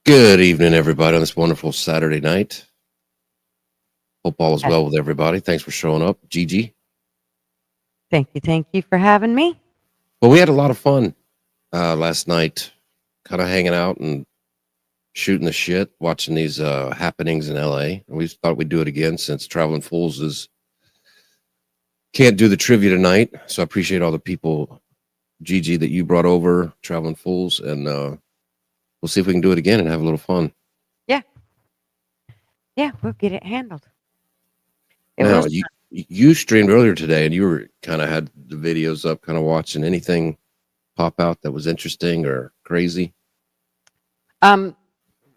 Good evening, everybody, on this wonderful Saturday night. Hope all is Uh, well with everybody. Thanks for showing up, Gigi. Thank you for having me. Well, we had a lot of fun last night, kind of hanging out and shooting the shit, watching these happenings in LA. We thought we'd do it again since Traveling Fools is can't do the trivia tonight. So I appreciate all the people, Gigi, that you brought over, Traveling Fools, and we'll see if we can do it again and have a little fun. Yeah, yeah, we'll get it handled. It Now, was you streamed earlier today, and you were kind of had the videos up, kind of watching anything pop out that was interesting or crazy. um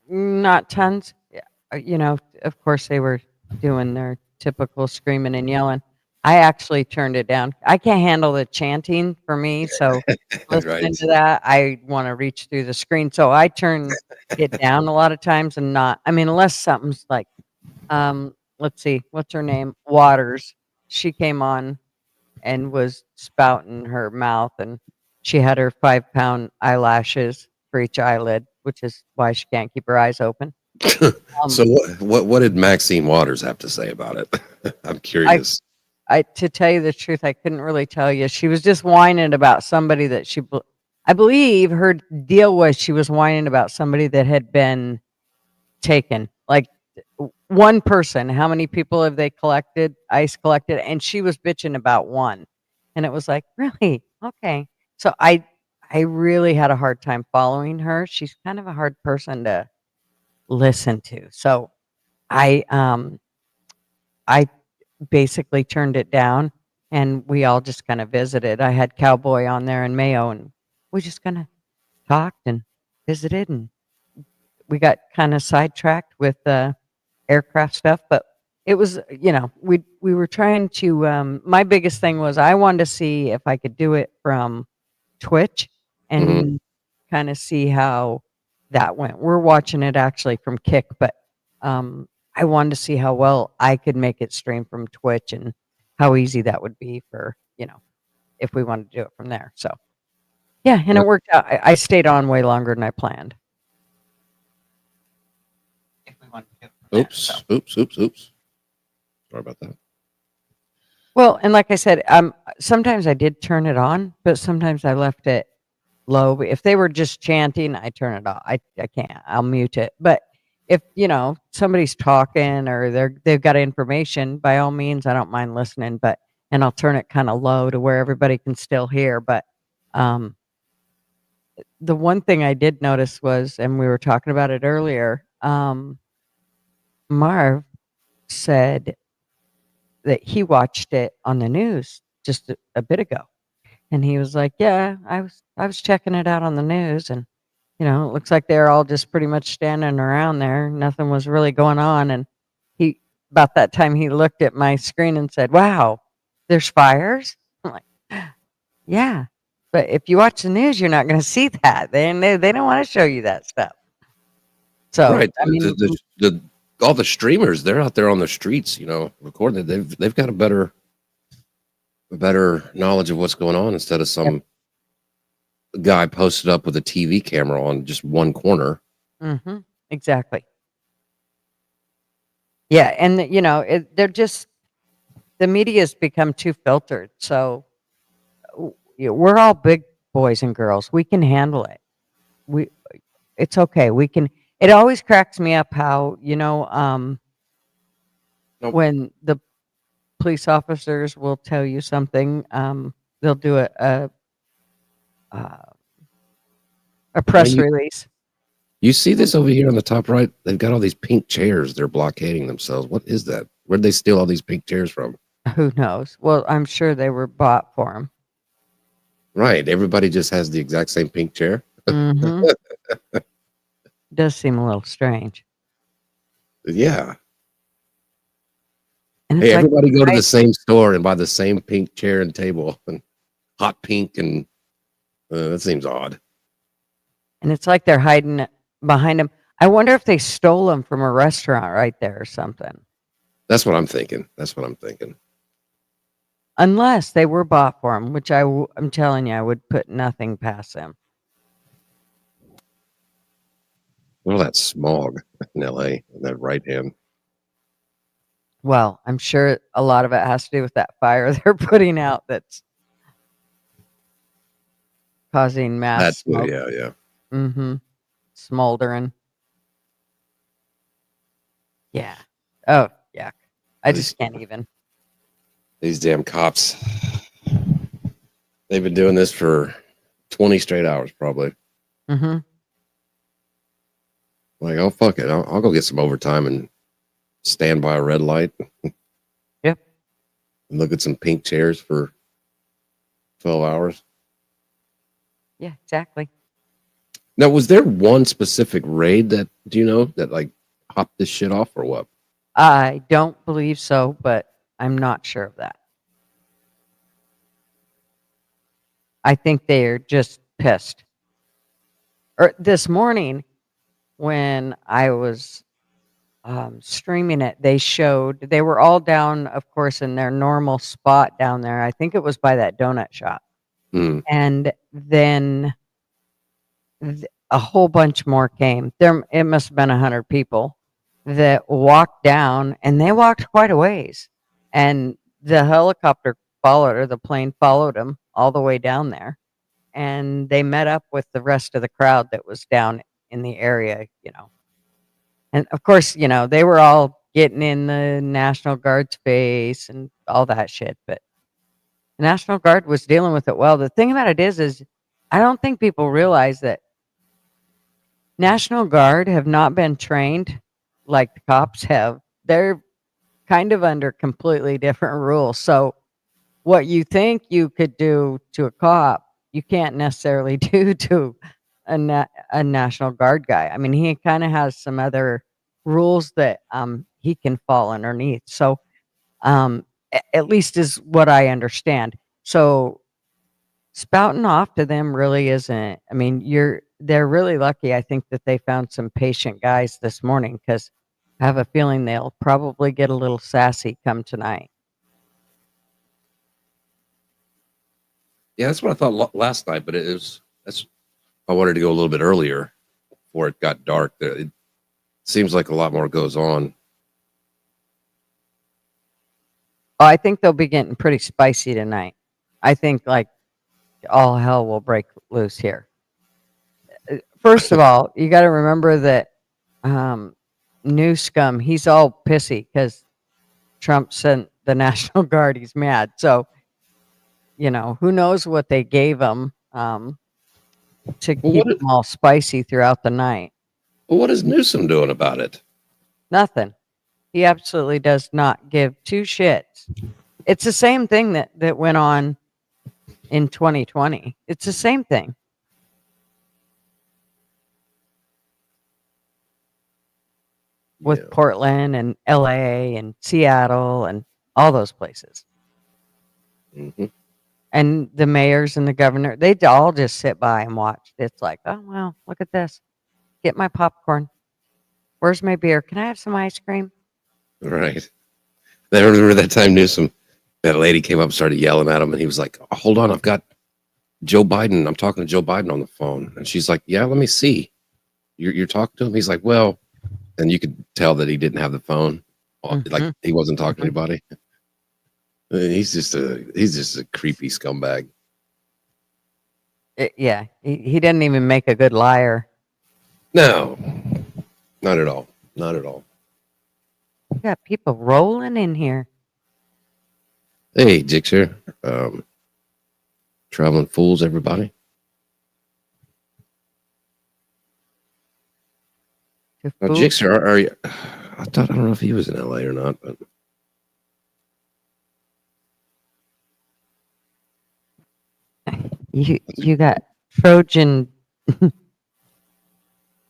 not tons. Yeah, of course they were doing their typical screaming and yelling. I actually turned it down. I can't handle the chanting for me, so Right. listening to that, I want to reach through the screen. So I turn it down a lot of times and not. I mean, unless something's like, let's see, what's her name? Waters. She came on and was spouting her mouth, and she had her 5-pound eyelashes for each eyelid, which is why she can't keep her eyes open. So Um, what did Maxine Waters have to say about it? I'm I curious. I to tell you the truth, I couldn't really tell you. She was just whining about somebody that I believe her deal was she was whining about somebody that had been taken. Like one person, how many people have they collected, ICE collected? And she was bitching about one. And it was like, really? Okay. So I really had a hard time following her. She's kind of a hard person to listen to. So I basically turned it down and we all just kind of visited. I had Cowboy on there and Mayo and we just kind of talked and visited and we got kind of sidetracked with aircraft stuff, but it was, we were trying to my biggest thing was I wanted to see if I could do it from Twitch Hmm. and kind of see how that went. We're watching it actually from Kick, but I wanted to see how well I could make it stream from Twitch and how easy that would be for, if we wanted to do it from there. So, yeah, and it worked out. I stayed on way longer than I planned. If we wanted to do it from there. So. Oops. Sorry about that. Well, and like I said, sometimes I did turn it on, but sometimes I left it low. But if they were just chanting, I turn it off. I can't. I'll mute it. But if somebody's talking or they've got information, by all means, I don't mind listening. But and I'll turn it kind of low to where everybody can still hear. But um, the one thing I did notice was, and we were talking about it earlier. Marv said that he watched it on the news just a bit ago. And he was like, "Yeah, I was checking it out on the news, and it looks like they're all just pretty much standing around there. Nothing was really going on." And he, about that time, he looked at my screen and said, "Wow, there's fires." I'm like, "Yeah, but if you watch the news, you're not going to see that. They don't want to show you that stuff." So Right. I mean, All the streamers, they're out there on the streets, recording it. They've got a better knowledge of what's going on instead of yep, some guy posted up with a TV camera on just one corner. exactly. Yeah, and they're just the media's become too filtered. So we're all big boys and girls. We can handle it. We It's okay. We can. It always cracks me up how Nope. when the police officers will tell you something, they'll do uh, a I mean, press release. you see this over here on the top right? They've got all these pink chairs. They're blockading themselves. What is that? Where'd they steal all these pink chairs from? Who knows? Well, I'm sure they were bought for them. Right. Everybody just has the exact same pink chair. Mm-hmm. Does seem a little strange, Yeah. and Hey, it's like, everybody go to I, the same store and buy the same pink chair and table and hot pink, and that seems odd. and it's like they're hiding behind them. I wonder if they stole them from a restaurant right there or something. That's what I'm thinking. That's what I'm thinking. Unless they were bought for them, which I'm telling you, I would put nothing past them. Well, that smog in LA and that right hand. Well, I'm sure a lot of it has to do with that fire they're putting out that's causing mass That too, smoke. yeah, yeah. Mhm. Smoldering. Yeah. Oh, yuck. I These, just can't even. these damn cops. They've been doing this for 20 straight hours, probably. Mhm. Like, oh fuck it, I'll go get some overtime and stand by a red light Yep. and look at some pink chairs for 12 hours. Yeah, exactly. Now, was there one specific raid that do you know that like hopped this shit off or what? I don't believe so, but I'm not sure of that. I think they're just pissed. Or this morning when I was streaming it, they were all down, of course, in their normal spot down there. I think it was by that donut shop. Hmm. And then a whole bunch more came. It must have been 100 people that walked down, and they walked quite a ways. And the helicopter followed, or the plane followed them all the way down there. And they met up with the rest of the crowd that was down in the area. And of course, they were all getting in the National Guard's face and all that shit. But the National Guard was dealing with it well. The thing about it is I don't think people realize that National Guard have not been trained like the cops have. They're kind of under completely different rules. So what you think you could do to a cop, you can't necessarily do to a National Guard guy. I mean, he kind of has some other rules that he can fall underneath. So at least is what I understand. So spouting off to them really isn't. I mean, they're really lucky, I think, that they found some patient guys this morning, because I have a feeling they'll probably get a little sassy come tonight. Yeah, that's what I thought last night, but that's I wanted to go a little bit earlier before it got dark. It seems like a lot more goes on. Oh, I think they'll be getting pretty spicy tonight. I think like all hell will break loose here. First of all, you got to remember that um, New Scum, he's all pissy because Trump sent the National Guard. He's mad. So, who knows what they gave him to Well, keep them all spicy throughout the night. what is Newsom doing about it? Nothing. He absolutely does not give two shits. It's the same thing that went on in 2020. It's the same thing with Yeah. Portland and LA and Seattle and all those places. Mm-hmm. And the mayors and the governor, they all just sit by and watch. It's like, oh, well, look at this. Get my popcorn. Where's my beer? Can I have some ice cream? Right. I remember that time Newsom, that lady came up and started yelling at him, and he was like, "Hold on, I've got Joe Biden. I'm talking to Joe Biden on the phone." And she's like, "Yeah, let me see. You're talking to him?" He's like, "Well," and you could tell that he didn't have the phone, like Mm-hmm. he wasn't talking to Mm-hmm. anybody. He's just a creepy scumbag. Yeah, he didn't even make a good liar. No, not at all. Not at all. We got people rolling in here. Hey, Jixer, traveling fools, everybody. Now, Jixer, are you? I don't know if he was in LA or not, but You got Trojan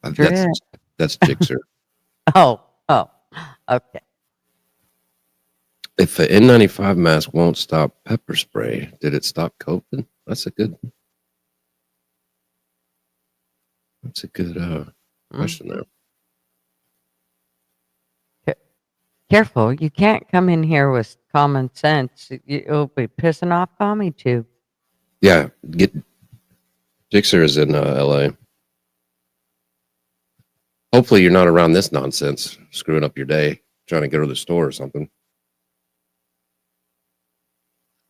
that's drip. that's Jixer. Oh, okay. If an N95 mask won't stop pepper spray, did it stop COVID? That's a good question there. Careful, you can't come in here with common sense. You'll be pissing off Commie Tube. Yeah, Jixer is in LA. Hopefully, you're not around this nonsense, screwing up your day, trying to go to the store or something.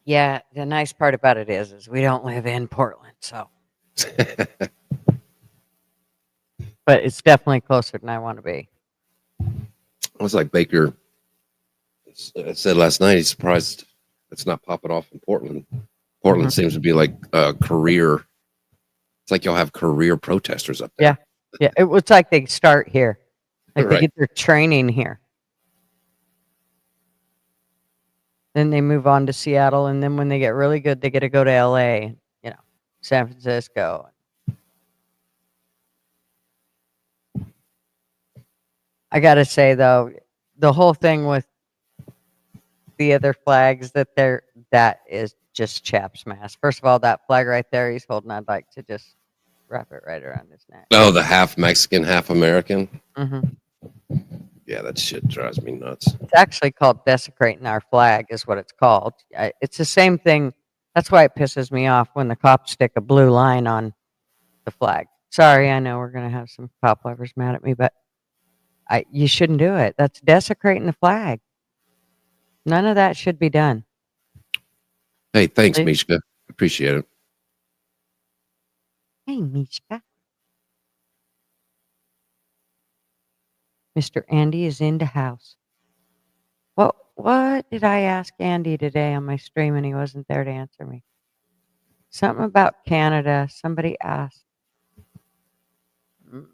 Yeah, the nice part about it is we don't live in Portland, so but it's definitely closer than I want to be. I was like Baker said last night. He's surprised it's not popping off in Portland. Portland Mhm. seems to be like a career. It's like y'all have career protesters up Yeah. there. Yeah, it looks like they start here. Like they Right. get their training here. Then they move on to Seattle, and then when they get really good, they get to go to LA, you know, San Francisco. I gotta say though, the whole thing with the other flags that is just chaps mass. First of all, that flag right there he's holding, I'd like to just wrap it right around his neck. Oh, the half Mexican, half American. Hmm. Yeah, that shit drives me nuts. It's actually called desecrating our flag, is what it's called. It's the same thing. That's why it pisses me off when the cops stick a blue line on the flag. Sorry, I know we're gonna have some cop lovers mad at me, but you shouldn't do it. That's desecrating the flag. None of that should be done. Hey, thanks, See? Mishka. Appreciate it. Hey, Mishka. Mr. Andy is in the house. What did I ask Andy today on my stream and he wasn't there to answer me? Something about Canada. Somebody asked. Mm.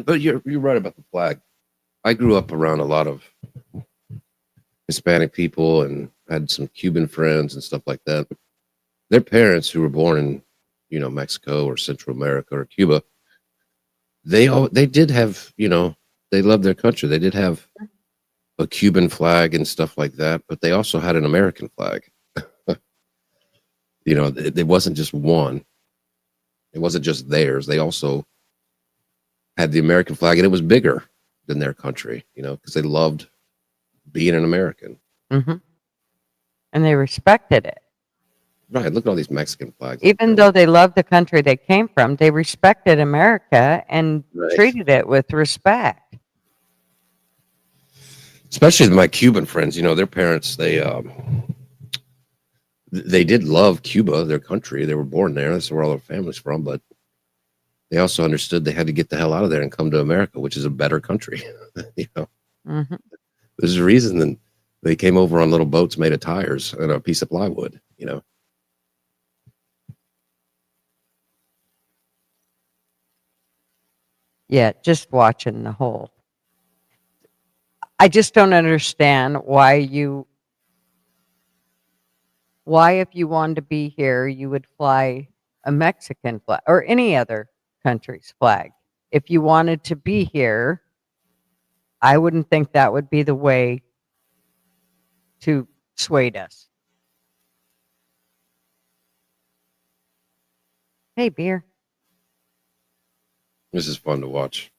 But you're right about the flag. I grew up around a lot of Hispanic people and had some Cuban friends and stuff like that. Their parents who were born in, Mexico or Central America or Cuba, they did have, they loved their country. They did have a Cuban flag and stuff like that, but they also had an American flag. It wasn't just one. It wasn't just theirs. They also had the American flag, and it was bigger than their country, because they loved being an American. Mm-hmm. And they respected it. Right. Look at all these Mexican flags. Even though they loved the country they came from, they respected America and Right. treated it with respect. Especially my Cuban friends, their parents, they did love Cuba, their country. They were born there. That's where all their families from. But they also understood they had to get the hell out of there and come to America, which is a better country. Mm-hmm. There's a reason that they came over on little boats made of tires and a piece of plywood. Yeah, just watching the whole. I just don't understand why if you wanted to be here, you would fly a Mexican flag or any other country's flag. If you wanted to be here, I wouldn't think that would be the way to sway us. Hey, beer. This is fun to watch.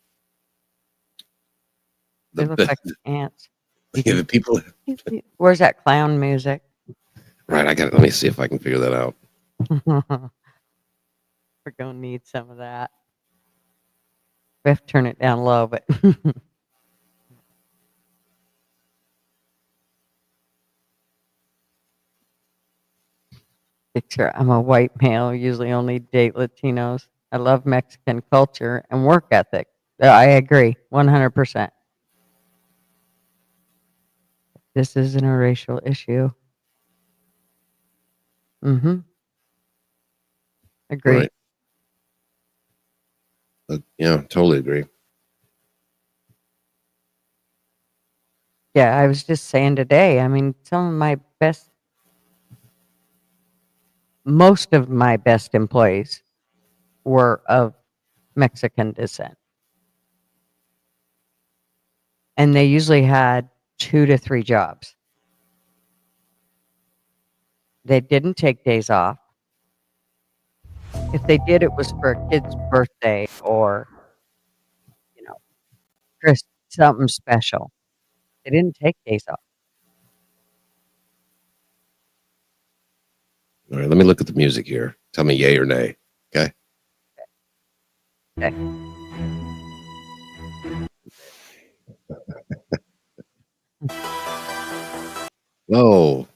They look like ants. The people. Where's that clown music? Right. Let me see if I can figure that out. We're going to need some of that. We have to turn it down low, but picture. I'm a white male, usually only date Latinos. I love Mexican culture and work ethic. I agree 100%. This isn't a racial issue. Mm-hmm. Agree. Right. Yeah, totally agree. Yeah, I was just saying today, I mean, most of my best employees were of Mexican descent. And they usually had 2 to 3 jobs. They didn't take days off. If they did, it was for a kid's birthday or, you know, something special. They didn't take days off. All right, let me look at the music here. Tell me yay or nay. Okay. Okay. Oh,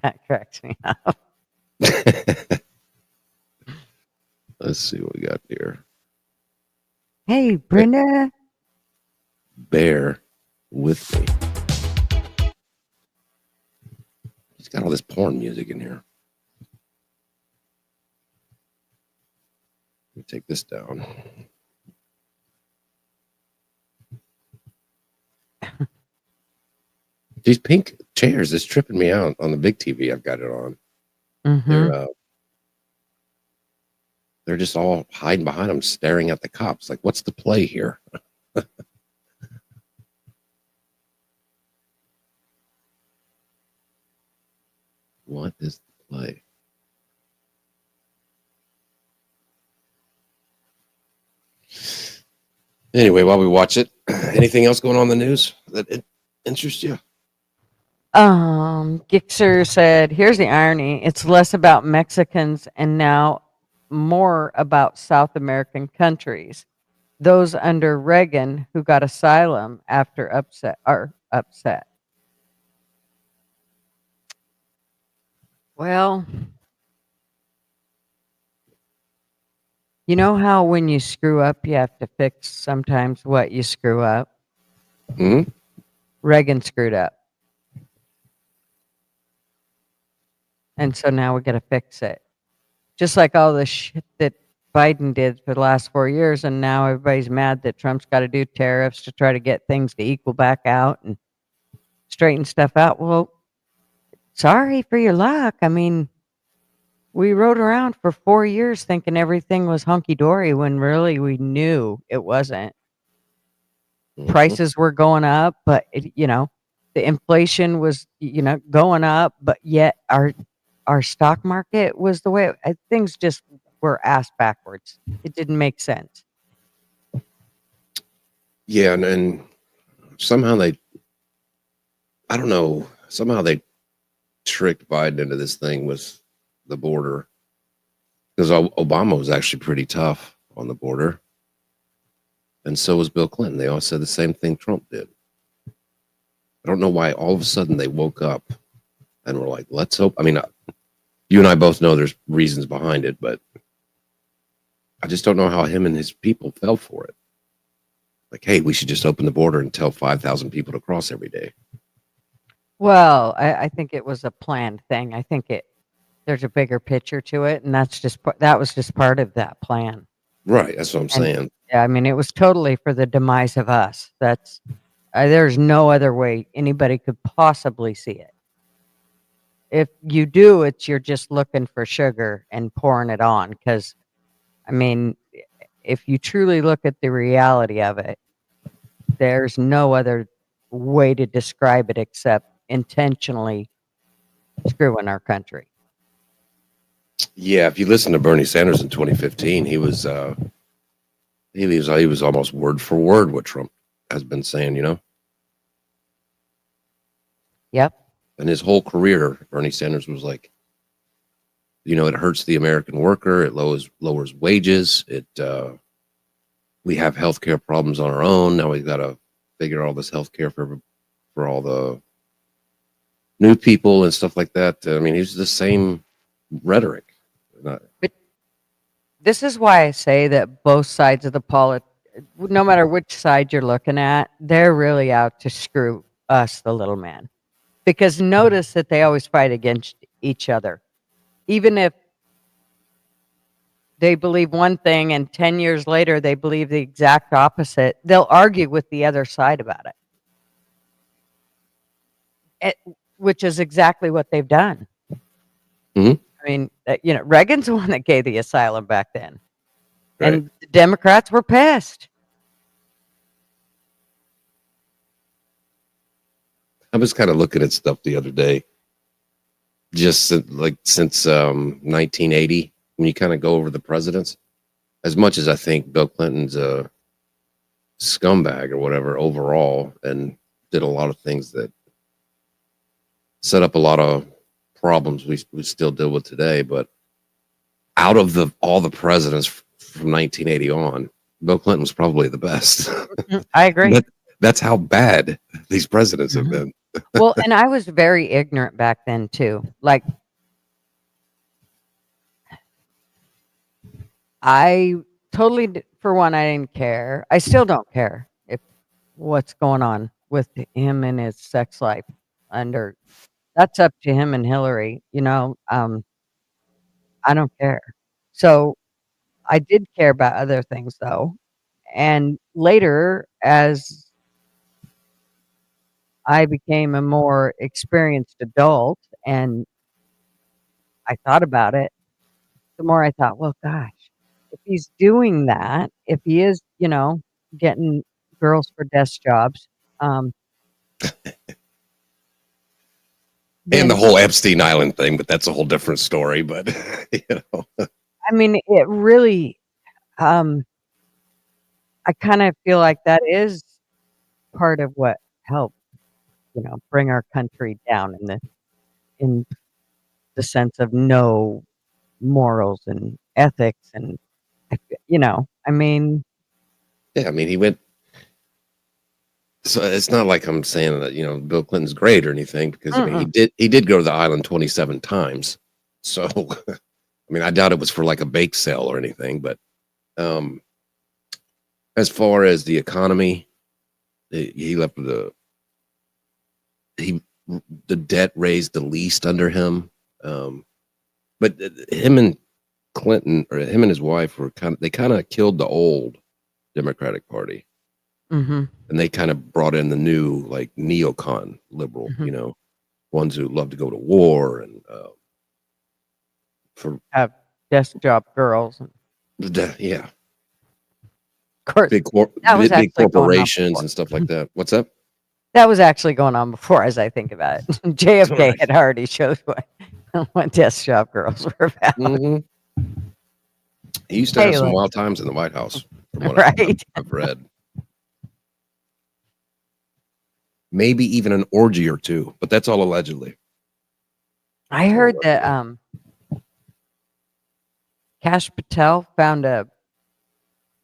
That cracks me up. let's see what we got here. Hey, Brenda. Bear with me. He's got all this porn music in here. Let me take this down. These pink chairs is tripping me out on the big TV I've got it on. Mm-hmm. They're just all hiding behind them, staring at the cops. Like, what's the play here? What is the play? Anyway, while we watch it, anything else going on in the news that interests you? Gixxer said, here's the irony. It's less about Mexicans and now more about South American countries. Those under Reagan who got asylum after upset are upset. Well, you know how when you screw up, you have to fix sometimes what you screw up? Hmm? Reagan screwed up. And so now we got to fix it. Just like all the shit that Biden did for the last 4 years, and now everybody's mad that Trump's got to do tariffs to try to get things to equal back out and straighten stuff out. Well, sorry for your luck. I mean, we rode around for 4 years thinking everything was hunky dory when really we knew it wasn't. Mm-hmm. Prices were going up, but the inflation was going up, but yet our stock market was the way things just were ass backwards. It didn't make sense. Yeah, and somehow I don't know, somehow they tricked Biden into this thing with the border because Obama was actually pretty tough on the border. And so was Bill Clinton. They all said the same thing Trump did. I don't know why all of a sudden they woke up and were like, let's hope. I mean, you and I both know there's reasons behind it, but I just don't know how him and his people fell for it. Like, hey, we should just open the border and tell 5,000 people to cross every day. Well, I think it was a planned thing. I think there's a bigger picture to it, and that was just part of that plan. Right. That's what I'm And saying. yeah, I mean, it was totally for the demise of us. There's no other way anybody could possibly see it. If you do it, you're just looking for sugar and pouring it on. Because, I mean, if you truly look at the reality of it, there's no other way to describe it except intentionally screwing our country. Yeah, if you listen to Bernie Sanders in 2015, he was almost word for word what Trump has been saying, Yep. And his whole career, Bernie Sanders was like, it hurts the American worker, it lowers wages, we have healthcare problems on our own. Now we've got to figure out all this healthcare for all the new people and stuff like that. I mean, he's the same rhetoric. But this is why I say that both sides of no matter which side you're looking at, they're really out to screw us, the little man. Because notice that they always fight against each other. Even if they believe one thing and 10 years later they believe the exact opposite, they'll argue with the other side about it, which is exactly what they've done. Mm-hmm. I mean, Reagan's the one that gave the asylum back then. Right. And the Democrats were pissed. I was kind of looking at stuff the other day, just since 1980, when you kind of go over the presidents, as much as I think Bill Clinton's a scumbag or whatever overall, and did a lot of things that set up a lot of problems we still deal with today. But out of all the presidents from 1980 on, Bill Clinton was probably the best. I agree. That's how bad these presidents have Mhm. been. Well, and I was very ignorant back then too. Like, I totally, for one, I didn't care. I still don't care if what's going on with him and his sex life. Under That's up to him and Hillary. I don't care. So I did care about other things though, and later, as I became a more experienced adult and I thought about it, the more I thought, well, gosh, if he's doing that, if he is, getting girls for desk jobs, um, And the then whole Epstein Island thing, but that's a whole different story. But I mean, it really, um, I kind of feel like that is part of what helped, bring our country down in the sense of no morals and ethics, and I mean, yeah, I mean, he went. So it's not like I'm saying that Bill Clinton's great or anything, because I mean mm-mm, he did go to the island 27 times. So I mean, I doubt it was for like a bake sale or anything. But um, as far as the economy, he left he the debt raised the least under him. Um, but him and Clinton, or him and his wife, were kind of killed the old Democratic Party, mhm, and they kind of brought in the new, like, neocon liberal, mhm, ones who love to go to war and for have desk job girls, and yeah, of course, that was big actually going on corporations before. and stuff like that. What's up? That was actually going on before, as I think about it. All JFK right. had already showed what desk job girls were about. Hmm. He used to have Hey, some look, wild times in the White House, from what right? I've read. Maybe even an orgy or two, but that's all allegedly. I It's all heard that allegedly. Kash Patel found a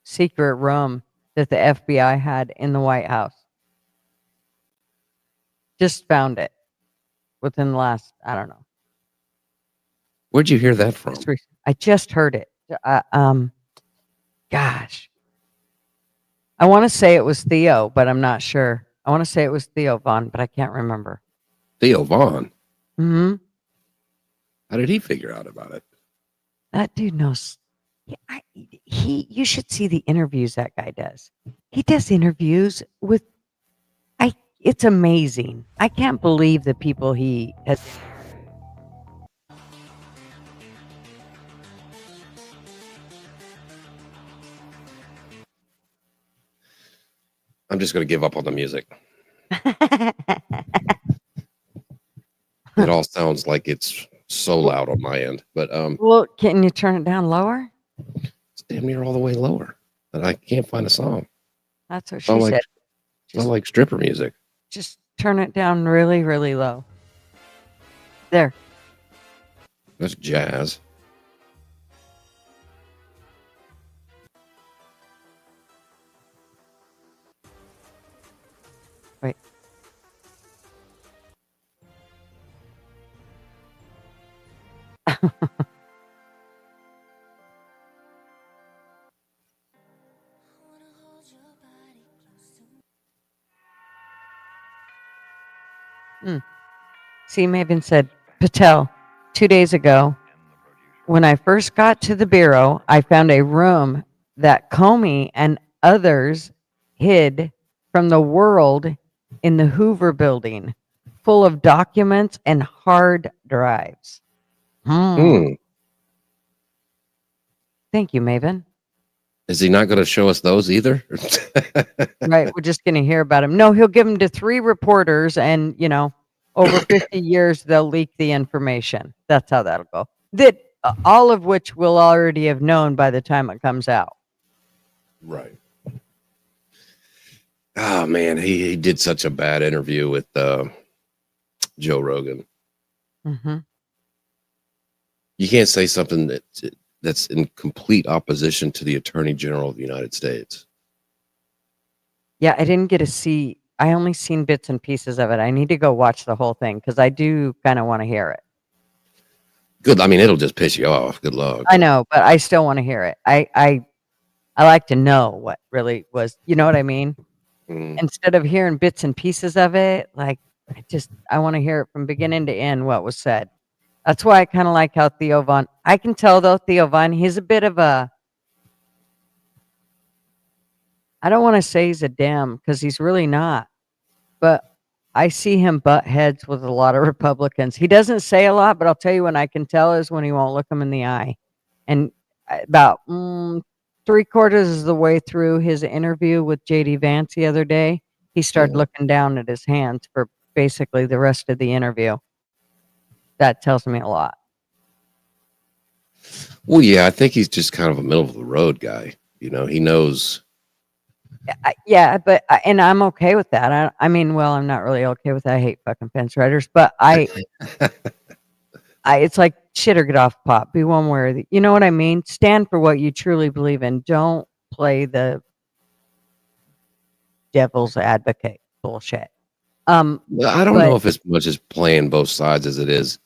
secret room that the FBI had in the White House. Just found it within the last, I don't know, Where'd you hear that just from? I just heard it. Gosh, I want to say it was Theo, but I'm not sure. I want to say it was Theo Vaughn, but I can't remember. Theo Vaughn. Hmm. How did he figure out about it? That dude knows. Yeah, you should see the interviews that guy does. He does interviews with I. It's amazing. I can't believe the people he has. I'm just going to give up on the music. It all sounds like it's so Well, loud on my end, but well, can you turn it down lower? it's damn near all the way lower, and I can't find a song. That's what she Sound said. like sound Just like stripper music. just turn it down really, really low. There. That's jazz. Wait. Hmm. See, Maven said, Patel, 2 days ago, when I first got to the bureau, I found a room that Comey and others hid from the world in the Hoover building, full of documents and hard drives. Hmm. Hmm. Thank you, Maven. Is he not going to show us those either? Right. We're just going to hear about him. No, he'll give them to 3 reporters, and, over 50 years, they'll leak the information. That's how that'll go. That all of which we'll already have known by the time it comes out. Right. Oh man, he did such a bad interview with Joe Rogan. Hmm. You can't say something that's in complete opposition to the Attorney General of the United States. Yeah, I didn't get to see. I only seen bits and pieces of it. I need to go watch the whole thing because I do kind of want to hear it. Good. I mean, it'll just piss you off. Good luck. I know, but I still want to hear it. I like to know what really was. You know what I mean? Mm. Instead of hearing bits and pieces of it, like I want to hear it from beginning to end what was said. That's why I kind of like how Theo Von. I can tell though Theo Von, he's a bit of a. I don't want to say he's a damn because he's really not. But I see him butt heads with a lot of Republicans. He doesn't say a lot, but I'll tell you when I can tell is when he won't look them in the eye. And about three-quarters of the way through his interview with JD Vance the other day, he started Yeah. looking down at his hands for basically the rest of the interview. That tells me a lot. Well, yeah, I think he's just kind of a middle of the road guy. He knows. Yeah, but and I'm okay with that. I mean, well, I'm not really okay with that. I hate fucking fence riders, but it's like shit or get off pop. Be one way or the, you know what I mean? Stand for what you truly believe in. Don't play the devil's advocate bullshit. I don't know But if it's much as playing both sides as it is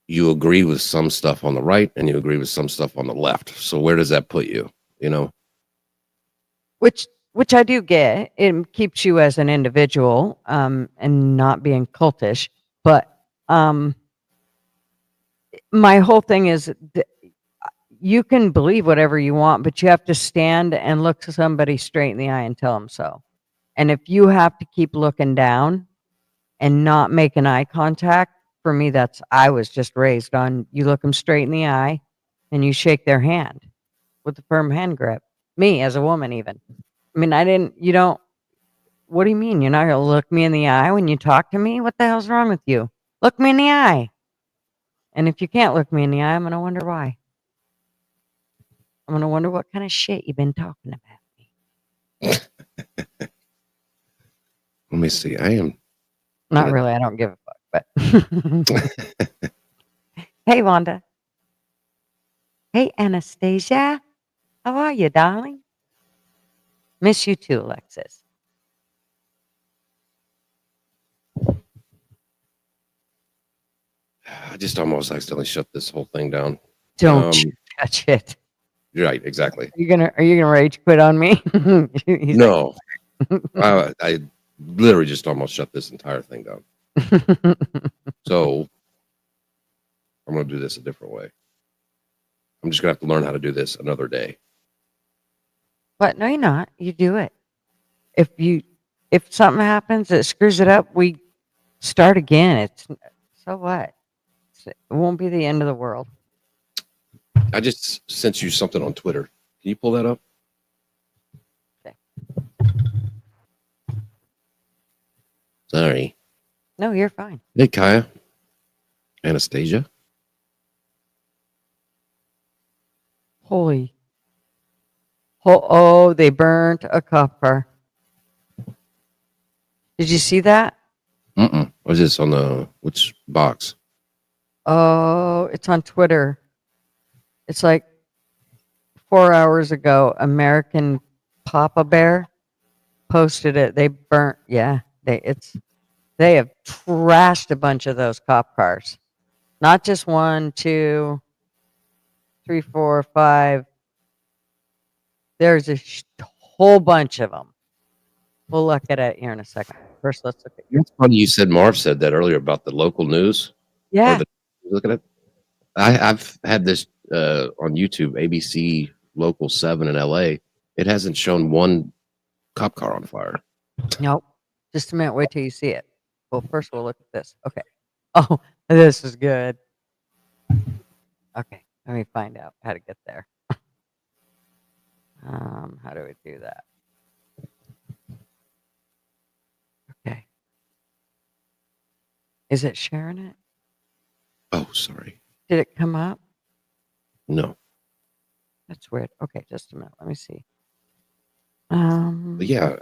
you agree with some stuff on the right and you agree with some stuff on the left. So where does that put you? You know? which I do get. It keeps you as an individual, and not being cultish. But um, my whole thing is you can believe whatever you want, but you have to stand and look somebody straight in the eye and tell them so. And if you have to keep looking down and not making eye contact, for me, I was just raised on you look them straight in the eye and you shake their hand with a firm hand grip. Me as a woman, even. I mean, you don't, what do you mean? You're not going to look me in the eye when you talk to me? What the hell's wrong with you? Look me in the eye. And if you can't look me in the eye, I'm going to wonder why. I'm going to wonder what kind of shit you've been talking about me. Let me see. I am. Not really. I don't give a fuck, but. Hey, Wanda. Hey, Anastasia. How are you, darling? Miss you too, Alexis. I just almost accidentally shut this whole thing down. Don't you touch it. You're right. Exactly. Are you gonna rage quit on me? He's No, I literally just almost shut this entire thing down. like, So I'm going to do this a different way. I'm just going to have to learn how to do this another day. but no, you're not. You do it. If something happens that screws it up, we start again. It's so what? It won't be the end of the world. I just sent you something on Twitter. Can you pull that up? Okay. Sorry. No, you're fine. Hey, Kaya. Anastasia. Holy. Oh, they burnt a cop car. Did you see that? What's this on which box? Oh, it's on Twitter. It's like 4 hours ago. American Papa Bear posted it. They burnt. Yeah, they have trashed a bunch of those cop cars. Not just one, two, three, four, five. There's a whole bunch of them. We'll look at it here in a second. First, let's look at your. It's funny you said Marv said that earlier about the local news. Or Yeah. look at it. I've had this on YouTube, ABC Local 7 in LA. It hasn't shown one cop car on fire. Nope. Just a minute. Wait till you see it. Well, first we'll look at this. Okay. Oh, this is good. Okay. Let me find out how to get there. How do we do that? Okay. Is it sharing it? Oh, sorry. Did it come up? No. That's weird. Okay, just a minute. Let me see. But yeah,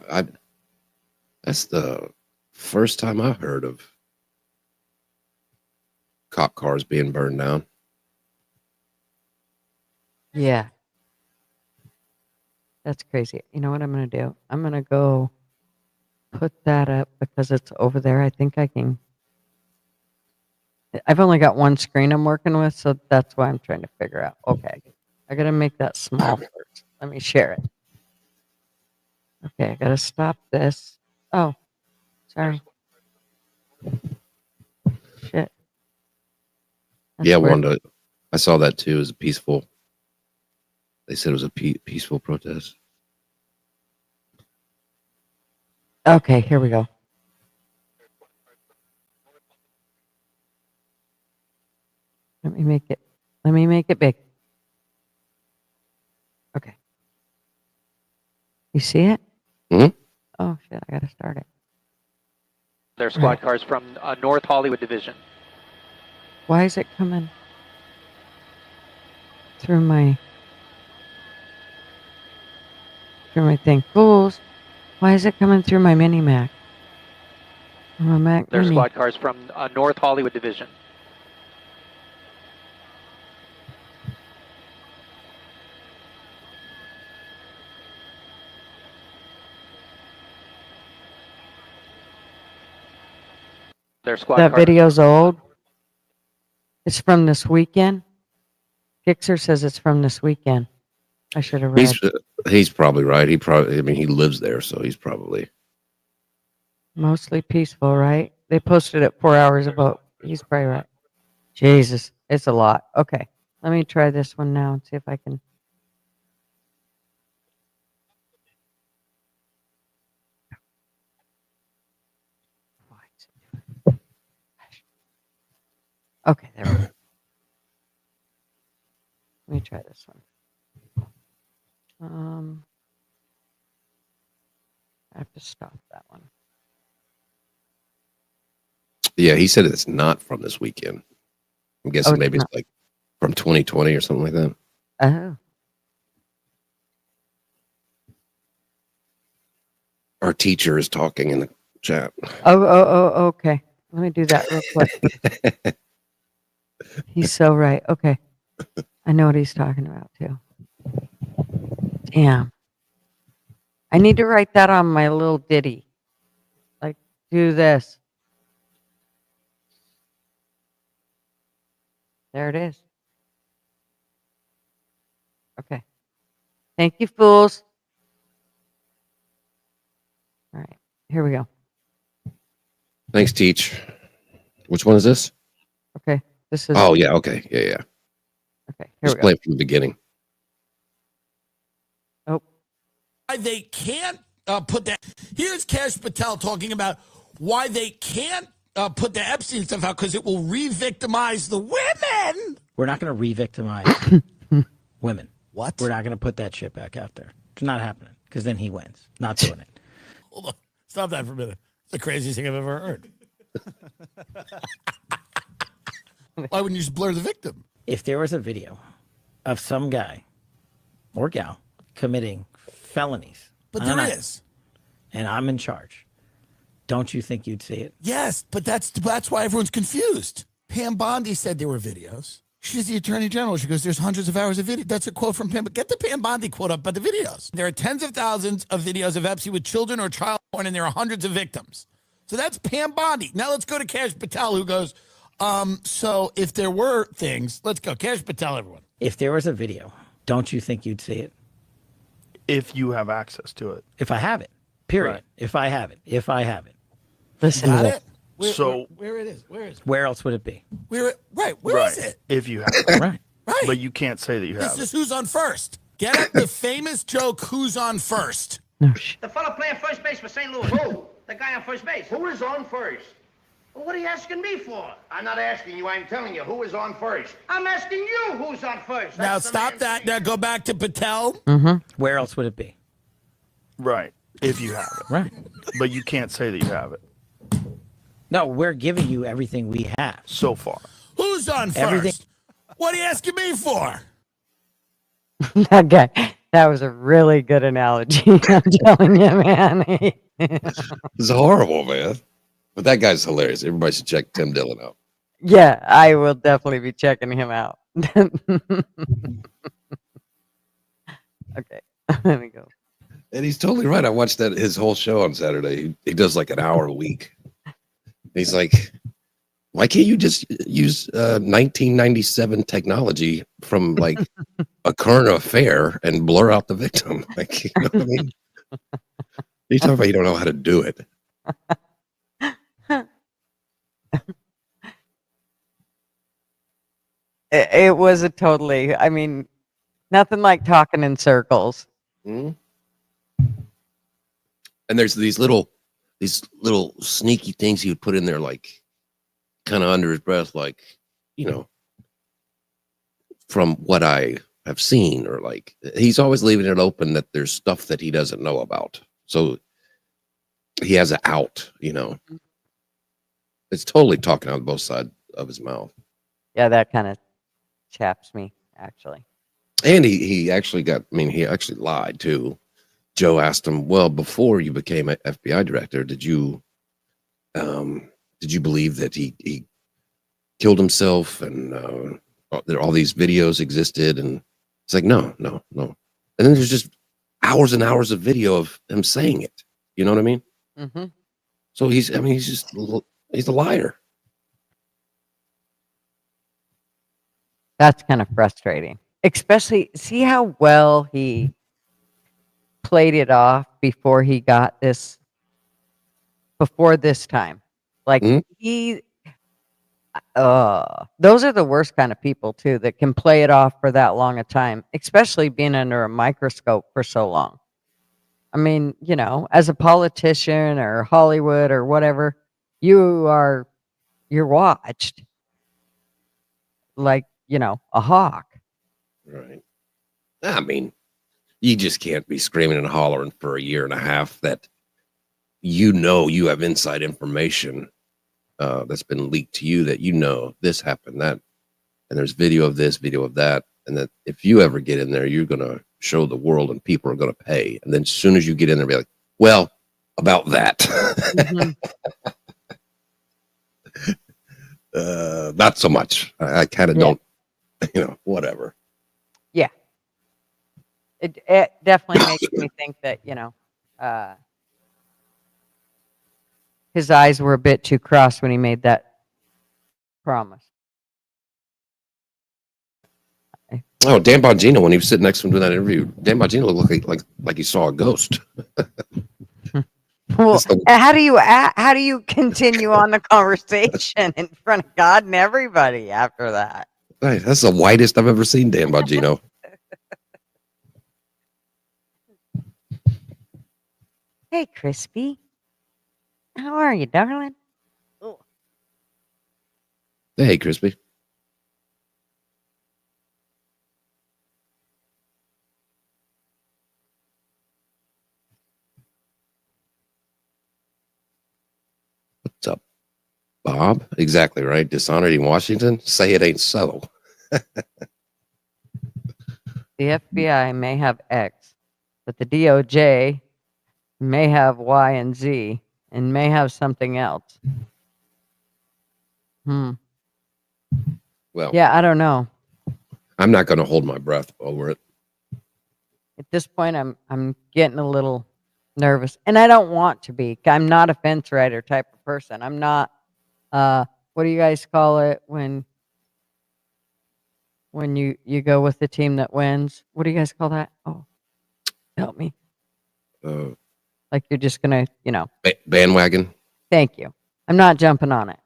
that's the first time I heard of cop cars being burned down. Yeah. That's crazy. You know what I'm going to do? I'm going to go put that up because it's over there. I think I can. I've only got one screen I'm working with, so that's why I'm trying to figure out. Okay. I got to make that small first. Let me share it. Okay. I got to stop this. Oh, sorry. Shit. That's Yeah, weird. I saw that too. It was a peaceful. They said it was a peaceful protest. Okay. Here we go. Let me make it big. Okay. You see it? Mhm. Oh shit, I gotta start it. They're squad cars from North Hollywood Division. Why is it coming through my thing? Fools. Why is it coming through my mini Mac? My Mac They're mini. squad cars from North Hollywood Division. They're squad That cars. video's old. It's from this weekend. Fixer says it's from this weekend. I should have read. He's probably right. I mean, he lives there, so he's probably. Mostly peaceful, right? They posted it 4 hours ago. He's probably right. Jesus, it's a lot. Okay, let me try this one now and see if I can. Okay, there we go. Let me try this one. I have to stop that one. Yeah, he said it's not from this weekend. I'm guessing maybe not. it's like from 2020 or something like that. Oh. Our teacher is talking in the chat. Oh, okay. Let me do that real quick. He's so right. Okay. I know what he's talking about too. Damn. I need to write that on my little ditty. Like, do this. There it is. Okay. Thank you, fools. All right. Here we go. Thanks, Teach. Which one is this? Okay. This is. Oh, yeah. Okay. Yeah. Okay. Here Just we go. play it from the beginning. Oh. They can't put that. Here's Cash Patel talking about why they can't put the Epstein stuff out because it will re-victimize the women. We're not going to re-victimize women. What? We're not going to put that shit back out there. It's not happening because then he wins. Not doing it. Hold on. Stop that for a minute. It's the craziest thing I've ever heard. Why wouldn't you just blur the victim? If there was a video of some guy or gal committing felonies, But there is. and I'm in charge, don't you think you'd see it? Yes, but that's why everyone's confused. Pam Bondi said there were videos. She's the attorney general. She goes, there's hundreds of hours of video. That's a quote from Pam. Get the Pam Bondi quote up by the videos. There are tens of thousands of videos of Epstein with children or child porn, and there are hundreds of victims. So that's Pam Bondi. Now let's go to Cash Patel, who goes, so if there were things, let's go. Cash Patel, everyone. If there was a video, don't you think you'd see it? If you have access to it. If I have it, period. Right. If I have it. Listen to Got this. it? Where it is? Where else would it be? Where is it? If you have it. Right. Right. But you can't say that you This have is it. who's on first. Get up the famous joke, who's on first? No shit. The fellow playing first base for St. Louis. Who? The guy on first base. Who is on first? Well, what are you asking me for? I'm not asking you, I'm telling you, who is on first? I'm asking you who's on first. Now That's the stop man that. speaking. Now go back to Patel. Where else would it be? Right. If you have it. Right. But you can't say that you have it. No, we're giving you everything we have. So far. Who's on first? Everything- What are you asking me for? That guy. That was a really good analogy. I'm telling you, man. It's horrible, man. But that guy's hilarious. Everybody should check Tim Dillon out. Yeah, I will definitely be checking him out. Okay, let me go. And he's totally right. I watched his whole show on Saturday. He does like an hour a week. He's like, why can't you just use 1997 technology from like a current affair and blur out the victim? Like, you know what I mean? You talk about you don't know how to do it. It was a totally, I mean, nothing like talking in circles. Mhm. And there's these little sneaky things he would put in there, like kind of under his breath, like, you know, from what I have seen, or like he's always leaving it open that there's stuff that he doesn't know about. So he has an out, you know. It's totally talking out both sides of his mouth. Yeah, that kind of chaps me, actually. And he actually got, I mean, he actually lied too. Joe asked him, well, before you became an FBI director, did you believe that he killed himself and all these videos existed? And it's like, no. And then there's just hours and hours of video of him saying it. You know what I mean? Hmm. So he's a liar. That's kind of frustrating. Especially, see how well he played it off before he got this, before this time. Like Mhm. those are the worst kind of people too, that can play it off for that long a time, especially being under a microscope for so long. I mean, as a politician or Hollywood or whatever, you're watched like, a hawk. Right. I mean, you just can't be screaming and hollering for a year and a half that you have inside information that's been leaked to you, that this happened, that, and there's video of this, video of that, and that if you ever get in there, you're going to show the world and people are going to pay. And then as soon as you get in there, be like, well, about that. Mhm. Not so much. I kind of Yeah. don't, whatever. Yeah. It definitely makes me think that, his eyes were a bit too crossed when he made that promise. Oh, Dan Bongino, when he was sitting next to him doing that interview, Dan Bongino looked like he saw a ghost. Well, That's the- how do you continue on the conversation in front of God and everybody after that? Right, that's the whitest I've ever seen Dan Bongino. Hey, Crispy. How are you, darling? Oh. Hey, Crispy. What's up, Bob? Exactly right. Dishonored in Washington. Say it ain't so. The FBI may have X, but the DOJ may have Y and Z and may have something else. Well, Yeah, I don't know. I'm not going to hold my breath over it. At this point, I'm getting a little nervous, and I don't want to be. I'm not a fence rider type of person. I'm not. What do you guys call it when you go with the team that wins? What do you guys call that? Oh, help me. Like you're just gonna, Bandwagon. Thank you. I'm not jumping on it.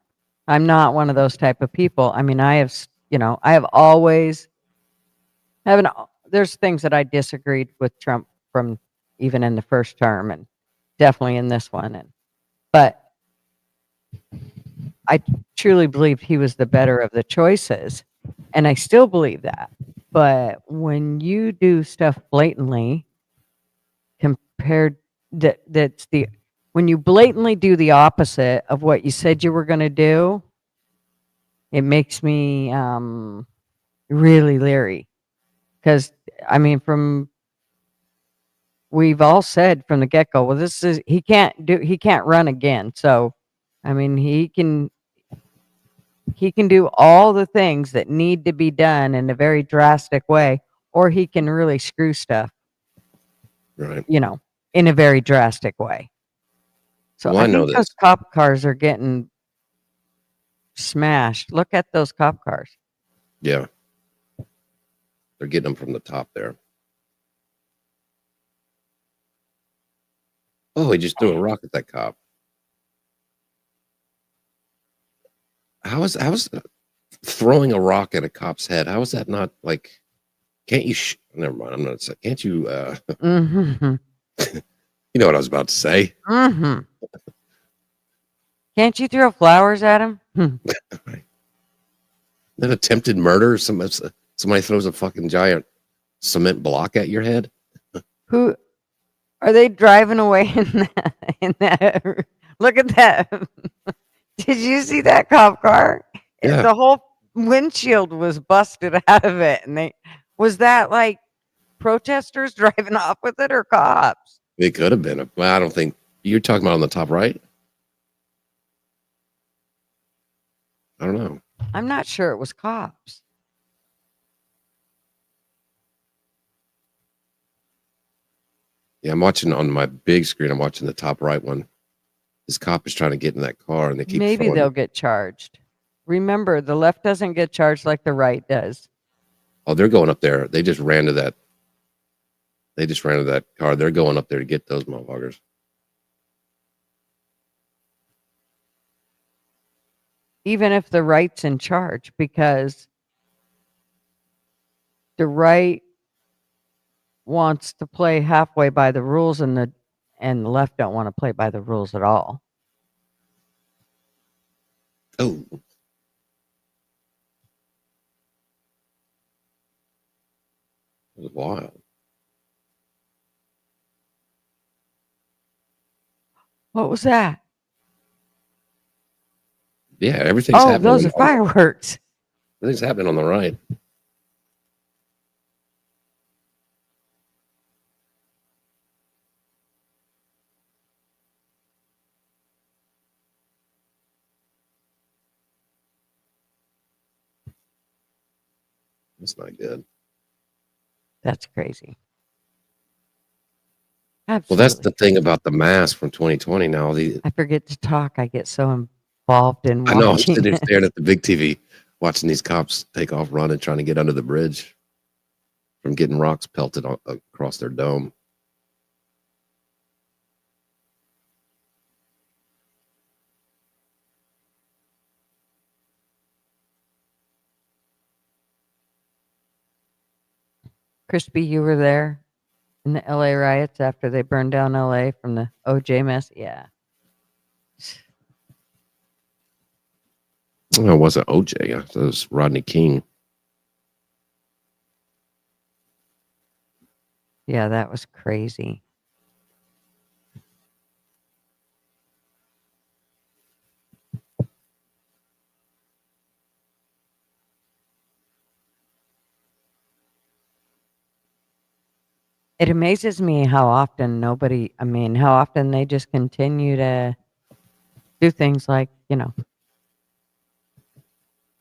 I'm not one of those type of people. I mean, I have always haven't. There's things that I disagreed with Trump from even in the first term, and definitely in this one. But I truly believed he was the better of the choices, and I still believe that. But when you do stuff blatantly, compared that's the when you blatantly do the opposite of what you said you were going to do, it makes me really leery. Because I mean, we've all said from the get go, well, he can't run again. So, I mean, He can do all the things that need to be done in a very drastic way, or he can really screw stuff, Right. in a very drastic way. So Well, I I know think those this. cop cars are getting smashed. Look at those cop cars. Yeah. They're getting them from the top there. Oh, he just threw a rock at that cop. How is throwing a rock at a cop's head? How is that not like? Can't you? Never mind. I'm not saying. Can't you? Mm-hmm. You know what I was about to say. Mm-hmm. Can't you throw flowers at him? Then attempted murder. Somebody throws a fucking giant cement block at your head. Who are they driving away in that? Look at that. Did you see that cop car? Yeah, The whole windshield was busted out of it. And was that like protesters driving off with it or cops? it could have been. Well, I don't think you're talking about on the top right. I don't know. I'm not sure it was cops. Yeah, I'm watching on my big screen. I'm watching the top right one. This cop is trying to get in that car, and they keep Maybe throwing. they'll get charged. Remember, the left doesn't get charged like the right does. Oh, they're going up there. They just ran to that. They just ran to that car. They're going up there to get those motherfuckers. Even if the right's in charge, because the right wants to play halfway by the rules and the left don't want to play by the rules at all. Oh, it was wild. What was that? Yeah, everything's Oh, happening. those are fireworks. Everything's happening on the right. That's not good. That's crazy. Well, Absolutely. that's the thing about the mask from 2020 now. I forget to talk. I get so involved in I know I'm watching sitting there it. staring at the big TV, watching these cops take off running, trying to get under the bridge from getting rocks pelted across their dome. Crispy, you were there in the LA riots after they burned down LA from the OJ mess? Yeah. No, it wasn't OJ. It was Rodney King. Yeah, that was crazy. It amazes me how often how often they just continue to do things like,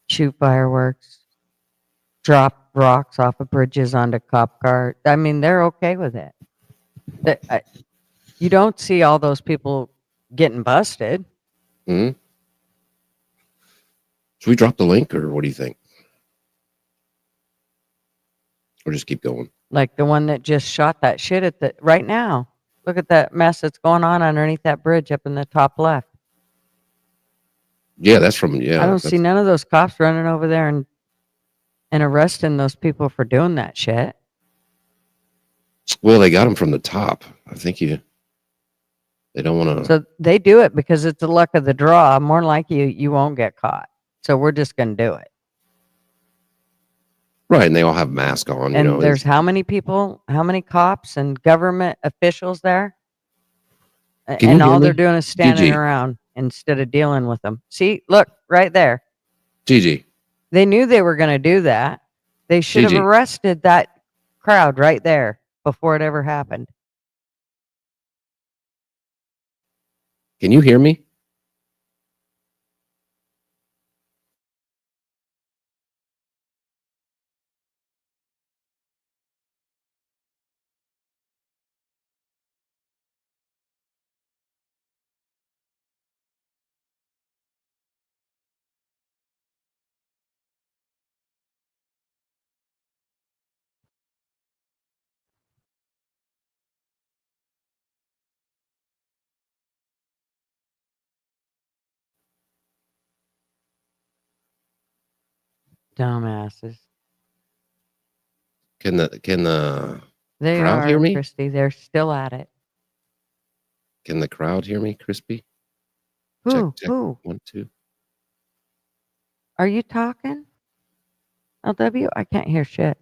shoot fireworks, drop rocks off of bridges onto cop cars. I mean, they're okay with it. You don't see all those people getting busted. Hmm. Should we drop the link, or what do you think? Or just keep going? Like the one that just shot that shit right now. Look at that mess that's going on underneath that bridge up in the top left. Yeah, that's from, yeah. I don't see none of those cops running over there and arresting those people for doing that shit. Well, they got them from the top. I think they don't want to. So they do it because it's the luck of the draw. More likely you won't get caught. So we're just going to do it. Right, and they all have masks on. And there's how many people, how many cops and government officials there? And all they're doing is standing around instead of dealing with them. See, look, right there. Gigi. They knew they were going to do that. They should have arrested that crowd right there before it ever happened. Can you hear me? Dumbasses. Can the They crowd are, hear me? Christy. They're still at it. Can the crowd hear me, Crispy? Who? Check. Who? 1, 2. Are you talking? LW? I can't hear shit.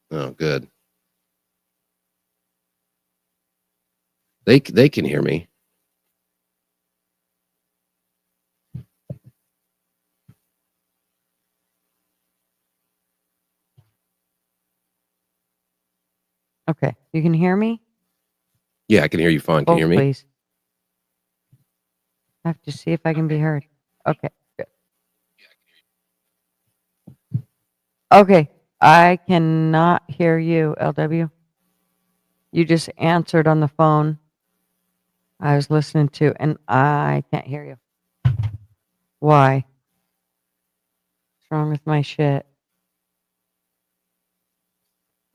Oh, good. They can hear me. Okay. You can hear me? Yeah, I can hear you fine. Can you hear me? Please. I have to see if I can be heard. Okay. Good. Okay. I cannot hear you, LW. You just answered on the phone I was listening to, and I can't hear you. Why? What's wrong with my shit?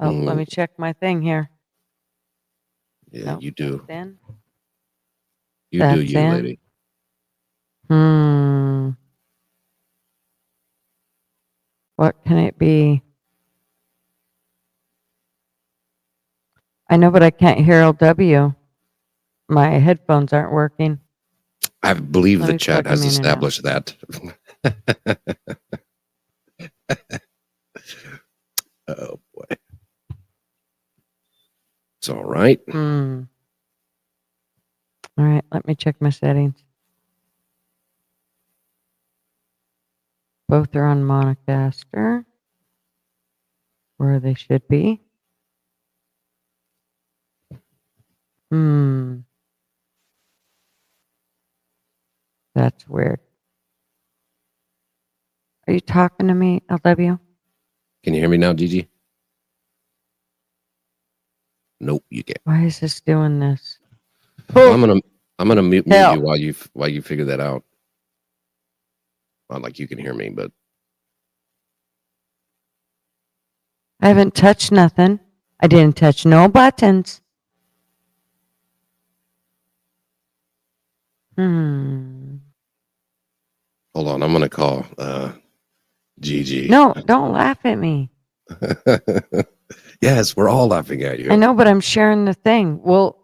Oh, let me check my thing here. Yeah, Nope, you do. that's in. You That's do, you in. lady. What can it be? I know, but I can't hear LW. My headphones aren't working. I believe Let the me chat plug them has in and out. established that. Oh boy. It's all right. All right, let me check my settings. Both are on Monocaster, where they should be. That's weird. Are you talking to me, LW? Can you hear me now, Gigi? Nope, you can't. Why is this doing this? Well, I'm gonna mute Hell. you while you figure that out. Not like you can hear me, but I haven't touched nothing. I didn't touch no buttons. hold on. I'm gonna call Gigi. No, don't laugh at me. Yes, we're all laughing at you. I know, but I'm sharing the thing. Well,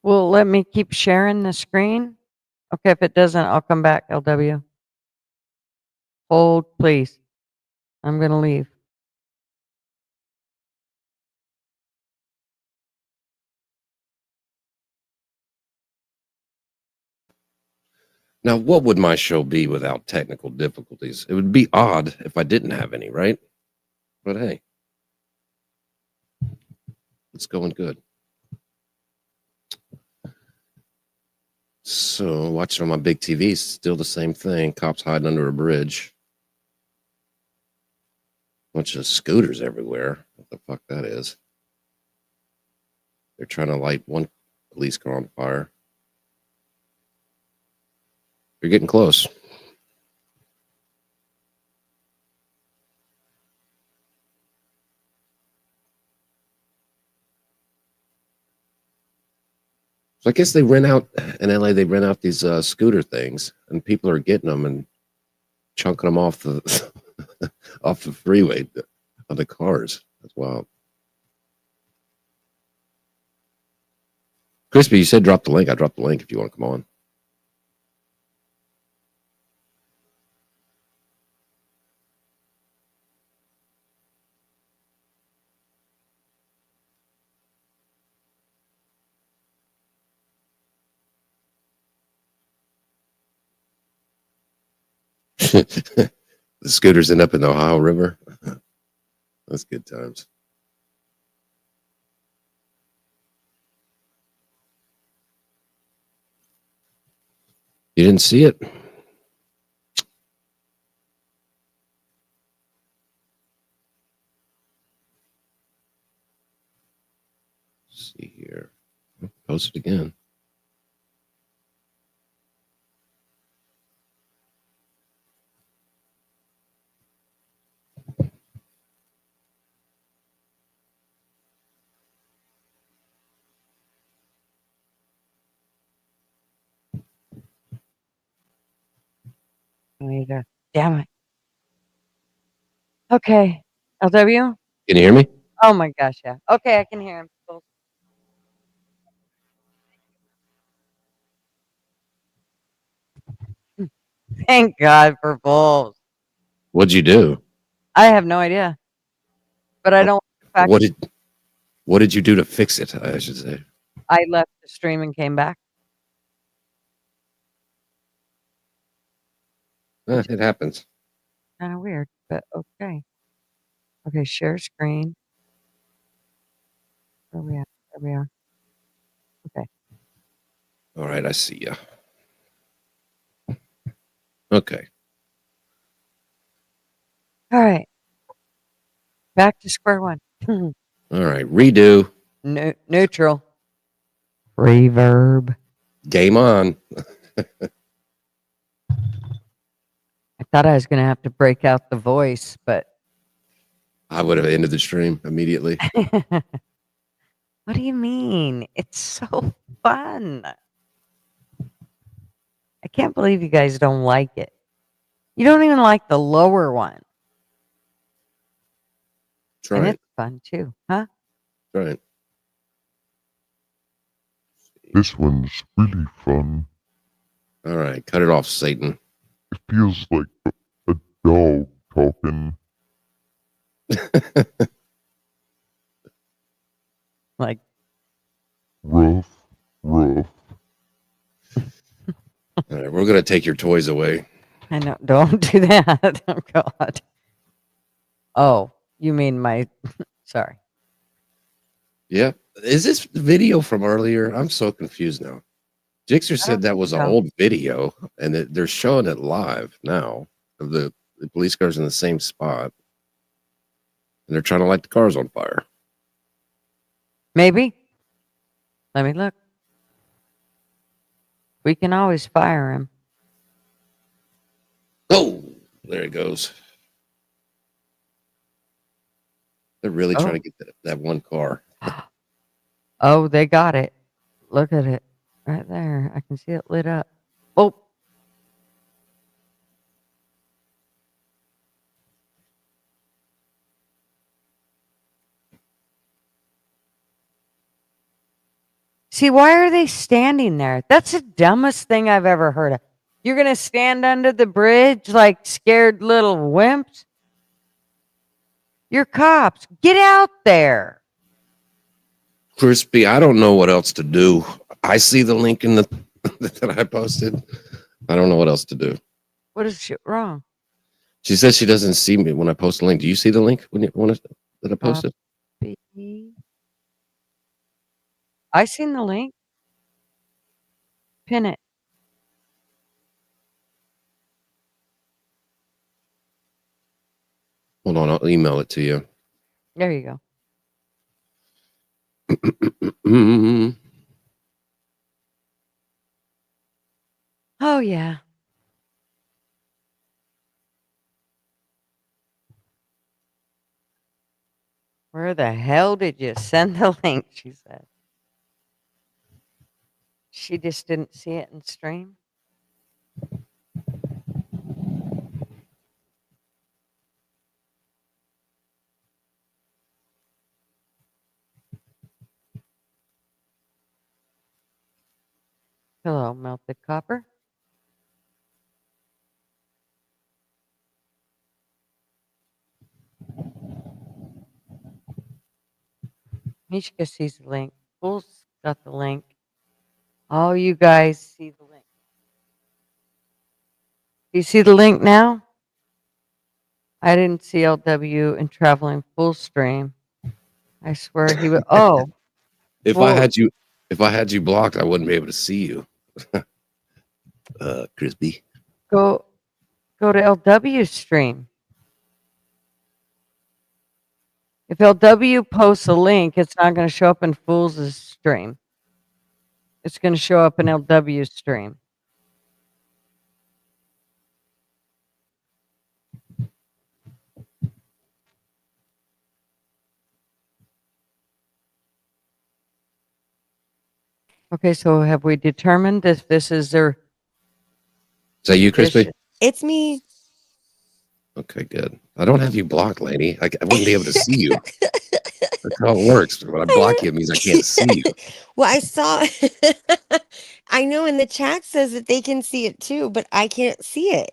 let me keep sharing the screen. Okay, if it doesn't, I'll come back, LW. Hold, please. I'm going to leave. Now, what would my show be without technical difficulties? It would be odd if I didn't have any, right? But hey, it's going good. So, watching on my big TV, still the same thing. Cops hiding under a bridge. Bunch of scooters everywhere. What the fuck that is? They're trying to light one police car on fire. You're getting close. So I guess they rent out in LA. They rent out these scooter things, and people are getting them and chunking them off the off the freeway on the cars. That's wild. Crispy, you said drop the link. I dropped the link if you want to come on. The scooters end up in the Ohio River. That's good times. You didn't see it? Let's see here. Post it again. Later. Damn it. Okay. LW? Can you hear me? Oh my gosh, yeah. Okay, I can hear him. Cool. Thank God for bulls. What'd you do? I have no idea. But I don't like the fact What did you do to fix it? I should say. I left the stream and came back. It happens. Kind of weird, but okay. Okay, share screen. Where we at? There we are. Okay. All right, I see you. Okay. All right. Back to square one. All right, redo. Neutral. Reverb. Game on. I thought I was going to have to break out the voice, but I would have ended the stream immediately. what do you mean? It's so fun. I can't believe you guys don't like it. You don't even like the lower one. Try And it. it's fun too, huh? Try it. This one's really fun. All right, cut it off, Satan. It feels like a dog talking. Like, Rough, rough. All right, we're gonna take your toys away. I know. Don't do that. Oh, God. Oh, you mean my. Sorry. Yeah. Is this video from earlier? I'm so confused now. Jixer said that was an so. old video, and they're showing it live now of the police cars in the same spot, and they're trying to light the cars on fire. Maybe. Let me look. We can always fire him. Oh, there it goes. They're really trying to get that one car. Oh, they got it. Look at it. Right there. I can see it lit up. Oh. See, why are they standing there? That's the dumbest thing I've ever heard of. You're going to stand under the bridge like scared little wimps? You're cops. Get out there. Crispy, I don't know what else to do. I see the link in the that I posted. I don't know what else to do. What is shit wrong? She says she doesn't see me when I post a link. Do you see the link that I posted? I seen the link. Pin it. Hold on, I'll email it to you. There you Mm-hmm. go. Oh, yeah. Where the hell did you send the link? She said. She just didn't see it in stream. Hello, melted copper. Mishka sees the link. Fool's got the link. All you guys see the link. Do you see the link now? I didn't see LW in traveling full stream. I swear he would. Oh, If well, I had you blocked, I wouldn't be able to see you. Crispy. go to LW stream. If LW posts a link, it's not going to show up in Fool's stream. It's going to show up in LW stream. Okay, so have we determined if this is their... Is that you, Crispy? It's me. Okay, good. I don't have you blocked, lady. I wouldn't be able to see you. That's how it works. When I block you, it means I can't see you. Well, I saw. I know, in the chat says that they can see it too, but I can't see it.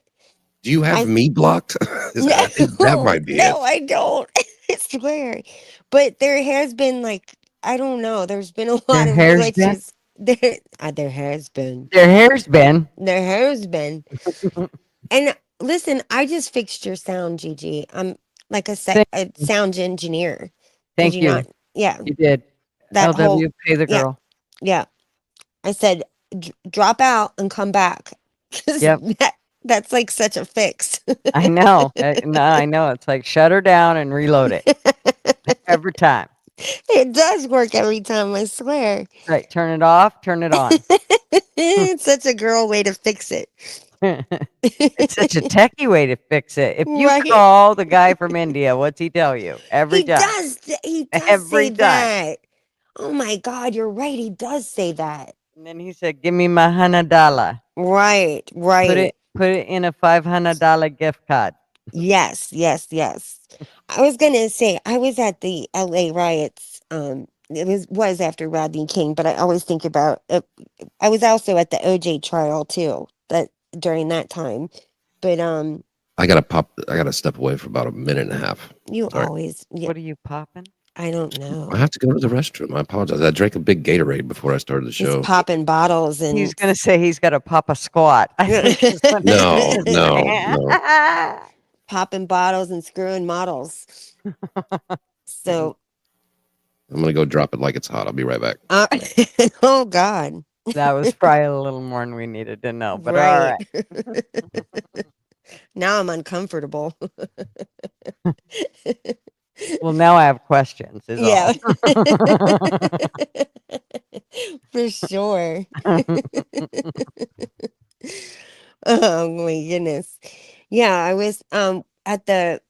Do you have I me blocked? I think that might be it. no, I don't. I swear. But there has been like, I don't know. There's been a lot Their of hair's been. glitches. There has been. Their hair's been. There has been. And listen, I just fixed your sound, Gigi. I'm like Thank a you. sound engineer. Did Thank you you. not? Yeah, You did. that whole LW, pay the yeah, girl. yeah. I said drop out and come back. 'Cause Yep. that's like such a fix. I know. No, I know. It's like shut her down and reload it every time. It does work every time, I swear. Right. Turn it off, turn it on. It's such a girl way to fix it. It's such a techie way to fix it. If you Right? call the guy from India, what's he tell you? Every He time. does. He does Every say time. that. Oh my God, you're right. He does say that. And then he said, "Give me my $100. Right, Put right. it in a $500 gift card." Yes, yes, yes. I was gonna say I was at the LA riots. It was after Rodney King, but I always think about it. I was also at the OJ trial too. That during that time, but I gotta step away for about a minute and a half. you Sorry. always, yeah. What are you popping? I don't I know. have to go to the restroom. I apologize. I drank a big Gatorade before I started the He's show. popping bottles He's and gonna say he's got to pop a squat. I think is what he's No, gonna no. say. popping bottles and screwing models. So, I'm gonna go drop it like it's hot. I'll be right back. oh God, That was probably a little more than we needed to know, but all right. right. Now I'm uncomfortable. Well, now I have questions, is Yeah. all. For sure. Oh my goodness. Yeah, I was um at the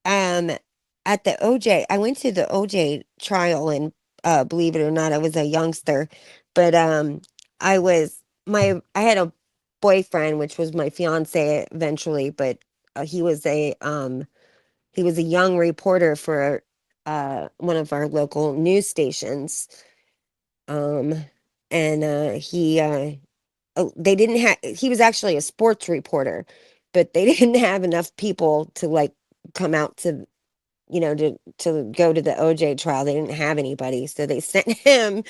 OJ. I went to the OJ trial, and believe it or not, I was a youngster. But I had a boyfriend, which was my fiance eventually, but he was a young reporter for one of our local news stations. Um and they didn't have he was actually a sports reporter, but they didn't have enough people to like come out to to go to the OJ trial. They didn't have anybody, so they sent him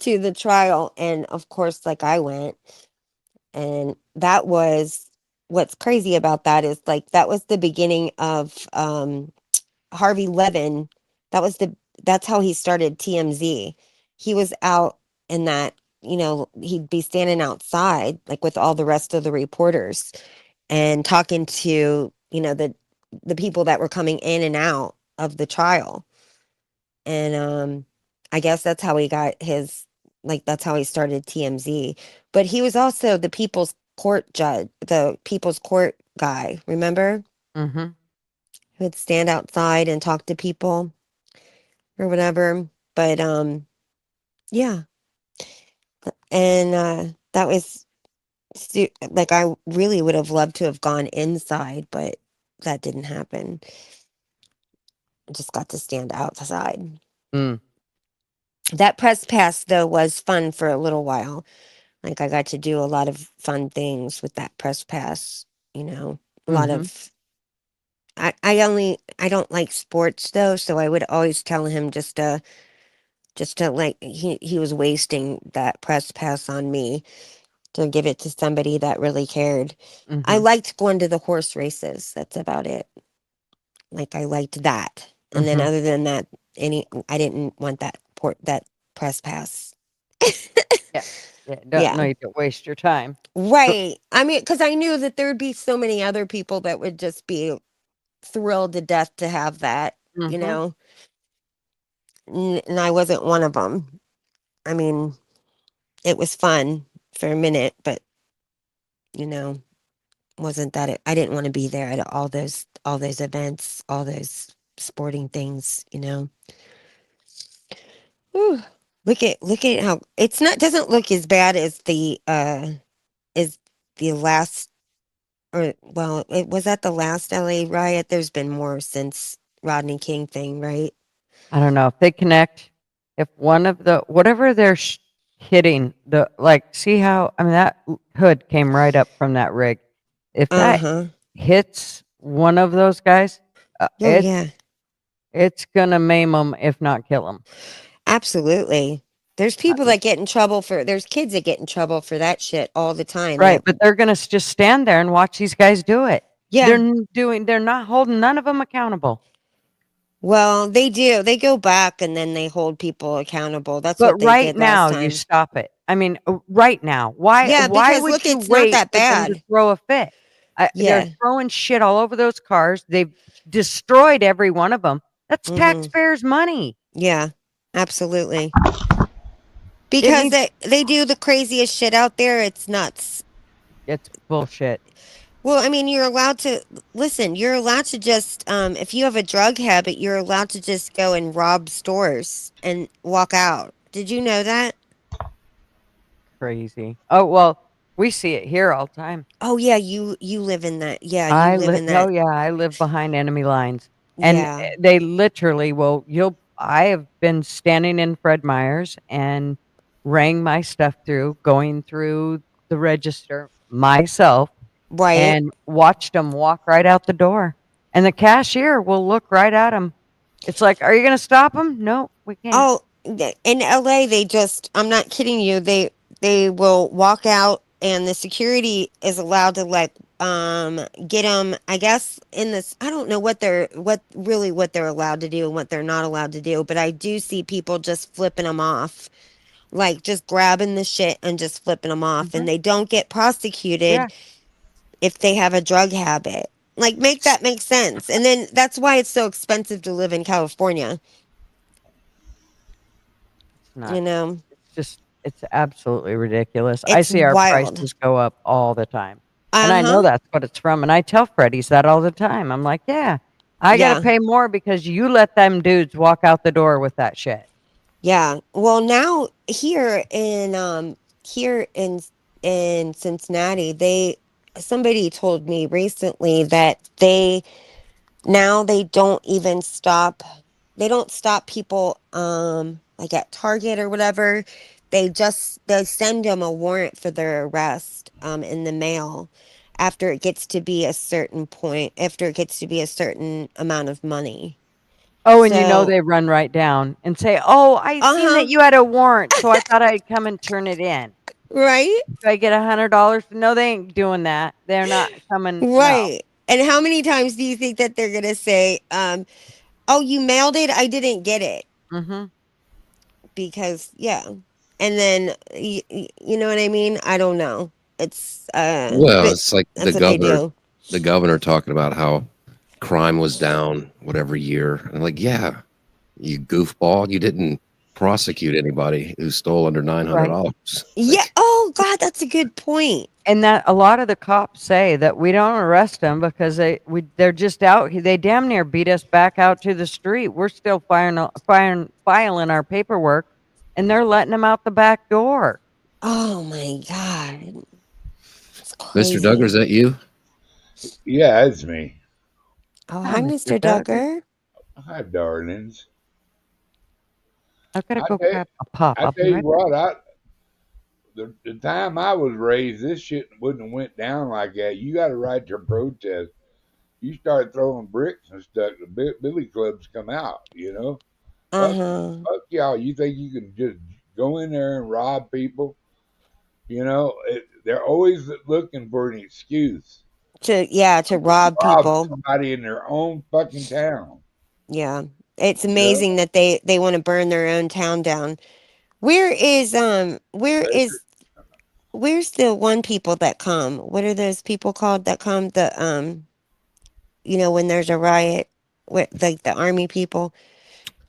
to the trial, and of course like I went, and that was what's crazy about that is like that was the beginning of Harvey Levin. That was that's how he started TMZ. He was out in that, he'd be standing outside like with all the rest of the reporters and talking to, the people that were coming in and out of the trial. And I guess that's how he got his that's how he started TMZ. But he was also the people's court judge, the people's court guy, remember? Mm-hmm. Who would stand outside and talk to people or whatever. But yeah. And that was like I really would have loved to have gone inside, but that didn't happen. I just got to stand outside. Mm. That press pass though was fun for a little while. Like I got to do a lot of fun things with that press pass, a lot Mm-hmm. of I don't like sports though, so I would always tell him just to like he was wasting that press pass on me to give it to somebody that really cared. I Mm-hmm. liked going to the horse races. That's about it. Like I liked that. And then Mm-hmm. other than that, I didn't want that press pass. Yeah. Yeah. Don't Yeah. need to waste your time. Right. I mean, because I knew that there'd be so many other people that would just be thrilled to death to have that, Mm-hmm. and I wasn't one of them. I mean, it was fun for a minute, but you know, wasn't that it? I didn't want to be there at all those events, all those sporting things. Whew. Look at how it's not doesn't look as bad as the last or well, it was that the last LA riot. There's been more since Rodney King thing, right? I don't know if they connect. If one of the whatever they're hitting the like, see how I mean that hood came right up from that rig. If that Uh-huh. hits one of those guys, Oh yeah. it's gonna maim them, if not kill them. Absolutely. There's people that get in trouble for there's kids that get in trouble for that shit all the time. Right, That, but they're gonna just stand there and watch these guys do it. yeah. They're not holding none of them accountable. Well, they do. They go back and then they hold people accountable. That's But what they right did last now, you time. stop it. I mean, right now. Why Yeah, why because would look, you it's not wait that for them to bad. throw a fit? They're Yeah. throwing shit all over those cars. They've destroyed every one of them. That's Mhm. taxpayers' money. Yeah. Absolutely. It Because needs they do the craziest shit out there. It's nuts. it's bullshit. Well, I mean, you're allowed to listen. You're allowed to just, if you have a drug habit, you're allowed to just go and rob stores and walk out. Did you know that? Crazy. Oh, well, we see it here all the time. Oh yeah, you live in that. Yeah, you live in Oh that. yeah, I live behind enemy lines. And Yeah. they literally will I have been standing in Fred Meyer's and rang my stuff through, going through the register myself Right. and watched them walk right out the door. And the cashier will look right at them. It's like, "Are you going to stop them?" "No, we can't." Oh, in LA, they just, I'm not kidding you. They will walk out and the security is allowed to like get them, I guess in this, I don't know what they're allowed to do and what they're not allowed to do, but I do see people just flipping them off. Like just grabbing the shit and just flipping them off and Mhm. they don't get prosecuted Yeah. if they have a drug habit. Like make that make sense. And then that's why it's so expensive to live in California, It's not. you know. It's absolutely ridiculous. I It's see our wild. prices go up all the time. And I know Uh-huh. that's what it's from, and I tell Freddie's that all the time. I'm like, "Yeah, I gotta Yeah. pay more because you let them dudes walk out the door with that shit." Yeah. Well, now here in Cincinnati, somebody told me recently that they don't even stop they don't stop people like at Target or whatever. They send them a warrant for their arrest in the mail after it gets to be a certain point, after it gets to be a certain amount of money. Oh, and you know So, they run right down and say, "Oh, I seen that uh-huh. you had a warrant, so I thought I'd come and turn it in. Right? Do I get $100?" No, they ain't doing that. They're not coming. No. Right. And how many times do you think that they're gonna say, "Oh, you mailed it? I didn't get it." Mhm. Because yeah, and then you know what I mean. I don't know. It's Well, but it's like that's what they do. the governor talking about how crime was down whatever year. And like, yeah, you goofball, you didn't prosecute anybody who stole under Right. $900. Yeah. Like, Oh God, that's a good point. And that a lot of the cops say that we don't arrest them because they're just out. They damn near beat us back out to the street. We're still filing our paperwork, and they're letting them out the back door. Oh my God, it's Mr. Duggar, crazy. is that you? Yeah, it's me. Oh, Hi, hi, Mr. Mr. Duggar. Duggar. Hi, darlings. I've got to I go tell, grab a pop. I I'll be tell you right back. what, the time I was raised, this shit wouldn't have went down like that. You got a right to protest. You start throwing bricks and stuff, the billy clubs come out. Uh huh. Fuck y'all. You think you can just go in there and rob people? They're always looking for an excuse To rob rob people. somebody in their own fucking town. Yeah, it's You know, amazing that they want to burn their own town down. Where's the one people that come? What are those people called that come? When there's a riot, like the army people.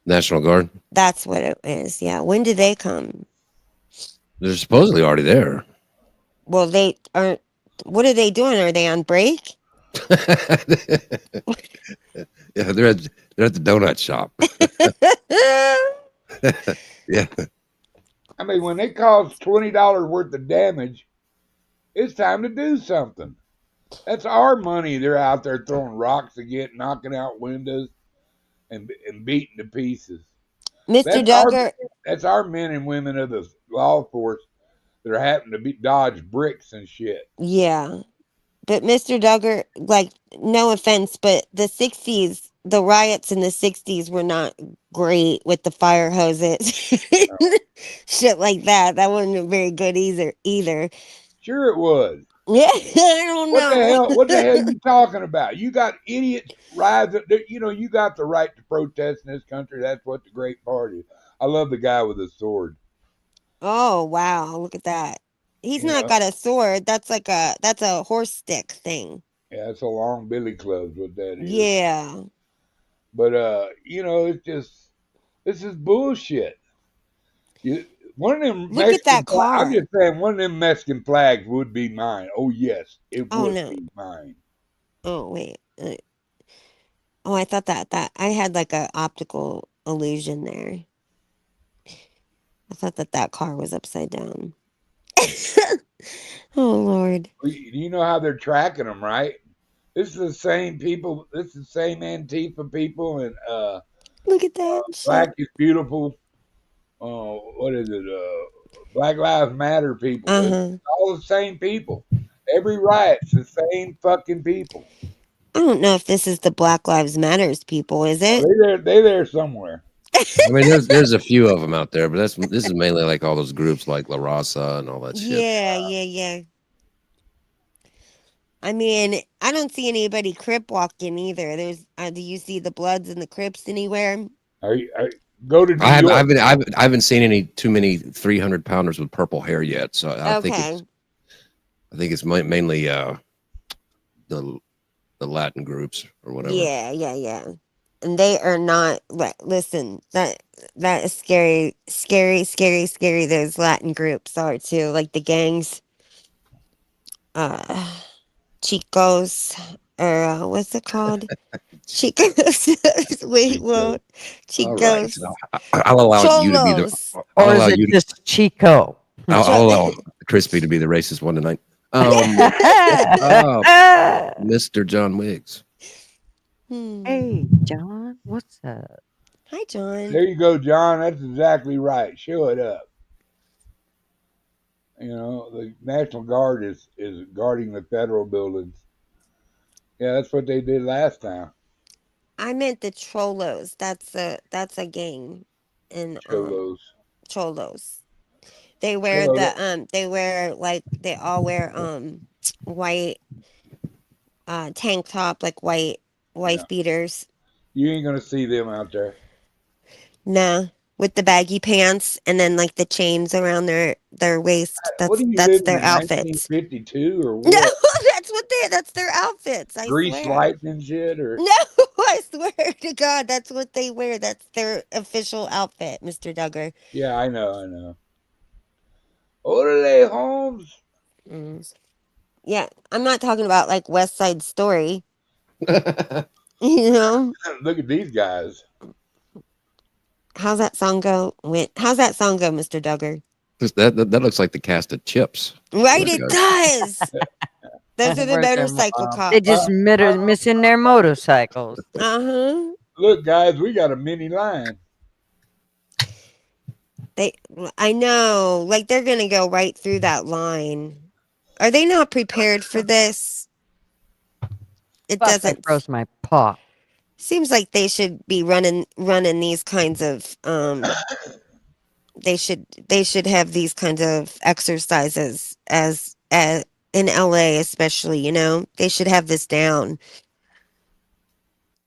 National Guard. That's what it is. Yeah. When do they come? They're supposedly already there. Well, they aren't. What are they doing? Are they on break? Yeah, they're at the donut shop. Yeah. I mean, when they cause $20 worth of damage, it's time to do something. That's our money. They're out there throwing rocks again, knocking out windows, and beating to pieces. Mr. Duggar. That's our men and women of the law force that are having to dodge bricks and shit. Yeah. But Mr. Duggar, like, no offense, but the 60s, the riots in the 60s were not great with the fire hoses. Shit like that. That wasn't very good either. Sure it was. Yeah, I don't know. What the hell are you talking about? You got idiots rise up. You know, you got the right to protest in this country. That's what the great part is. I love the guy with the sword. Oh, wow. Look at that. He's You not know? got a sword. That's a horse stick thing. Yeah, it's a long billy club's what that is. Yeah. But you know, it's just this is bullshit. One of them Look at that I'm car. just saying, one of them Mexican flags would be mine. Oh yes, it Oh, would no. be mine. Oh, wait. Oh, I thought that I had like a optical illusion there. I thought that car was upside down. Oh, Lord. You know how they're tracking them, right? This is the same people. This is the same Antifa people and Look at that Black shit. is Beautiful. What is it? Black Lives Matter people. It's Uh-huh. all the same people. Every riot's the same fucking people. I don't know if this is the Black Lives Matters people, is it? They there somewhere. I mean, there's a few of them out there, but this is mainly like all those groups like La Raza and all that shit. Yeah. I mean, I don't see anybody Crip walking either. There's, do you see the Bloods and the Crips anywhere? Go to New York. I haven't seen too many 300-pounders with purple hair yet, so I think it's mainly the Latin groups or whatever. Yeah. And they are not. Listen, that is scary. Those Latin groups are too, like the gangs, Chicos, or what's it called? Chicos. Wait, well, Chicos. All right, I'll allow you to be the. Cholos. I'll Or is allow it you to. just Chico? I'll allow Crispy to be the racist one tonight. Mr. John Wiggs. Hey, John, what's up? Hi, John. There you go, John. That's exactly right. Show it up. You know, the National Guard is guarding the federal buildings. Yeah, that's what they did last time. I meant the Cholos. That's a gang in Cholos. They wear they all wear white tank top, like white wife beaters. You ain't gonna see them out there. Nah, with the baggy pants and then like the chains around their waist. That's their outfits. 1952 or what? No, that's their outfits. I Grease swear. lightning shit or No, I swear to God, that's what they wear. That's their official outfit, Mr. Duggar. Yeah, I know. Orale Holmes. Yeah, I'm not talking about like West Side Story. You know? Look at these guys. How's that song go? How's that song go, Mr. Duggar? That looks like the cast of Chips. Right, it does. Those are the motorcycle cops. They just missing their motorcycles. Uh-huh. Look, guys, we got a mini line. I know, like they're gonna go right through that line. Are they not prepared for this? It doesn't. Froze my paw. Seems like they should be running these kinds of they should have these kinds of exercises as in LA especially, you know. They should have this down.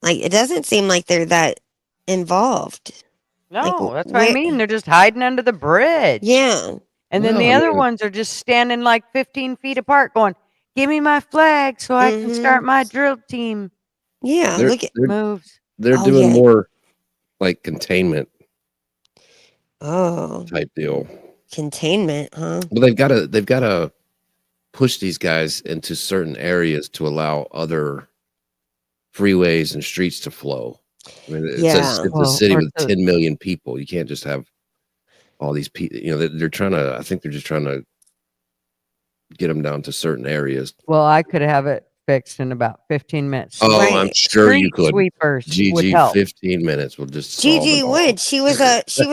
Like it doesn't seem like they're that involved. No, like, that's what I mean. They're just hiding under the bridge. Yeah. And then the other ones are just standing like 15 feet apart going, give me my flag so I can start my drill team. Yeah, look at moves. They're doing more like containment type deal. Containment, huh? Well, they've got to push these guys into certain areas to allow other freeways and streets to flow. I mean, it's a city with 10 million people. You can't just have all these people. You know, they're trying to. I think they're just trying to get them down to certain areas. Well, I could have it fixed in about 15 minutes. Oh, I'm Right. sure you Street could. sweepers would GG, help. 15 minutes will just solve Gigi it all. Wood, she was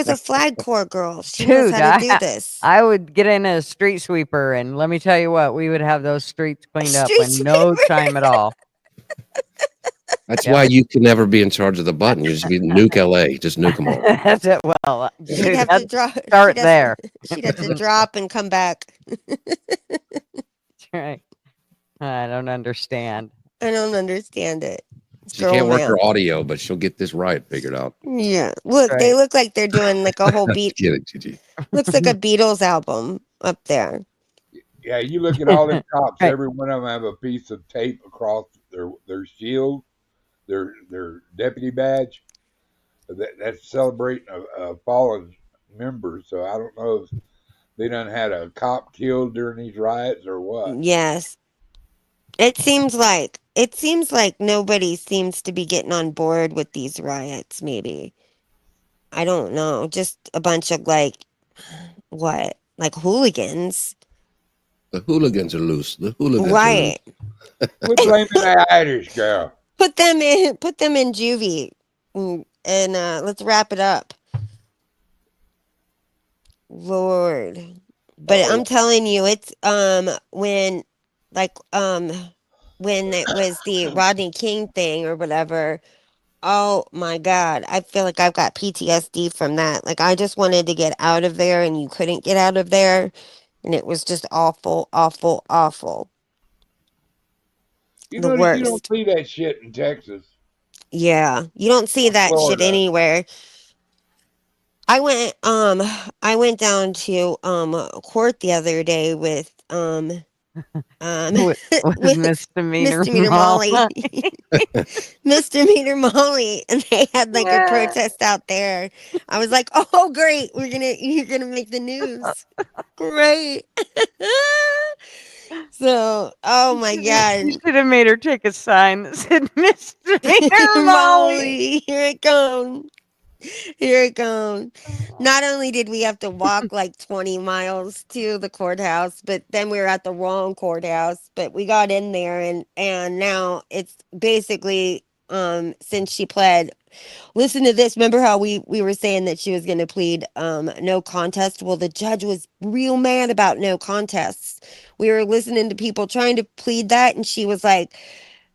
a flag corps girl. She knows Dude, how to do this. I would get in a street sweeper, and let me tell you what, we would have those streets cleaned up Street in no sweeper. time at all. That's Yep. why you can never be in charge of the button. You just be nuke LA. Just nuke them all. That's it. Well, She'd dude, have to let's drop. start there. She'd have to drop and come back. That's right. I don't understand. I don't understand it. She can't work her math. audio, but she'll get this riot figured out. Yeah. Look, they Right. look like they're doing like a whole beat. Get it, Gigi. Looks like a Beatles album up there. Yeah, you look at all the cops. Right. Every one of them have a piece of tape across their shield, their deputy badge. That's celebrating a fallen member. So I don't know if they done had a cop killed during these riots or what. Yes. It seems like nobody seems to be getting on board with these riots, maybe. I don't know. Just a bunch of like hooligans. The hooligans are loose. The hooligans Right. Quit blaming that Irish girl. Put them in juvie. And let's wrap it up. Lord. But I'm telling you, it's when it was the Rodney King thing or whatever. Oh my God. I feel like I've got PTSD from that. Like I just wanted to get out of there and you couldn't get out of there. And it was just awful, awful, awful. You The know, you don't worst. see that shit in Texas. Yeah. You don't see that shit Florida. anywhere. I went down to court the other day with With with misdemeanor Molly. Molly. Misdemeanor Molly, and they had like a protest out there. I was like, "Oh, great! You're gonna make the news, great!" So, oh my God, You should have made her take a sign that said misdemeanor Molly. Here it comes. Here it comes. Not only did we have to walk like 20 miles to the courthouse, but then we were at the wrong courthouse. But we got in there, and now it's basically since she pled. Listen to this. Remember how we were saying that she was going to plead no contest? Well, the judge was real mad about no contests. We were listening to people trying to plead that, and she was like,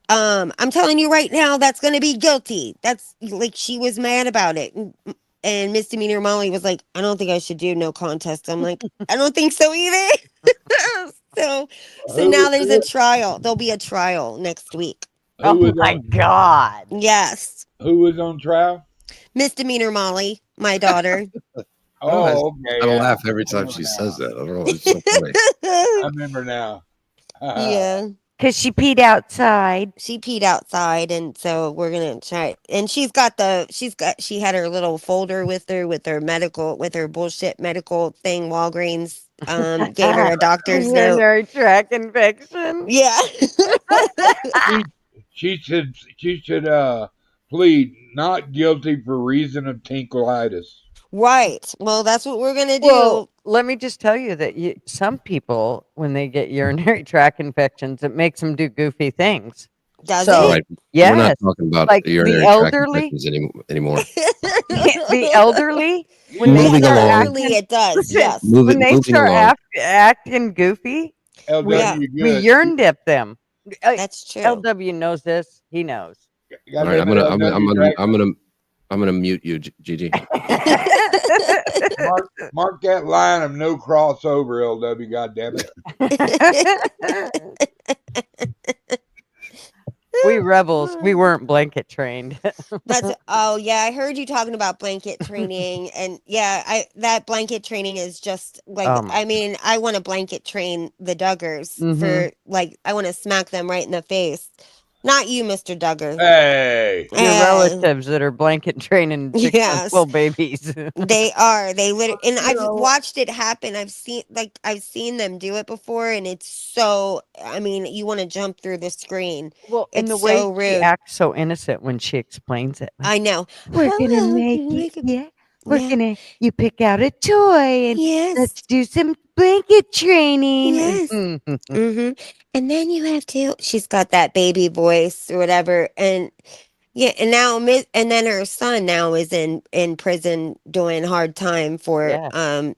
I'm telling you right now, that's going to be guilty. That's like, she was mad about it. And Misdemeanor Molly was like, I don't think I should do no contest. I'm like, I don't think so either. so now there's a trial. There'll be a trial next week. Oh my God. Yes. Who was on trial? Misdemeanor Molly, my daughter. Oh, okay. I laugh every time she says that. I don't know. It's so funny. I remember now. Yeah. Because she peed outside. She peed outside, and so we're gonna try. And she had her little folder with her with her bullshit medical thing. Walgreens gave her a doctor's note. Urinary tract infection. Yeah. She should plead not guilty for reason of tinkleitis. Right. Well, that's what we're gonna do. Well, let me just tell you that some people, when they get urinary tract infections, it makes them do goofy things. Does So, it? Right. Yes. We're not talking about Like urinary the tract elderly. infections anymore. The elderly, when they Moving start along. Elderly, acting, it does. listen, Yes. when they Moving start along. acting goofy, LW, Yeah. you we good. urine dip them. That's true. LW knows this. He knows. You All got right, LW I'm gonna mute you, Gigi. Mark that line of no crossover, LW. God damn it. We rebels. We weren't blanket trained. Oh yeah, I heard you talking about blanket training, and yeah, that blanket training is just like, I mean, I want to blanket train the Duggars for like, I want to smack them right in the face. Not you, Mr. Duggar. Hey. Your relatives that are blanket training 6-month-old babies. They are. They literally, and I've watched it happen. I've seen them do it before, and it's so. I mean, you want to jump through the screen. Well, and it's the way so rude. she acts so innocent when she explains it. Like, I know. We're gonna make it. Yeah. We're gonna. You pick out a toy and let's do some blanket training. Yes. Mm-hmm. And then you have to. She's got that baby voice or whatever, and yeah, and now and then her son now is in prison doing hard time for Yeah.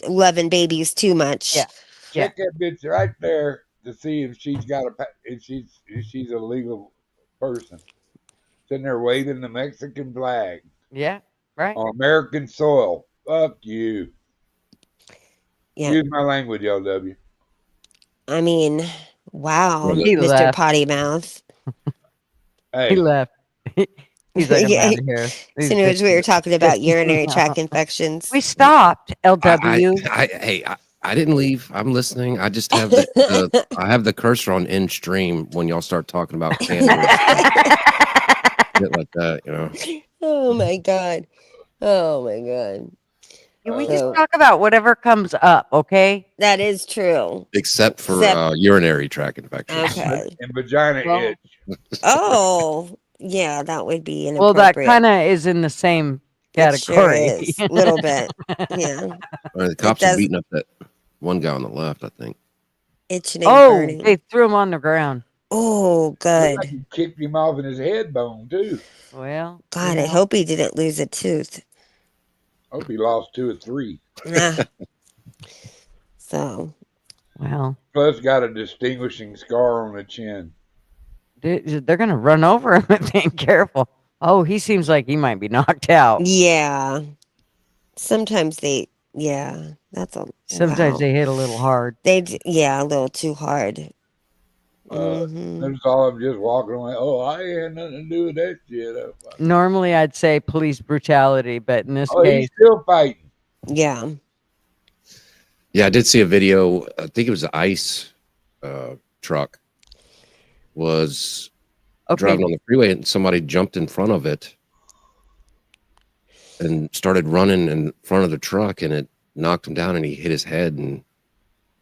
loving babies too much. Yeah. Check that bitch right there to see if she's got if she's a legal person. Sitting there waving the Mexican flag Yeah. Right. on American soil. Fuck you. Yeah. Use my language, LW. I mean, wow, Well, He Mr. left. Potty Mouth. He Hey, left. He's like, I'm Yeah. out of here. As These soon as we were bitches talking are about pissing me urinary tract off. infections. We stopped. LW. I didn't leave. I'm listening. I just have I have the cursor on end stream when y'all start talking about cannabis, shit like that. You know. Oh my god. Oh my god. We just So talk about whatever comes up, okay? that is true. Except for Except urinary tract infections. okay. and vagina Well- itch. Oh, yeah, that would be Well, that inappropriate. kind of is in the same It sure category. is. A little bit. Yeah. The cops are does- beating up that one guy on the left, I think. Itching and Oh, burning. they threw him on the ground. Oh, Looked like good. he kicked him off in his head bone too. Well, God, I hope he didn't lose a tooth. Hope he lost 2 or 3. Nah. So Well, Plus, got a distinguishing scar on the chin. they're gonna run over him if they ain't careful. Oh, he seems like he might be knocked out. yeah. Sometimes that's a Sometimes wow. they hit a little hard. Yeah, a little too hard. There's all of them just walking away. Oh, I ain't had nothing to do with that shit. Normally, I'd say police brutality, but in this Oh, case, he's still fighting. Yeah. Yeah, I did see a video. I think it was an ice truck was driving on the freeway, and somebody jumped in front of it and started running in front of the truck, and it knocked him down, and he hit his head and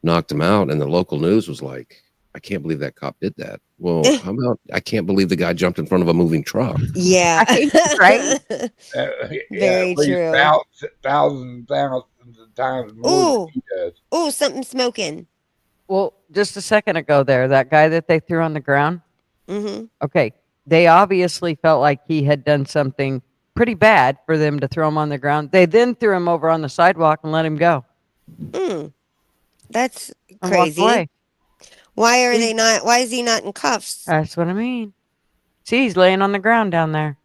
knocked him out. And the local news was like, I can't believe that cop did that. Well, how about I can't believe the guy jumped in front of a moving truck. Yeah. Right? Very true. Thousands of times more than he does. Oh, something smoking. Well, just a second ago there, that guy that they threw on the ground. Mm-hmm. Okay, they obviously felt like he had done something pretty bad for them to throw him on the ground. They then threw him over on the sidewalk and let him go. That's And walked crazy. away. Why are they not? Why is he not in cuffs? That's what I mean. See, he's laying on the ground down there.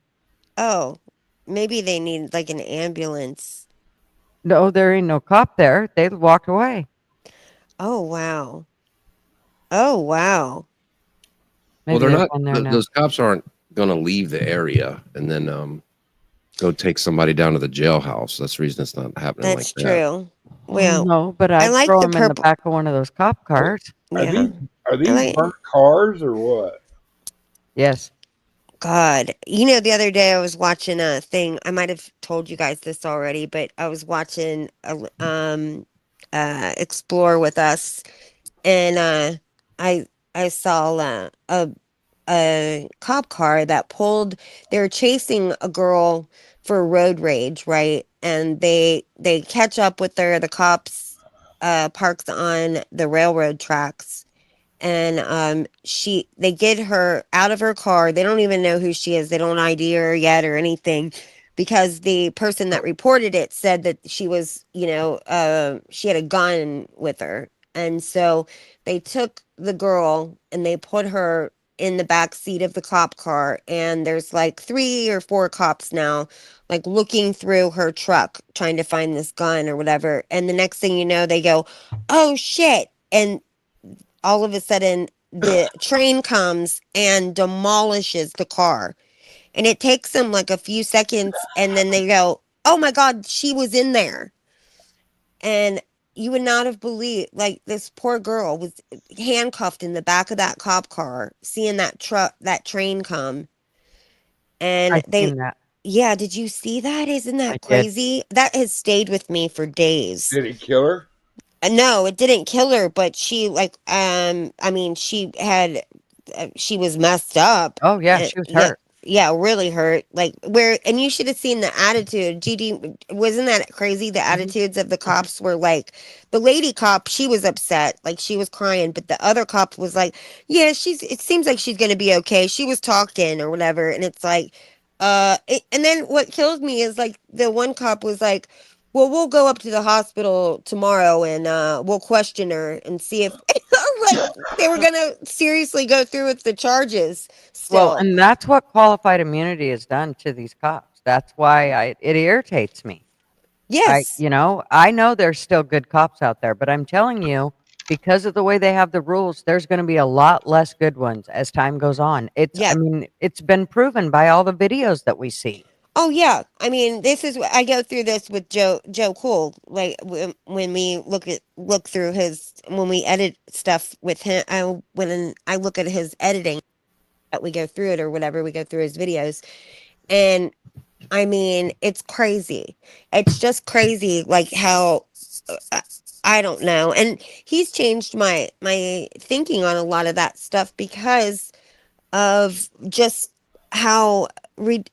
Oh, maybe they need like an ambulance. No, there ain't no cop there. They walked away. Oh wow. Oh wow. Well, Maybe they're there's not. one there now. Those cops aren't going to leave the area and then go take somebody down to the jailhouse. That's the reason it's not happening. That's like that. true. Well, no, but I I'd like throw the him in the purple. back of one of those cop cars. Yeah. Are these like- burnt cars or what? Yes. God, you know, the other day I was watching a thing. I might have told you guys this already, but I was watching Explore with Us, and I saw a cop car that pulled. They were chasing a girl for road rage, right? And they catch up with her. The cops parks on the railroad tracks, and they get her out of her car. They don't even know who she is. They don't ID her yet or anything, because the person that reported it said that she was, she had a gun with her. And so they took the girl and they put her in the back seat of the cop car, and there's like 3 or 4 cops now like looking through her truck trying to find this gun or whatever. And the next thing you know, they go, oh shit. And all of a sudden the train comes and demolishes the car, and it takes them like a few seconds, and then they go, oh my god, she was in there. And you would not have believed, like, this poor girl was handcuffed in the back of that cop car, seeing that train come. And I seen that. yeah, did you see that? Isn't that I did. crazy? That has stayed with me for days. Did he kill her? No, it didn't kill her, but she I mean, she was messed up. Oh yeah, she was hurt. yeah, really hurt. Like where, and you should have seen the attitude. GD, wasn't that crazy? The attitudes of the cops were like, the lady cop, she was upset, like she was crying, but the other cop was like, yeah, it seems like she's gonna be okay. She was talking or whatever, and it's like, and then what kills me is like the one cop was like, well, we'll go up to the hospital tomorrow and we'll question her and see if like they were gonna seriously go through with the charges Well, still. and that's what qualified immunity has done to these cops. That's why it irritates me. Yes. I know there's still good cops out there, but I'm telling you, because of the way they have the rules, there's going to be a lot less good ones as time goes on. I Yeah. mean, it's been proven by all the videos that we see. Oh yeah. I mean, this is I go through this with Joe Cool. Like when we look through his when we edit stuff with him. When I look at his editing, that we go through it or whatever, we go through his videos, and I mean, it's crazy. It's just crazy, like how I don't know. And he's changed my thinking on a lot of that stuff because of just how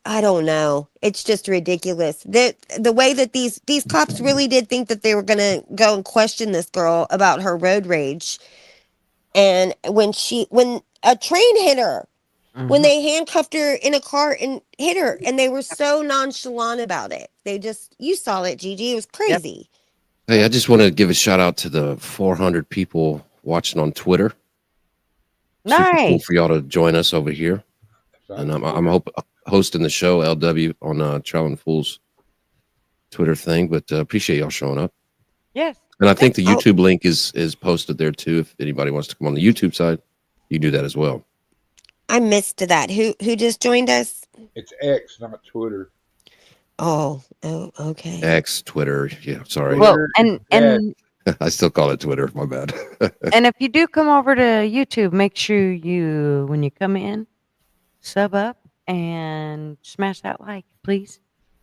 I don't know. It's just ridiculous. The way that these cops really did think that they were gonna go and question this girl about her road rage, and when a train hit her, when they handcuffed her in a car and hit her, and they were so nonchalant about it. They just you saw it, Gigi. It was crazy. Hey, I just want to give a shout out to the 400 people watching on Twitter. Super cool Nice. for y'all to join us over here. And I'm hosting the show, LW, on Traveling Fools Twitter thing, but appreciate y'all showing up. Yes. And I think the Oh. YouTube link is posted there too. If anybody wants to come on the YouTube side, you do that as well. I missed that. Who just joined us? It's X, not Twitter. Oh, okay. X, Twitter. Yeah, sorry. Well, Twitter, and I still call it Twitter. My bad. and if you do come over to YouTube, make sure you when you come in, sub up and smash that like, please.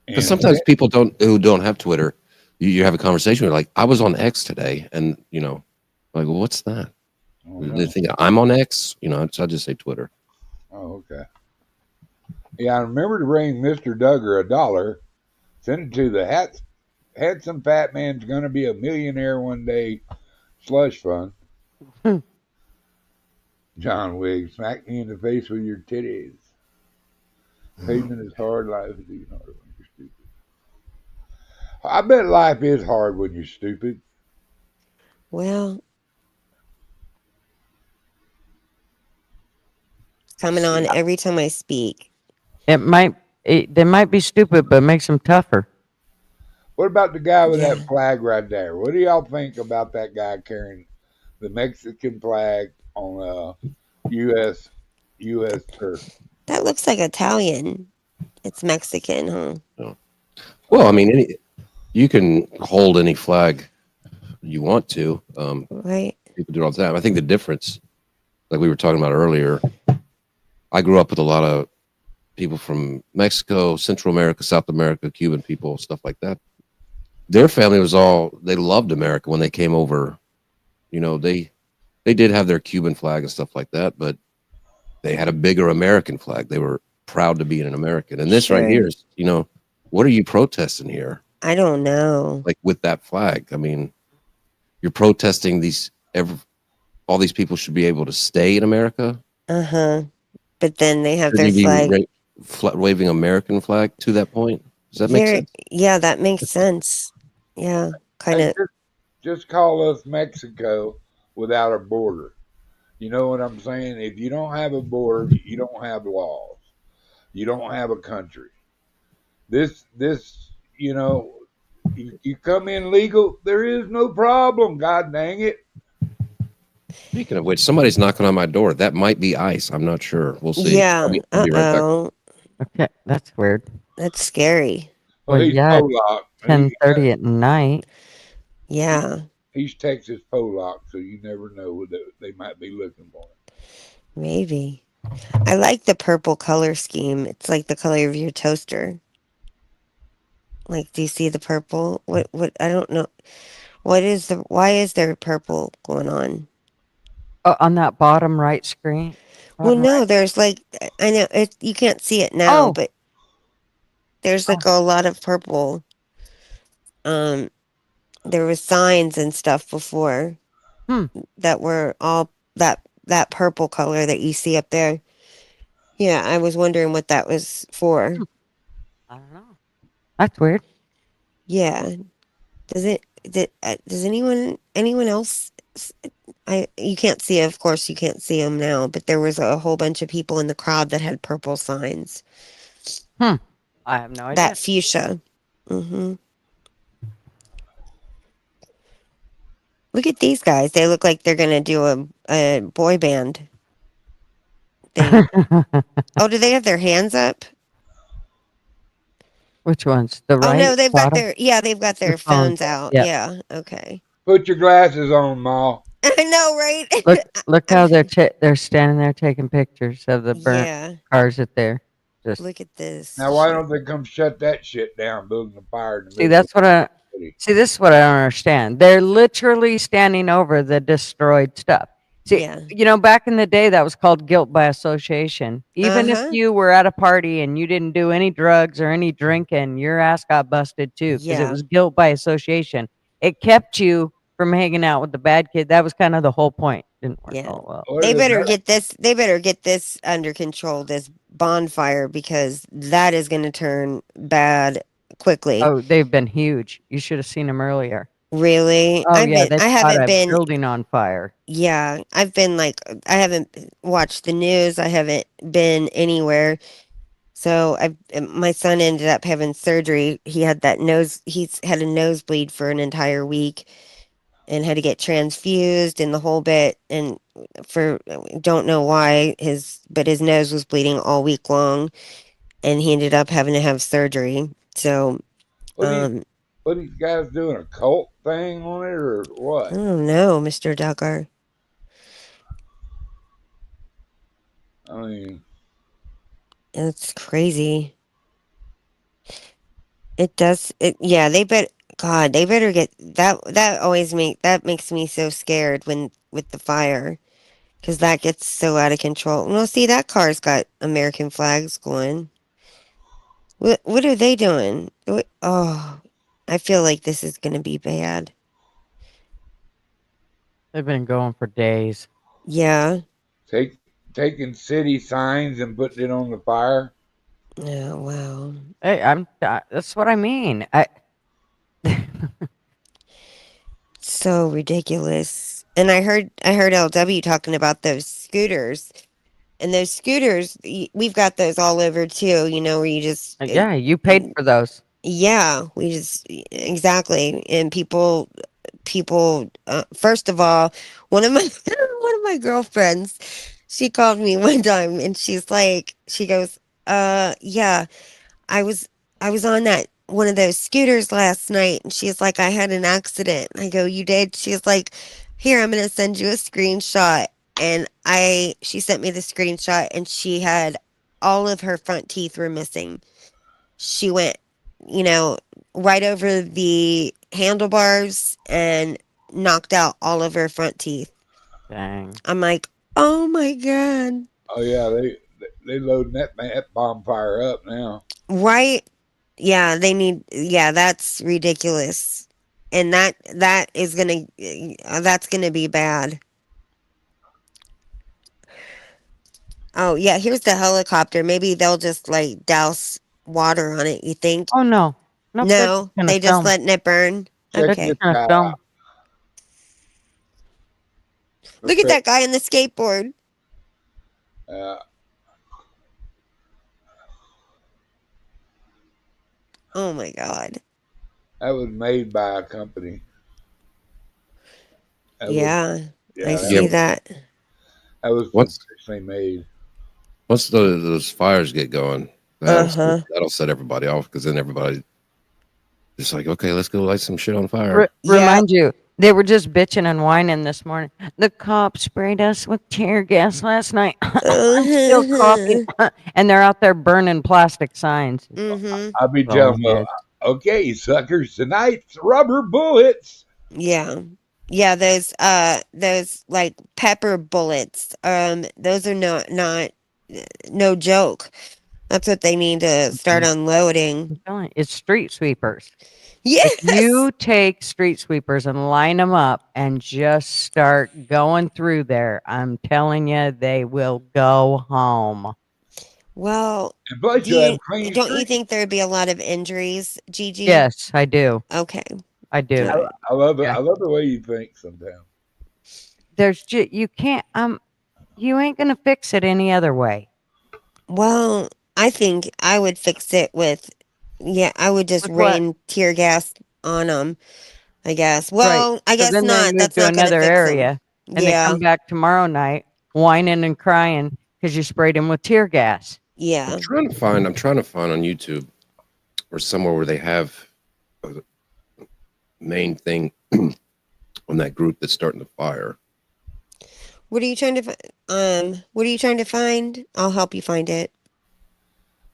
Because sometimes people who don't have Twitter, you have a conversation with like, I was on X today, and like, well, what's that? They think I'm on X, so I just say Twitter. Oh, okay. Yeah, I remember to bring Mr. Duggar $1. Send it to the Handsome Fat Man's Gonna Be a Millionaire One Day slush fund. John Wiggs, smack me in the face with your titties. Pavement is hard, life is even harder when you're stupid. I bet life is hard when you're stupid. Well, coming on every time I speak. They might be stupid, but it makes them tougher. What about the guy with Yeah. that flag right there? What do y'all think about that guy carrying the Mexican flag on U.S. turf? That looks like Italian. It's Mexican, huh? Well, I mean, you can hold any flag you want to. Right. People do it all the time. I think the difference, like we were talking about earlier, I grew up with a lot of people from Mexico, Central America, South America, Cuban people, stuff like that. Their family they loved America when they came over. They did have their Cuban flag and stuff like that, but they had a bigger American flag. They were proud to be an American. And this right here is, what are you protesting here? I don't know. Like with that flag. I mean, you're protesting all these people should be able to stay in America. Uh-huh. But then they have Should their you be flag. waving American flag to that point? Does that make sense? Yeah, that makes sense. Yeah, kind of. Just call us Mexico without a border. You know what I'm saying? If you don't have a border, you don't have laws. You don't have a country. This, you come in legal, there is no problem. God dang it. Speaking of which, somebody's knocking on my door. That might be ICE. I'm not sure. We'll see. Yeah. I'll be right back. Okay, that's weird. That's scary. Well, Well, he's yeah, Polak. 10:30 at night. Yeah, He's Texas Polak, so you never know what they might be looking for. maybe. I like the purple color scheme. It's like the color of your toaster. Like, do you see the purple? What, I don't know. Why is there purple going on? Oh, on that bottom right screen. Well, bottom no, right. there's like I know it. You can't see it now, Oh, but there's like a lot of purple. Um, there was signs and stuff before Hmm. that were all that purple color that you see up there. Yeah, I was wondering what that was for. I don't know. That's weird. Yeah, does anyone else? You can't see. Of course, you can't see them now. But there was a whole bunch of people in the crowd that had purple signs. I have no idea. That fuchsia. Mm-hmm. Look at these guys. They look like they're gonna do a boy band thing. Oh, do they have their hands up? Which ones? The Oh right no, they've got bottom? they've got their phones. phones out. Yeah. Yeah. Okay. Put your glasses on, Ma. I know, right? Look how they're standing there taking pictures of the burnt Yeah. cars that they're just. Look at this. Now, why don't they come shut that shit down, building a fire in the See, middle of that's what I the city? see. This is what I don't understand. They're literally standing over the destroyed stuff. See, Yeah. back in the day, that was called guilt by association. Even if Uh-huh. you were at a party and you didn't do any drugs or any drinking, your ass got busted too, because it Yeah. was guilt by association. It kept you from hanging out with the bad kid. That was kind of the whole point. Didn't work Yeah. all well. What They is better that? get this. They better get this under control. This bonfire, because that is going to turn bad quickly. Oh, they've been huge. You should have seen them earlier. Really? Oh yeah, they I caught haven't a been. building on fire. Yeah, I've been like, I haven't watched the news. I haven't been anywhere. So my son ended up having surgery. He's had a nosebleed for an entire week and had to get transfused and the whole bit. And don't know why but his nose was bleeding all week long and he ended up having to have surgery. So, What are these guys doing? A cult thing on it or I what? don't know, Mr. Duggar. I mean, It's crazy. It does. Yeah, God, they better get that. That makes me so scared with the fire, because that gets so out of control. Well, see, that car's got American flags going. What are they doing? Oh, I feel like this is gonna be bad. They've been going for days. Yeah. taking city signs and putting it on the fire. Oh wow. Hey, that's what I mean. So ridiculous. And I heard LW talking about those scooters. And those scooters, we've got those all over too, where you just Yeah, you paid for those. yeah, we just exactly. And people first of all, one of my one of my girlfriends, she called me one time and she goes, yeah, I was I was on that one of those scooters last night, and she's like, I had an accident. I go, you did? She's like, here, I'm gonna send you a screenshot. And she sent me the screenshot, and she had all of her front teeth were missing. She went, right over the handlebars and knocked out all of her front teeth. Dang. I'm like, oh my God. Oh yeah, they loading that bonfire up now. Right? Yeah, that's ridiculous. And that's gonna be bad. Oh yeah, here's the helicopter. Maybe they'll just like douse water on it, you think? Oh no. Nope, they're just No, gonna they just film. letting it burn. Check They're Okay. this just gonna guy film. out. Look at that guy on the skateboard. Oh my God. That was made by a company. Yeah, I that see that. was professionally made. Once those fires get going, that'll set everybody off, because then everybody just like, okay, let's go light some shit on fire. Remind you, they were just bitching and whining this morning. The cops sprayed us with tear gas last night. I'm still coughing. And they're out there burning plastic signs. Mm-hmm. I'll be Oh, telling them, yes. okay, suckers, tonight's rubber bullets. Yeah. Yeah, those like pepper bullets. Those are not no joke. That's what they need to start unloading. I'm telling you, it's street sweepers. If Yes. you take street sweepers and line them up and just start going through there, I'm telling you, they will go home. Well, And plus, you have clean don't you streets. think there'd be a lot of injuries, Gigi? Yes, I do. Okay. I do. All right. I love it. Yeah. I love the way you think sometimes. There's you can't you ain't gonna fix it any other way. Well, I think I would fix it with, yeah, I would just With what? rain tear gas on them, I guess. Right. Well, I So guess then they not. move That's to not going to another fix them. area and they Yeah. come back tomorrow night whining and crying because you sprayed them with tear gas. Yeah. I'm trying to find on YouTube or somewhere where they have a main thing on that group that's starting the fire. What are you trying to what are you trying to find? I'll help you find it.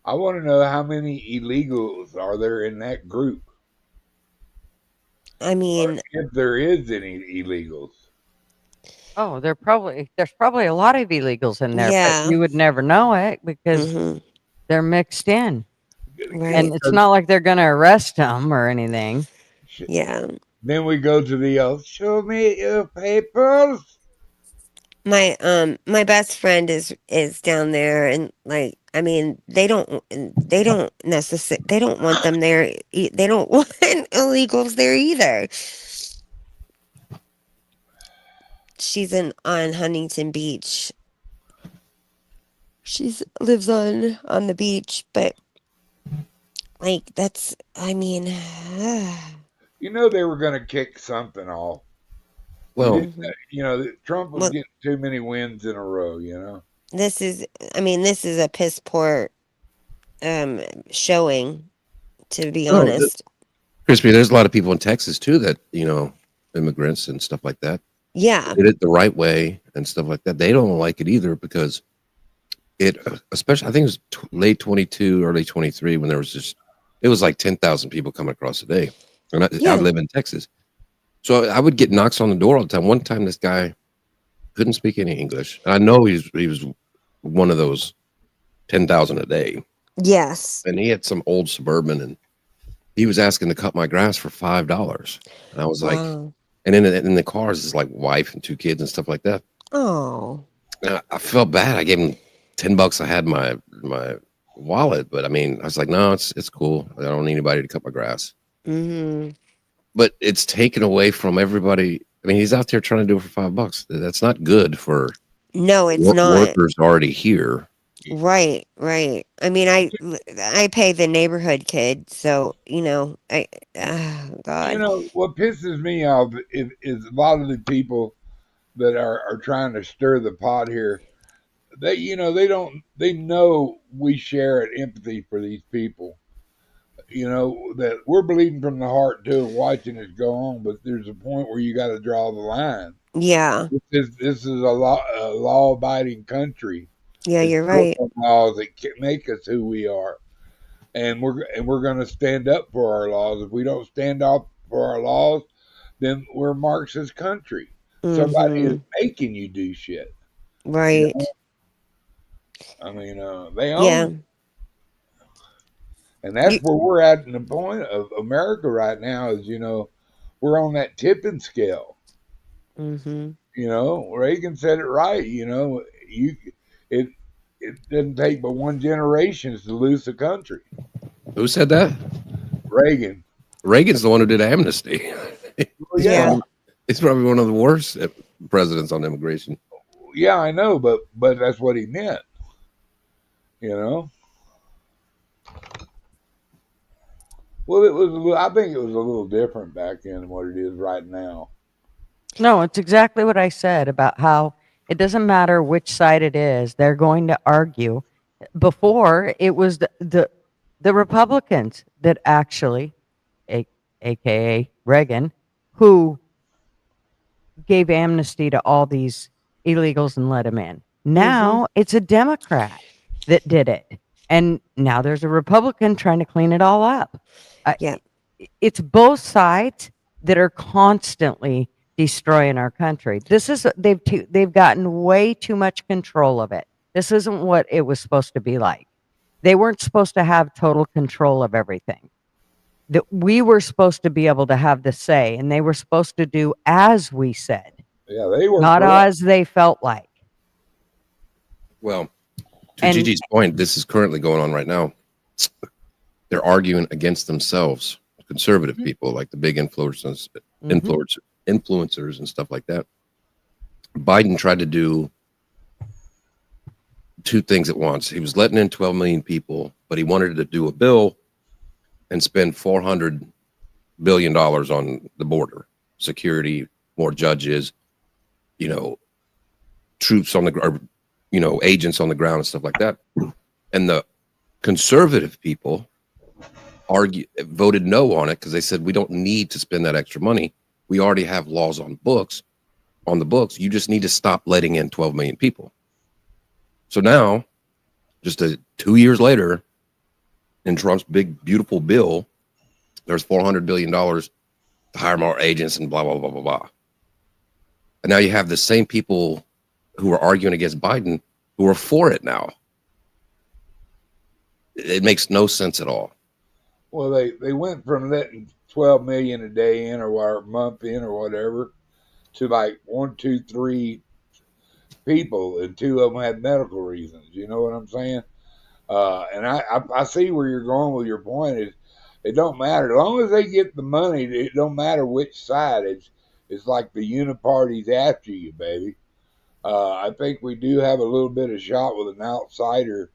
I want to know how many illegals are there in that group. I mean, if there is any illegals. Oh, there's probably a lot of illegals in there, Yeah. but you would never know it because Mhm. they're mixed in. Right. And it's not like they're going to arrest them or anything. Yeah. Then we go to the show me your papers. My best friend is down there, and like, I mean, they don't necessarily, they don't want them there. They don't want illegals there either. She's on Huntington Beach. She's lives on the beach, but like that's, I mean, You know they were going to kick something off. Well, you know, Trump was Well- getting too many wins in a row. You know. this is a piss poor showing, to be Oh, honest. Crispy, there's a lot of people in Texas too that, immigrants and stuff like that. Yeah. Did it the right way and stuff like that. They don't like it either because it, especially, I think it was late 22, early 23, when there was it was like 10,000 people coming across a day. And I live in Texas. So I would get knocks on the door all the time. One time, this guy couldn't speak any English. And I know he was one of those 10,000 a day. Yes. And he had some old Suburban, and he was asking to cut my grass for $5. And I was like, Wow. and in the cars is like wife and 2 kids and stuff like that. Oh. And I felt bad. I gave him $10. I had my wallet, but I mean, I was like, no, it's cool. I don't need anybody to cut my grass. Mm-hmm. But it's taken away from everybody. I mean, he's out there trying to do it for $5. That's not good for No, it's not. workers already here. Right. I mean, I pay the neighborhood kid, so God. You know what pisses me off is a lot of the people that are trying to stir the pot here. They know we share an empathy for these people. You know that we're bleeding from the heart too, and watching it go on. But there's a point where you got to draw the line. Yeah. This is a law abiding country. Yeah, It's you're built right. on laws that make us who we are, and we're going to stand up for our laws. If we don't stand up for our laws, then we're a Marxist country. Somebody is making you do shit. Right. You know? I mean, they own Yeah. it. And that's where we're at in the point of America right now is, we're on that tipping scale. Mm-hmm. Reagan said it right. It doesn't take but one generation to lose the country. Who said that? Reagan. Reagan's the one who did amnesty. Yeah. He's probably one of the worst presidents on immigration. Yeah, I know, but that's what he meant. Well, I think it was a little different back then than what it is right now. No, it's exactly what I said about how it doesn't matter which side it is, they're going to argue. Before, it was the Republicans that actually, aka Reagan, who gave amnesty to all these illegals and let them in. Now it's a Democrat that did it. And now there's a Republican trying to clean it all up. Yeah. It's both sides that are constantly destroying our country. They've gotten way too much control of it. This isn't what it was supposed to be like. They weren't supposed to have total control of everything. That we were supposed to be able to have the say, and they were supposed to do as we said, Yeah, they were not corrupt. as they felt like. Well, to And- Gigi's point, this is currently going on right now. They're arguing against themselves, conservative people like the big influencers, influencers and stuff like that. Biden tried to do two things at once. He was letting in 12 million people, but he wanted to do a bill and spend $400 billion on the border, security, more judges, troops on the ground, agents on the ground and stuff like that. And the conservative people voted no on it because they said we don't need to spend that extra money. We already have laws on the books. You just need to stop letting in 12 million people. So now, just 2 years later, in Trump's big, beautiful bill, there's $400 billion to hire more agents and blah, blah, blah, blah, blah. And now you have the same people who are arguing against Biden who are for it now. It makes no sense at all. Well, they went from letting 12 million a day in or a month in or whatever to like 1, 2, 3 people, and 2 of them had medical reasons. You know what I'm saying? And I see where you're going with your point. It don't matter as long as they get the money. It don't matter which side. It's like the uniparty's after you, baby. I think we do have a little bit of shot with an outsider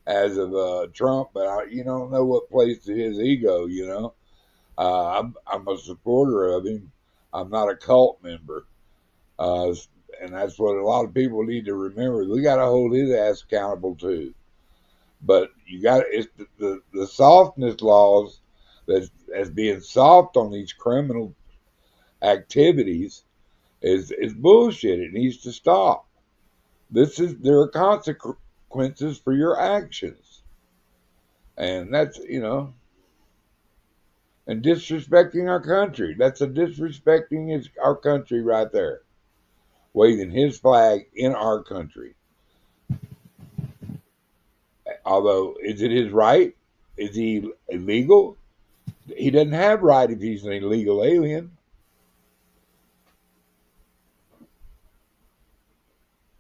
as of Trump, but you don't know what plays to his ego. I'm a supporter of him. I'm not a cult member, and that's what a lot of people need to remember. We got to hold his ass accountable too. But it's the softness laws that's being soft on these criminal activities is bullshit. It needs to stop. There are consequences for your actions, and that's and disrespecting our country. That's a disrespecting our country right there. Waving his flag in our country. Although, is it his right? Is he illegal? He doesn't have right if he's an illegal alien.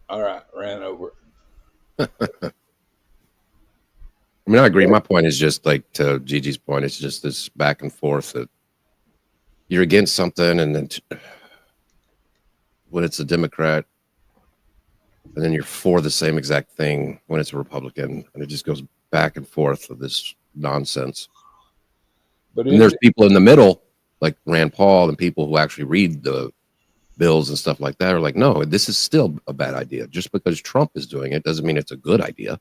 All right, ran over. I mean, I agree. My point is just like to Gigi's point. It's just this back and forth that you're against something, and then when it's a Democrat, and then you're for the same exact thing when it's a Republican, and it just goes back and forth with this nonsense. But there's people in the middle, like Rand Paul, and people who actually read the bills and stuff like that are like, no, this is still a bad idea. Just because Trump is doing it doesn't mean it's a good idea.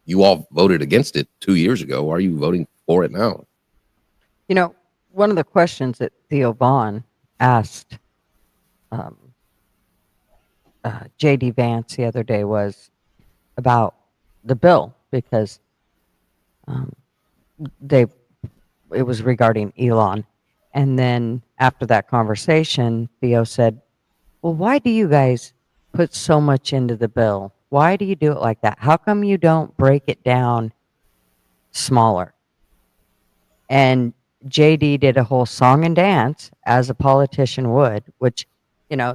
You all voted against it 2 years ago. Why are you voting for it now? One of the questions that Theo Vaughn asked J.D. Vance the other day was about the bill, because it was regarding Elon. And then after that conversation, Theo said, well, why do you guys put so much into the bill? Why do you do it like that? How come you don't break it down smaller? And JD did a whole song and dance, as a politician would, which,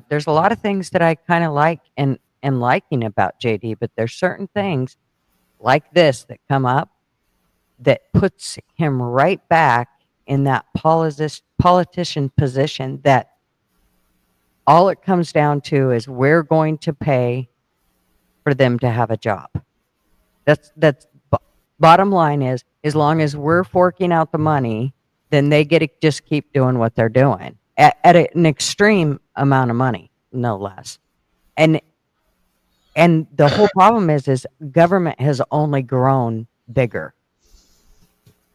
there's a lot of things that I kind of like and liking about JD, but there's certain things like this that come up that puts him right back in that politician position, that all it comes down to is we're going to pay for them to have a job. That's bottom line is, as long as we're forking out the money, then they get to just keep doing what they're doing at an extreme amount of money, no less. And the whole problem is government has only grown bigger.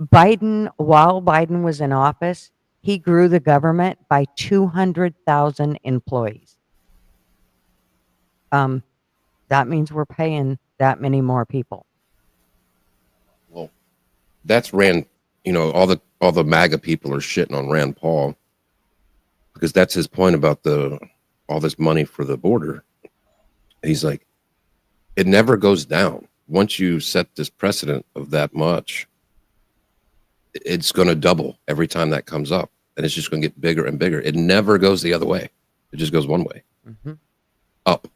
While Biden was in office, he grew the government by 200,000 employees. That means we're paying that many more people. Well, that's Rand. All the MAGA people are shitting on Rand Paul because that's his point about all this money for the border. He's like, it never goes down. Once you set this precedent of that much, it's going to double every time that comes up, and it's just going to get bigger and bigger. It never goes the other way. It just goes one way, up.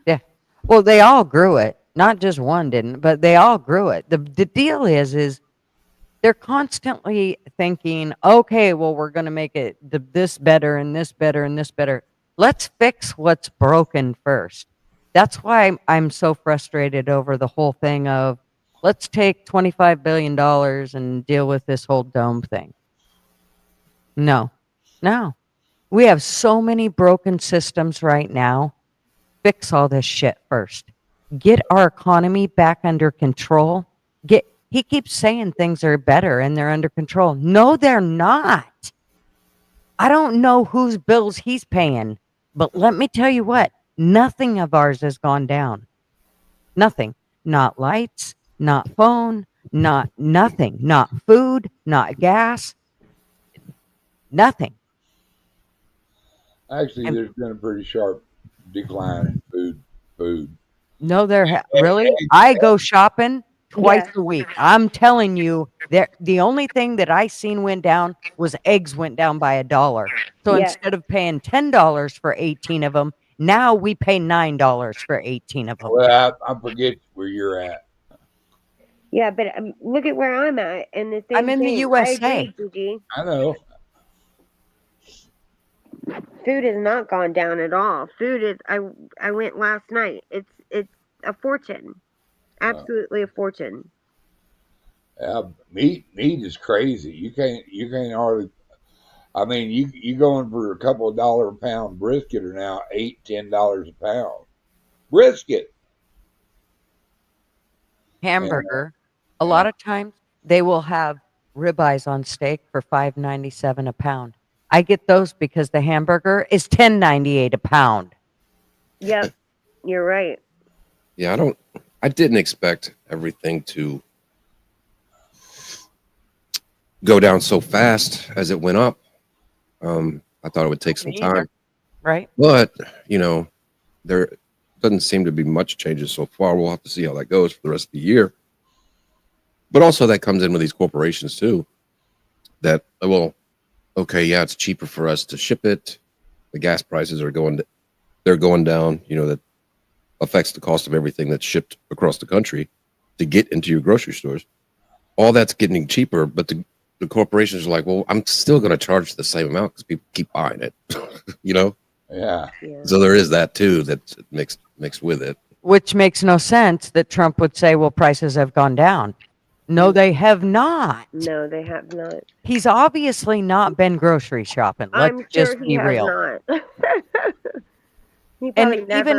Yeah. Well, they all grew it. Not just one didn't, but they all grew it. The deal is they're constantly thinking, okay, well, we're going to make it this better and this better and this better. Let's fix what's broken first. That's why I'm so frustrated over the whole thing of let's take $25 billion and deal with this whole dome thing. No. We have so many broken systems right now. Fix all this shit first. Get our economy back under control. He keeps saying things are better and they're under control. No, they're not. I don't know whose bills he's paying, but let me tell you what, nothing of ours has gone down. Nothing. Not lights, not phone, not nothing, not food, not gas, nothing. Actually, there's been a pretty sharp decline in food. No, really. I go shopping twice a week. I'm telling you, the only thing that I seen went down was eggs went down by $1. So instead of paying $10 for 18 of them, now we pay $9 for 18 of them. Well, I forget where you're at. Yeah, but look at where I'm at, and the same I'm in the thing. USA. I agree, Gigi. I know. Food has not gone down at all. Food is. I went last night. It's a fortune. Absolutely a fortune. Meat is crazy. You can't hardly. I mean, you going for a couple of $1 a pound brisket are now $8-10 a pound. Brisket. Hamburger. A lot of times they will have ribeyes on steak for $5.97 a pound. I get those because the hamburger is $10.98 a pound. Yep, you're right. Yeah, I didn't expect everything to go down so fast as it went up. I thought it would take some time. Right. But, there doesn't seem to be much changes so far. We'll have to see how that goes for the rest of the year. But also that comes in with these corporations too. That, okay, yeah, it's cheaper for us to ship it. The gas prices are going down. That affects the cost of everything that's shipped across the country to get into your grocery stores. All that's getting cheaper, but the corporations are like, well, I'm still going to charge the same amount because people keep buying it. Yeah. So there is that too that's mixed with it. Which makes no sense that Trump would say, well, prices have gone down. No, they have not. No, they have not. He's obviously not been grocery shopping. Let's I'm just sure he be has real. not. He And probably never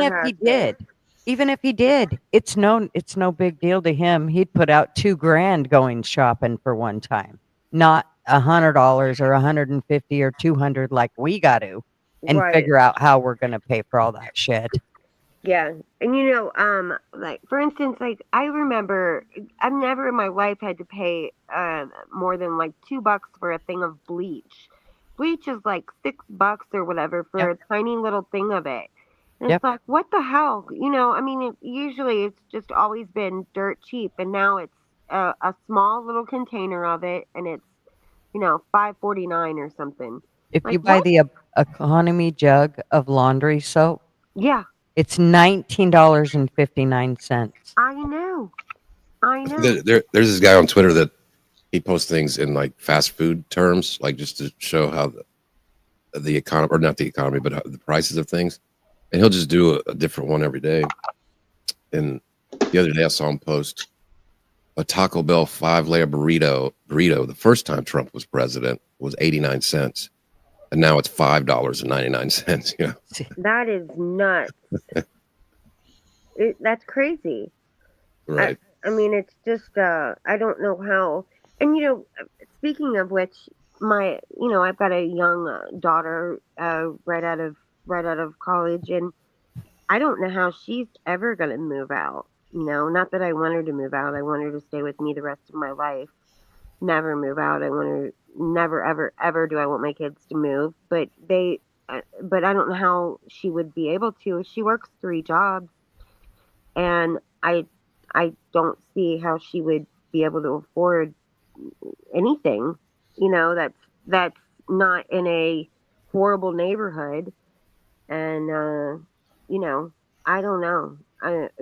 even if he did, it's no big deal to him. He'd put out $2,000 going shopping for one time, not $100 or $150 or $200 like we got to, and Right. figure out how we're gonna pay for all that shit. Yeah. And like for instance, like I remember I've never in my life had to pay more than like $2 for a thing of bleach. Bleach is like $6 or whatever for a tiny little thing of it. And it's like, what the hell? I mean, usually it's just always been dirt cheap, and now it's a small little container of it, and it's $5.49 or something. If Like, you buy what? the economy jug of laundry soap, Yeah, it's $19.59. I know. There's this guy on Twitter that he posts things in like fast food terms, like just to show how the economy, or not the economy, but how the prices of things. And he'll just do a different one every day. And the other day I saw him post a Taco Bell 5-layer burrito. The first time Trump was president was 89 cents. And now it's $5.99. That is nuts. That's crazy. Right. I mean, it's just I don't know how. And speaking of which, I've got a young daughter right out of college, and I don't know how she's ever going to move out. Not that I want her to move out. I want her to stay with me the rest of my life. never move out. I want to never, ever, ever do I want my kids to move. But I don't know how she would be able to. She works 3 jobs, and I don't see how she would be able to afford anything. That's not in a horrible neighborhood, and you know, I don't know.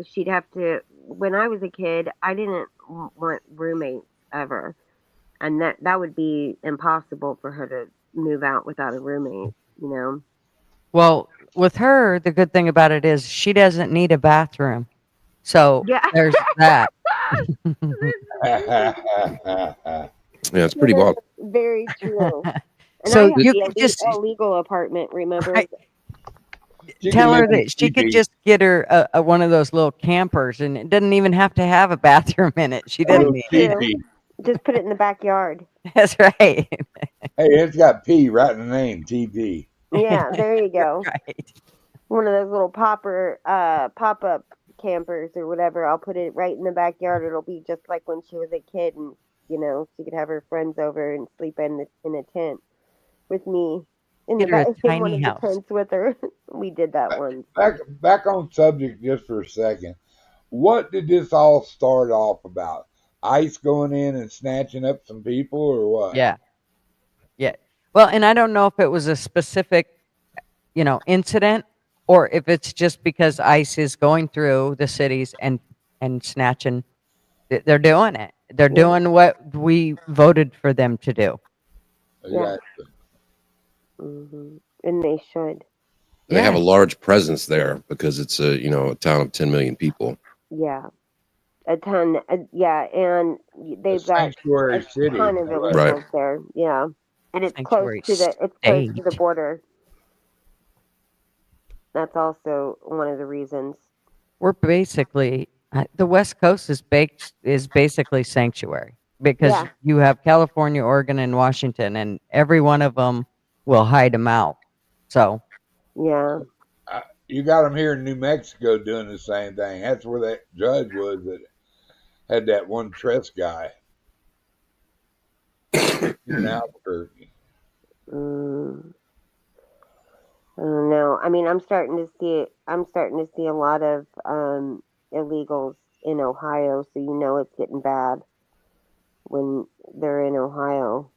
She'd have to. When I was a kid, I didn't want roommates ever, and that would be impossible for her to move out without a roommate. You know. Well, with her, the good thing about it is she doesn't need a bathroom. So Yeah. there's that. Yeah, it's pretty That wild. is very true. And I So have you the could just illegal apartment. Remember? right, She can tell live her in that she could TP. just get her one of those little campers, and it doesn't even have to have a bathroom in it. She A doesn't little need it. True. TP. Just put it in the backyard. That's right. Hey, it's got P right in the name, TP. Yeah, there you go. Right. One of those little pop up campers or whatever. I'll put it right in the backyard. It'll be just like when she was a kid, and she could have her friends over and sleep in a tent with me in Get her a in one tiny of the house. tents with her. We did that once. Back on subject just for a second. What did this all start off about? ICE going in and snatching up some people, or what? Yeah. Yeah. Well, and I don't know if it was a specific, incident, or if it's just because ICE is going through the cities and snatching. They're doing it. They're Well, doing what we voted for them to do. Yeah. exactly. And they should. They have a Yeah. large presence there because it's a town of 10 million people. Yeah. A ton. Yeah, and A they've got sanctuary a city. ton of Right. illegals there. Yeah, and it's close Sanctuary to the state. border. That's also one of the reasons. We're basically the West Coast is basically sanctuary because Yeah. you have California, Oregon, and Washington, and every one of them will hide them out. So Yeah. You got them here in New Mexico doing the same thing. That's where that judge was that had that one Tress guy in Albuquerque. Mm, I don't know. I mean, I'm starting to see. I'm starting to see a lot of illegals in Ohio. So it's getting bad when they're in Ohio.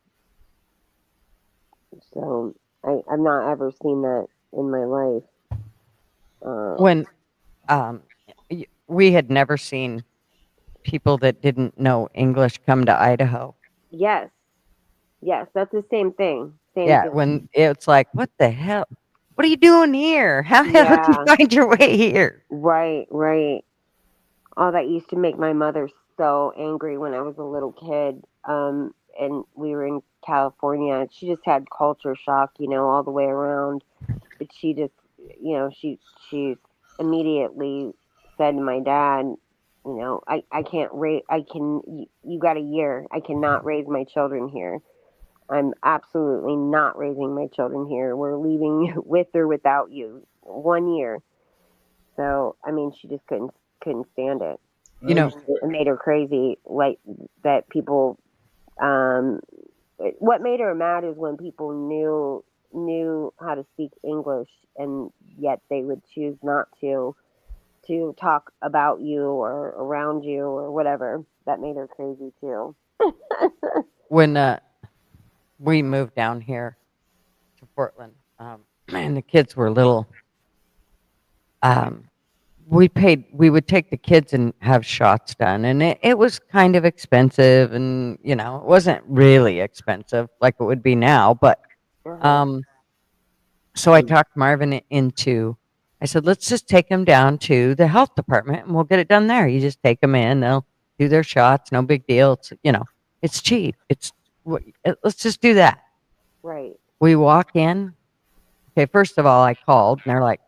So I've not ever seen that in my life. when um, we had never seen people that didn't know English come to Idaho. Yes. Yes, that's the same thing. Same Yeah, thing. when it's like, what the hell? What are you doing here? How the hell did you Yeah. find your way here? Right, right. Oh, that used to make my mother so angry when I was a little kid. And we were in California. She just had culture shock, all the way around. But she just, she immediately said to my dad, I can't raise, you got a year. I cannot raise my children here. I'm absolutely not raising my children here. We're leaving with or without you. 1 year. So I mean, she just couldn't stand it. You know, It made her crazy. Like that people. What made her mad is when people knew how to speak English, and yet they would choose not to talk about you or around you or whatever. That made her crazy too. when we moved down here to Portland, and the kids were little, um, we would take the kids and have shots done, and it was kind of expensive, and it wasn't really expensive like it would be now, but Uh-huh. so I talked Marvin into. I said, let's just take them down to the health department, and we'll get it done there. You just take them in; they'll do their shots, no big deal. It's cheap. Let's just do that. Right. We walk in. Okay, first of all, I called, and they're like,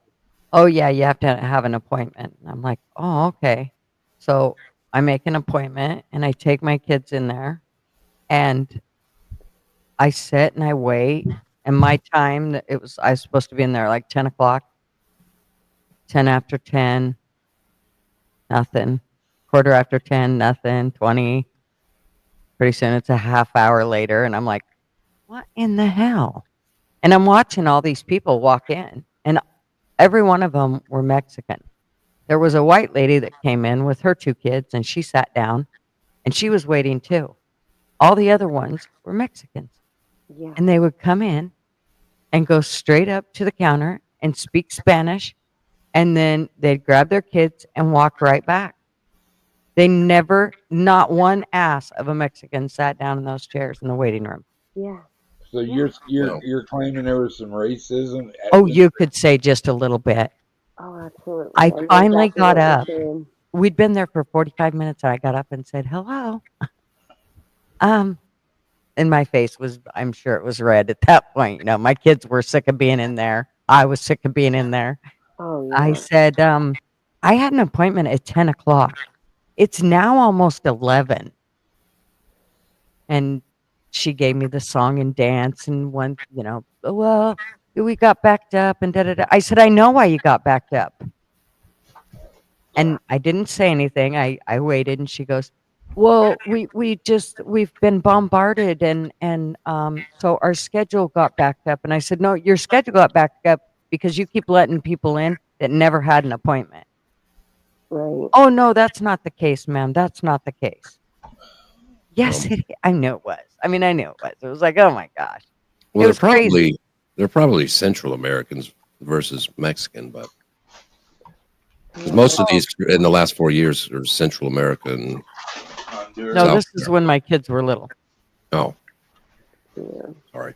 "Oh yeah, you have to have an appointment." And I'm like, "Oh, okay." So I make an appointment, and I take my kids in there, and I sit and I wait. And my time, I was supposed to be in there like 10 o'clock, 10 after 10, nothing. Quarter after 10, nothing. 20. Pretty soon it's a half hour later, and I'm like, what in the hell? And I'm watching all these people walk in, and every one of them were Mexican. There was a white lady that came in with her 2 kids, and she sat down, and she was waiting too. All the other ones were Mexicans, Yeah. and they would come in and go straight up to the counter and speak Spanish, and then they'd grab their kids and walk right back. They never, not one ass of a Mexican sat down in those chairs in the waiting room. Yeah. So Yeah. you're claiming there was some racism? Oh, you could say just a little bit. Oh, absolutely. I know finally exactly got what you're up. saying. We'd been there for 45 minutes, and I got up and said, hello. And my face was, I'm sure it was red at that point. You know, my kids were sick of being in there. I was sick of being in there. Oh, I yeah. said, I had an appointment at 10 o'clock. It's now almost 11. And she gave me the song and dance and one, you know, well, we got backed up and da da da. I said, I know why you got backed up. And I didn't say anything. I waited, and she goes, well, we've been bombarded, and so our schedule got backed up. And I said, no, your schedule got backed up because you keep letting people in that never had an appointment. Right. Oh no, that's not the case, ma'am. That's not the case. Yes, I knew it was. I mean, I knew it was. It was like, oh my gosh. Well, It was crazy. they're probably Central Americans versus Mexican, but because most of these in the last 4 years are Central American. No, South this is when my kids were little. Oh, Yeah. sorry.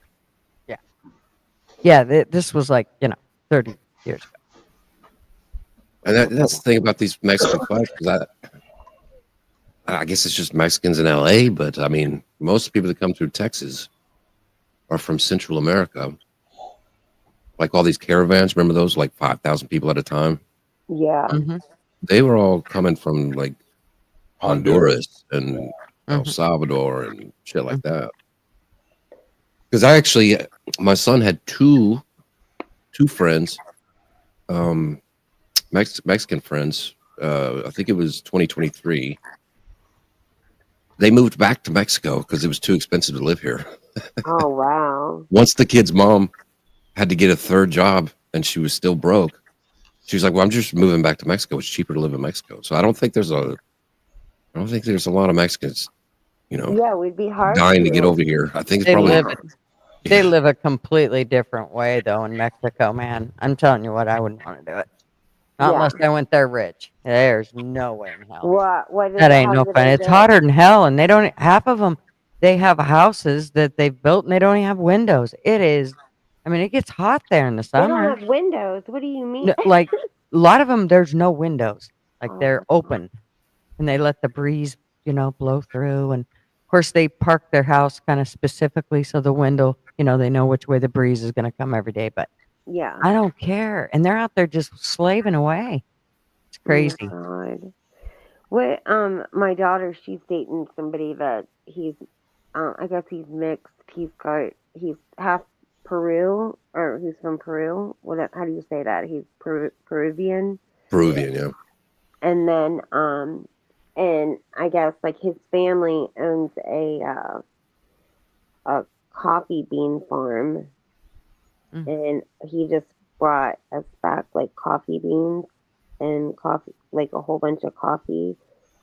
Yeah, this was like, 30 years ago. And that's the thing about these Mexican flags, because I guess it's just Mexicans in LA, but I mean, most people that come through Texas are from Central America. Like all these caravans, remember those? Like 5,000 people at a time. Yeah. Mhm. They were all coming from like Honduras and El Salvador and shit like that. Because my son had two friends, Mexican friends. I think it was 2023. They moved back to Mexico because it was too expensive to live here. Oh, wow. Once the kid's mom had to get a 3rd job and she was still broke, she was like, well, I'm just moving back to Mexico. It's cheaper to live in Mexico. So I don't think there's a lot of Mexicans, Yeah, we'd be hard dying to get over here. I think it's They probably they live a completely different way though in Mexico, man. I'm telling you what, I wouldn't want to do it. Not unless I went there rich. There's no way in hell. That ain't no fun. It's hotter than hell, and they don't. Half of them, they have houses that they've built, and they don't even have windows. It is. I mean, it gets hot there in the They don't summer. have windows. What do you mean? No, like a lot of them, there's no windows. Like they're Oh. open, and they let the breeze, blow through. And of course, they park their house kind of specifically so the window, they know which way the breeze is going to come every day. But Yeah. I don't care, and they're out there just slaving away. It's crazy. Oh my God. What? My daughter, she's dating somebody that he's. I guess he's mixed. He's half Peru, or he's from Peru. How do you say that? He's Peruvian. Peruvian, yeah. And then, and I guess like his family owns a coffee bean farm, and he just brought us back like coffee beans and coffee, like a whole bunch of coffee.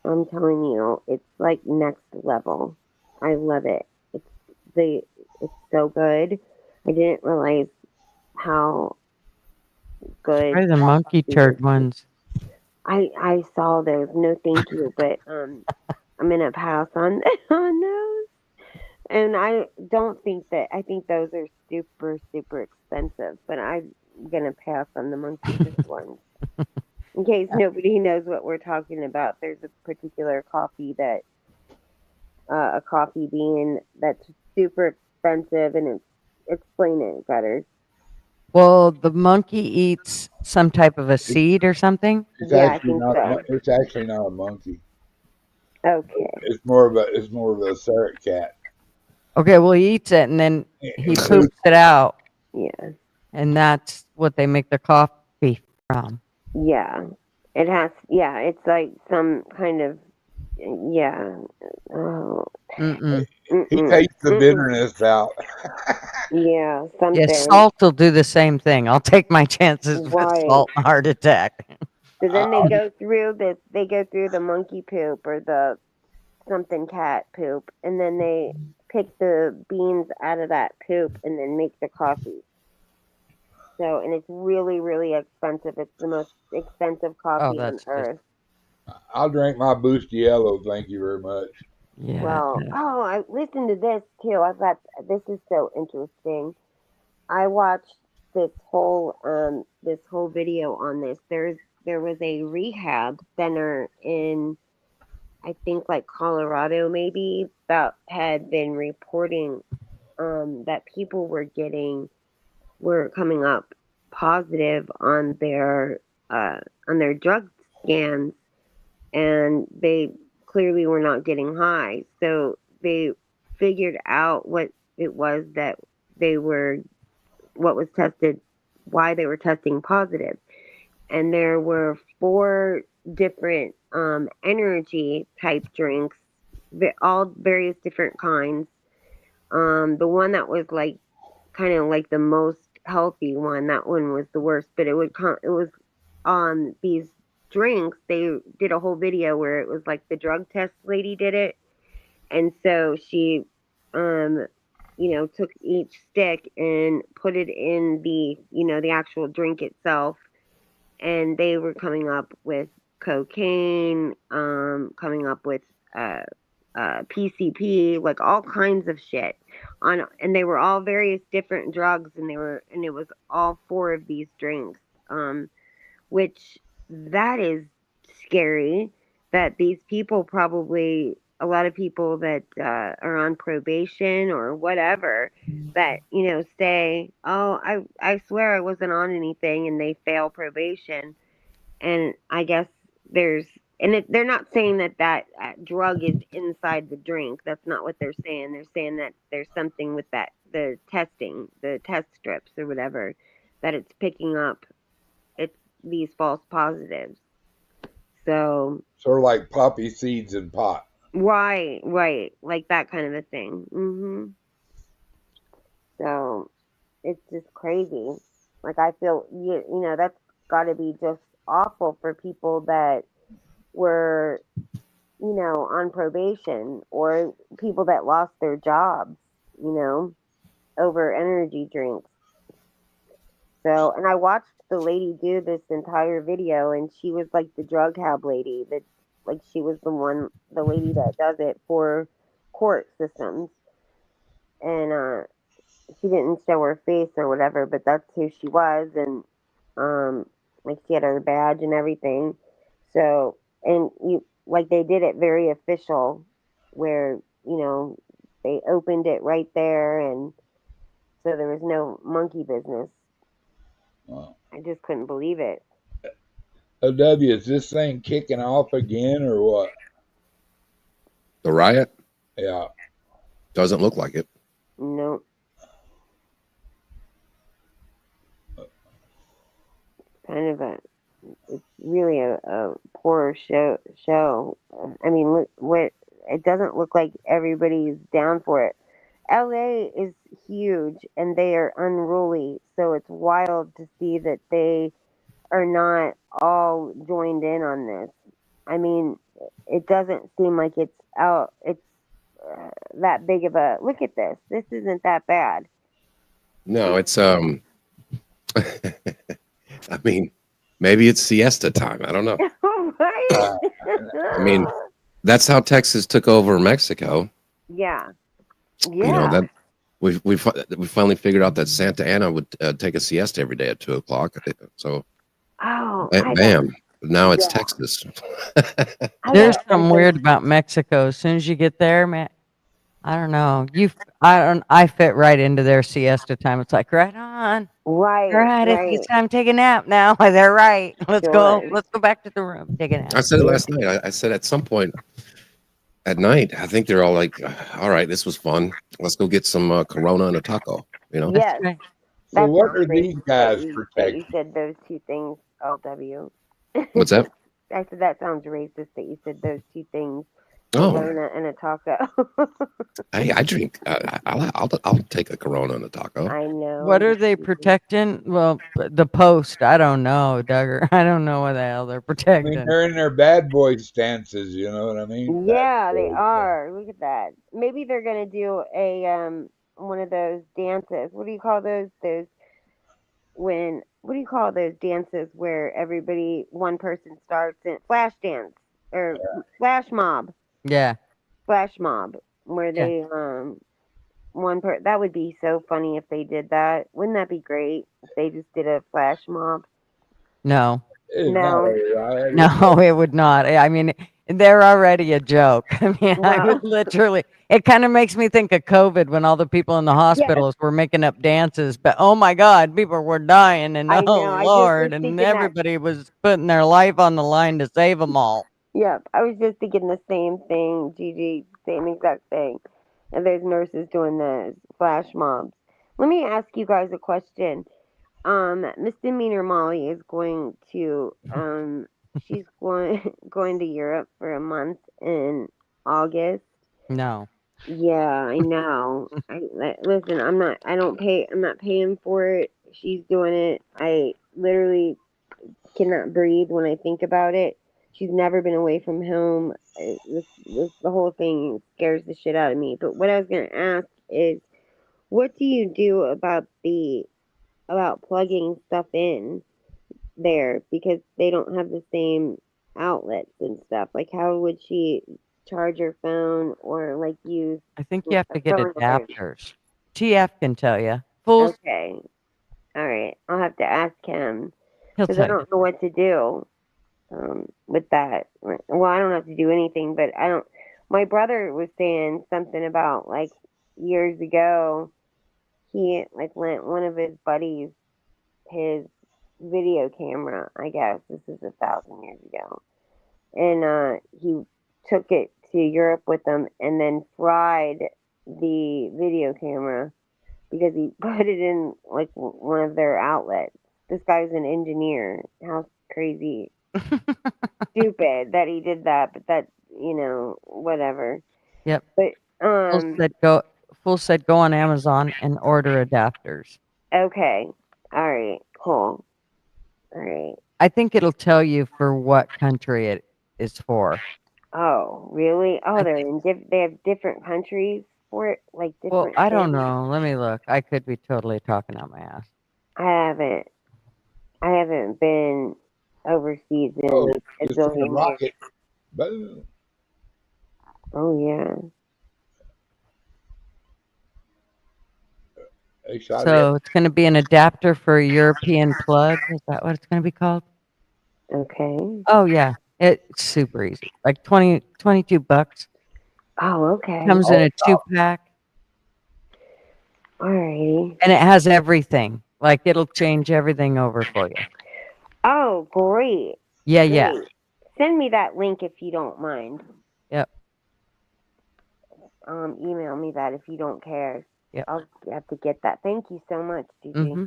I'm telling you, it's like next level. I love it. It's so good. I didn't realize how good. Probably the monkey turd ones. I saw those. No, thank you, but I'm gonna pass on those. And I don't think that. I think those are super super expensive. But I'm gonna pass on the monkey turd ones. In case nobody knows what we're talking about, there's a particular coffee that a coffee bean that's super expensive, and explain it better. Well, the monkey eats some type of a seed or something. It's Yeah, I actually think not. so. It's actually not a monkey. Okay. It's more of a ferret cat. Okay, well, he eats it and then he It's poops it out, Yeah. and that's what they make the coffee from. Yeah. It has. Yeah. It's like some kind of. Yeah. Oh, Mm-mm. He Mm-mm. takes the Mm-mm. bitterness out. Yeah, Yeah, something. salt will do the same thing. I'll take my chances with Right. salt and heart attack. So then they I- go through this. They go through the monkey poop or the something cat poop, and then they pick the beans out of that poop and then make the coffee. So, and it's really, really expensive. It's the most expensive Oh, coffee on that's just earth. I'll drink my Boost Yellow, thank you very much. yeah. Well, oh, I listened to this too. I thought this is so interesting. I watched this whole video on this. There was a rehab center in I think like Colorado maybe that had been reporting that people were coming up positive on their drug scans, and they clearly were not getting high. So they figured out what it was that they were what was tested why they were testing positive. And there were four different energy type drinks, all various different kinds. The one that was like kind of like the most healthy one, that one was the worst. But it was on these drinks. They did a whole video where it was like the drug test lady did it, and so she, um, took each stick and put it in the actual drink itself, and they were coming up with cocaine, coming up with PCP, like all kinds of shit and they were all various different drugs, and it was all four of these drinks, which that is scary. That these people probably a lot of people that are on probation or whatever that say, oh, I swear I wasn't on anything, and they fail probation. And I guess there's they're not saying that drug is inside the drink. That's not what they're saying. They're saying that there's something with the testing, the test strips or whatever, that it's picking up it's these false positives. So Sort of like poppy seeds in pot. right, like that kind of a thing. So it's just crazy. Like I feel that's got to be just awful for people that were on probation, or people that lost their jobs, over energy drinks. So, and I watched the lady do this entire video, and she was like the drug hab lady that, like, she was the lady that does it for court systems. And, she didn't show her face or whatever, but that's who she was. And, like, she had her badge and everything. So, and like, they did it very official where, they opened it right there. And so there was no monkey business. Wow. I just couldn't believe it. OW, is this thing kicking off again or what? The riot Yeah. doesn't look like it. Nope. It's really a poor show. I mean, it doesn't look like everybody's down for it. LA is huge and they are unruly, so it's wild to see that they are not all joined in on this. I mean, it doesn't seem like it's that big of a look at this. This isn't that bad. No, it's I mean, maybe it's siesta time. I don't know. Right? I mean, that's how Texas took over Mexico. Yeah. You know Yeah. that we finally figured out that Santa Ana would take a siesta every day at 2:00. So Oh, bam, now it's yeah. Texas. There's something weird about Mexico. As soon as you get there, man, I don't know. I fit right into their siesta time. It's like, right on. Right. All right, it's time to take a nap now. They're right. Let's go. Let's go back to the room. Take a nap. I said it last night. I said at some point at night, I think they're all like, all right, this was fun. Let's go get some Corona and a taco. Yes. Right. So That what sounds are these racist guys that you protecting? said those two things, LW. What's that? I said that sounds racist that you said those two things. Oh, Corona and a taco. hey, I drink. I'll take a Corona and a taco. I know. What are they protecting? Well, the post. I don't know, Duggar. I don't know what the hell they're I mean, protecting. they're in their bad boy stances. You know what I mean? Yeah, they Bad boys, are. Look at that. Maybe they're gonna do a one of those dances. What do you call those? Those when what do you call those dances where everybody one person starts in flash dance or flash mob? Yeah. Flash mob where Yeah. they that would be so funny if they did that. Wouldn't that be great if they just did a flash mob? No. It's not No. a riot. No, it would not. I mean, they're already a joke. I mean, I Well, would literally, it kind of makes me think of COVID when all the people in the yes, hospitals were making up dances, but oh my God, people were dying and I oh know. I just was Lord, and thinking that. everybody was putting their life on the line to save them all. Yep, I was just thinking the same thing, Gigi, same exact thing. And there's nurses doing the flash mobs. Let me ask you guys a question. Misdemeanor Molly is going to she's going going to Europe for a month in August. No. Yeah, I know. Listen, I'm not paying for it. She's doing it. I literally cannot breathe when I think about it. She's never been away from home. The whole thing scares the shit out of me. But what I was going to ask is, what do you do about plugging stuff in there because they don't have the same outlets and stuff? Like, how would she charge her phone or like use I think you have a to get phone wire? adapters. TF can tell you. Fools, Okay, all right. I'll have to ask him he'll because I tell you. don't know what to do. With that. Well, I don't have to do anything, but I don't. My brother was saying something about like years ago, he like lent one of his buddies his video camera. I guess this is 1,000 years ago, and he took it to Europe with him, and then fried the video camera because he put it in like one of their outlets. This guy's an engineer. How crazy stupid that he did that, but that whatever. Yep. But Fool said go. Fool said go on Amazon and order adapters. okay, all right, cool, all right. I think it'll tell you for what country it is for. Oh, really? Oh, I they're think. in they have different countries for it, like Well, different I don't things. know. Let me look. I could be totally talking out my ass. I haven't, I haven't been overseas Oh, in a just from the zillion years. rocket. Boom. Oh yeah. They shot it. So it's going to be an adapter for a European plug. Is that what it's going to be called? Okay. Oh yeah, it's super easy. Like 22 bucks. Oh, okay. Comes in a 2-pack, Alrighty. and it has everything. Like it'll change everything over for you. Oh, great. Yeah, Great. yeah. Send me that link if you don't mind. Yep. Email me that if you don't care. Yep. I'll have to get that. Thank you so much, Gigi. Mm-hmm.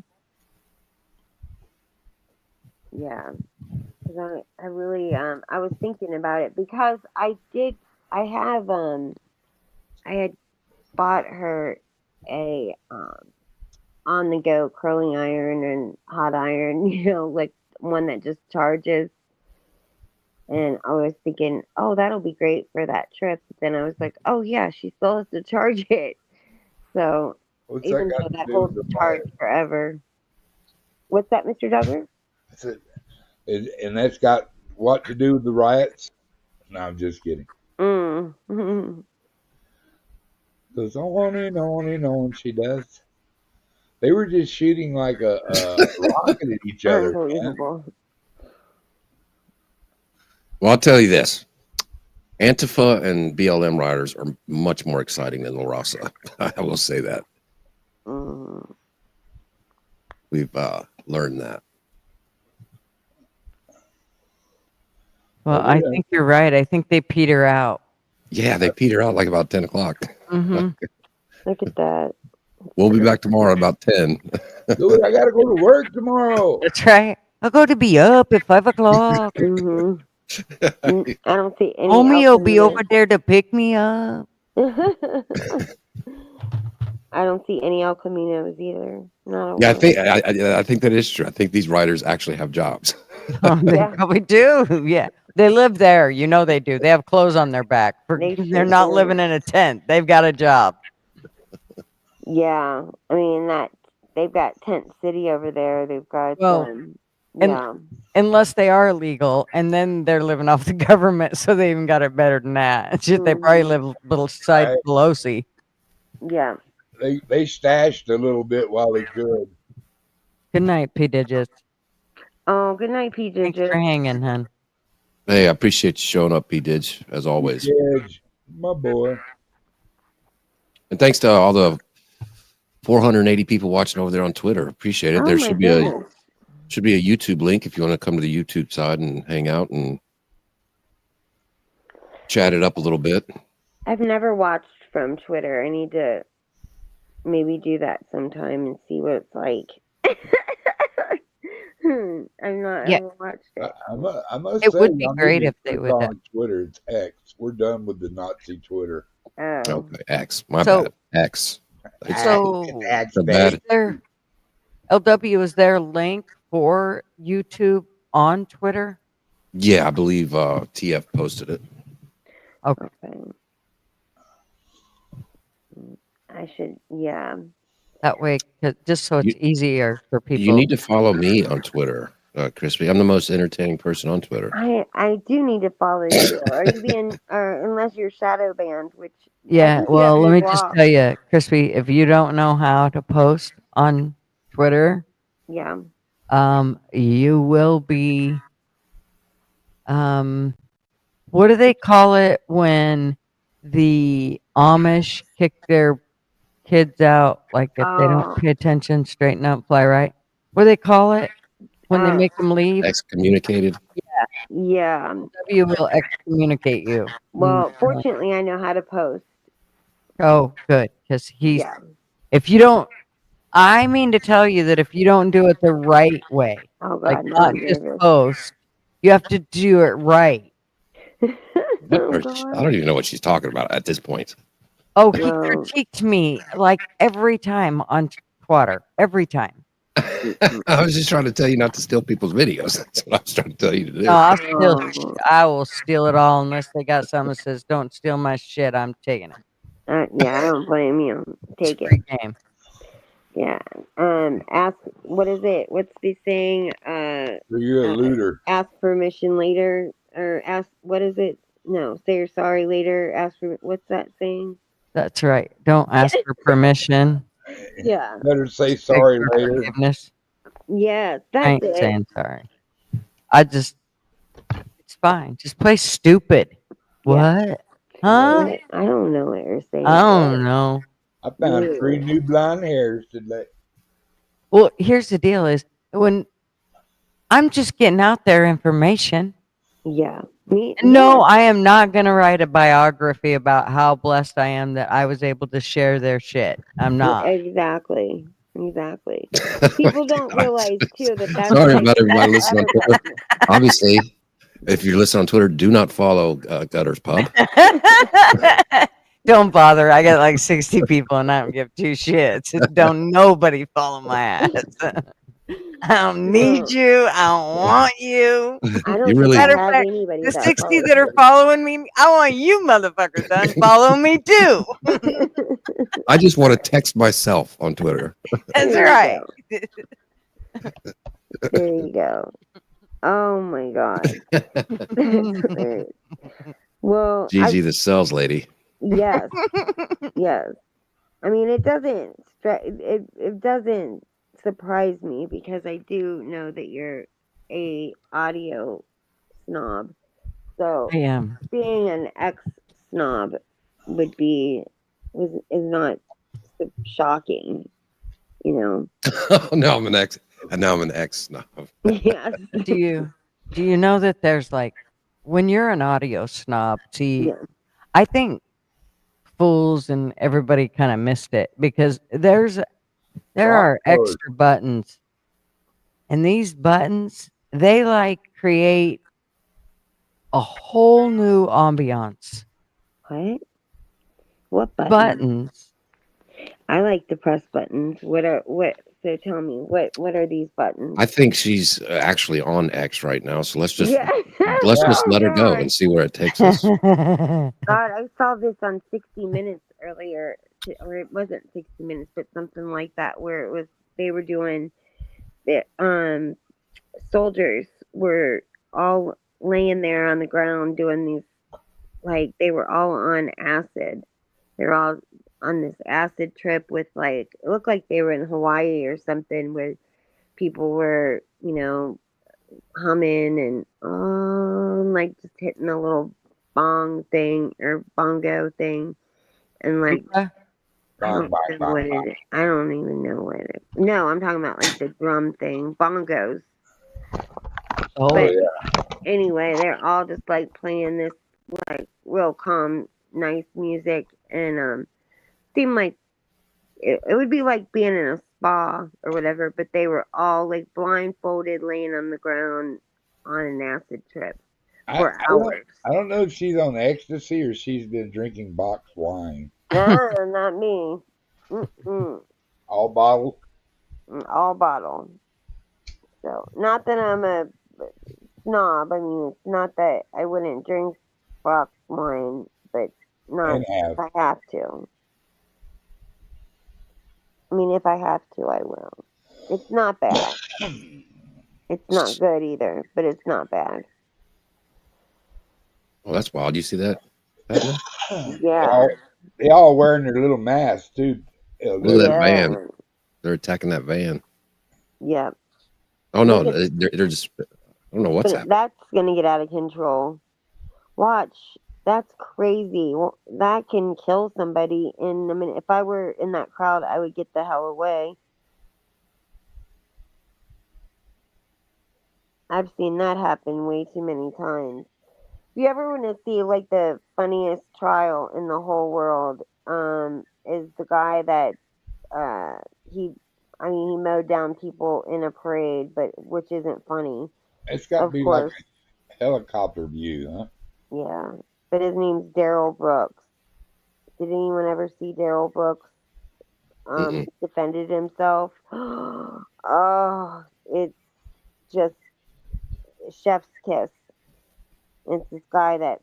Yeah, because I really I was thinking about it because I had bought her a on the go curling iron and hot iron, like one that just charges. And I was thinking, oh, that'll be great for that trip. But then I was like, oh yeah, she still has to charge it. So What's even that though got to that do holds with the the charge riot? forever. What's that, Mr. Duggar? I said, and that's got what to do with the riots? No, I'm just kidding. Goes on and on she does. They were just shooting like a rocket at each other, man. Unbelievable. Well, I'll tell you this: Antifa and BLM riders are much more exciting than La Raza. I will say that. We've learned that. Well, I think you're right. I think they peter out. Yeah, they peter out like about 10 o'clock. Mm-hmm. Look at that. We'll be back tomorrow about 10. Dude, I got to go to work tomorrow. That's right. I'll go to be up at 5 o'clock. Mm-hmm. I don't see any. Homie El will be over Caminos. there to pick me up. I don't see any El Caminos either. Not a Yeah, I one. think I think that is true. I think these writers actually have jobs. Oh, they Yeah. probably do. Yeah. They live there. You know they do. They have clothes on their back. They They're sure not do. living in a tent. They've got a job. Yeah, I mean that they've got Tent City over there. They've got Well, and yeah. unless they are illegal, and then they're living off the government, so they even got it better than that. It's just they probably live beside Right. Pelosi. Yeah. They stashed a little bit while they could. Good night, P. Digits. Oh, good night, P. Thanks for Digits. hanging, hun. Hey, I appreciate you showing up, P. Didge, as always. Edge, my boy. And thanks to all the 480 people watching over there on Twitter. Appreciate it. Oh There my should goodness. be a YouTube link if you want to come to the YouTube side and hang out and chat it up a little bit. I've never watched from Twitter. I need to maybe do that sometime and see what it's like. I've not Yeah. ever watched it. I must It say, would be y'all great need to if they click would. on Twitter. It's X. We're done with the Nazi Twitter. Oh. Okay, X. My So- bad. X. So, X, So baby. bad. is there LW? Is there a link for YouTube on Twitter? Yeah, I believe TF posted it. Okay. I should. Yeah. That way, just so it's easier for people. You need to follow me on Twitter, Crispy. I'm the most entertaining person on Twitter. I do need to follow you. Are you being unless you're shadow banned, which I Yeah, think you well, have let me me just blocked. tell you, Crispy, if you don't know how to post on Twitter, Yeah. you will be, what do they call it when the Amish kick their kids out? Like if they don't Oh. pay attention, straighten up, fly right. What do they call it when they make them leave? Excommunicated. Yeah. W will excommunicate you. Well, fortunately, I know how to post. Oh, good, because Yeah. if you don't, I mean to tell you that if you don't do it the right way, Oh like God, now not I'm just nervous. post, you have to do it right. Oh I God. don't even know what she's talking about at this point. Oh, he Well, critiqued me like every time on Twitter, every time. I was just trying to tell you not to steal people's videos. That's what I was trying to tell you to do. No, Oh. I will steal it all unless they got something that says, "Don't steal my shit." I'm taking it. Yeah, I don't blame you. Take It's it. free game. Yeah. Ask. What is it? What's the saying? You're a looter. Ask permission later, or ask. What is it? No, say you're sorry later. Ask for. What's that saying? That's right. Don't ask for permission. Yeah. Better say Beg sorry for later. forgiveness. Yes, I that's ain't it. saying sorry. It's fine. Just play stupid. What? Huh? I don't know what you're saying. I don't know. I found Yeah. 3 new blonde hairs today. Well, here's the deal is when I'm just getting out there information. Yeah. Me. No, yeah. I am not going to write a biography about how blessed I am that I was able to share their shit. I'm not. Exactly. Exactly. People don't realize too that that's Sorry like about everybody listening on Twitter. everybody. Obviously, if you're listening on Twitter, do not follow Gutter's Pub. Don't bother. I got like 60 people and I don't give two shits. Don't nobody follow my ass. I don't need you. I don't want you. I don't You think really- I Matter of have fact, anybody The that 60 follows that are me. following me, I want you motherfuckers to unfollow me too. I just want to text myself on Twitter. That's There you right. There you go. Oh my God. That's hilarious. Well, Gigi, the sales lady. yes, yes. I mean, it doesn't it doesn't surprise me because I do know that you're a audio snob. So I am. being an ex snob would be is not so shocking, you know. Now I'm an ex. And now I'm an ex. No. Yes. Do you know that there's like when you're an audio snob, see, Yeah. I think fools and everybody kind of missed it because there are extra buttons. And these buttons, they like create a whole new ambiance. What buttons? Buttons. I like to press buttons. So tell me, what are these buttons? I think she's actually on X right now. So let's just Yeah. let her go and see where it takes us. God, I saw this on 60 Minutes earlier, or it wasn't 60 Minutes, but something like that, where they were doing the soldiers were all laying there on the ground doing these, like they were all on acid. They're all on this acid trip with it looked like they were in Hawaii or something, where people were, humming and like just hitting a little bong thing or bongo thing, and like I don't know what it is. I don't even know what it is. No, I'm talking about like the drum thing, bongos. Oh, But anyway, they're all just like playing this like real calm, nice music, and seemed like it would be like being in a spa or whatever, but they were all like blindfolded, laying on the ground on an acid trip for hours. I don't know if she's on ecstasy or she's been drinking boxed wine. Not me. Mm-mm. All bottle? All bottle. So, not that I'm a snob. I mean, it's not that I wouldn't drink boxed wine, but not if I have to. I mean, if I have to, I will. It's not bad. It's not good either, but it's not bad. Oh, that's wild. You see that? Yeah. They all wearing their little masks too. Look at that van. They're attacking that van. Yeah. Oh no, they're just. I don't know what's happening. That's gonna get out of control. Watch. That's crazy. Well, that can kill somebody in a minute. If I were in that crowd, I would get the hell away. I've seen that happen way too many times. If you ever want to see like the funniest trial in the whole world, is the guy that he mowed down people in a parade, but which isn't funny. It's got to be like a helicopter view, huh? Yeah, but his name's Daryl Brooks. Did anyone ever see Daryl Brooks? He defended himself. Oh, it's just chef's kiss. It's this guy that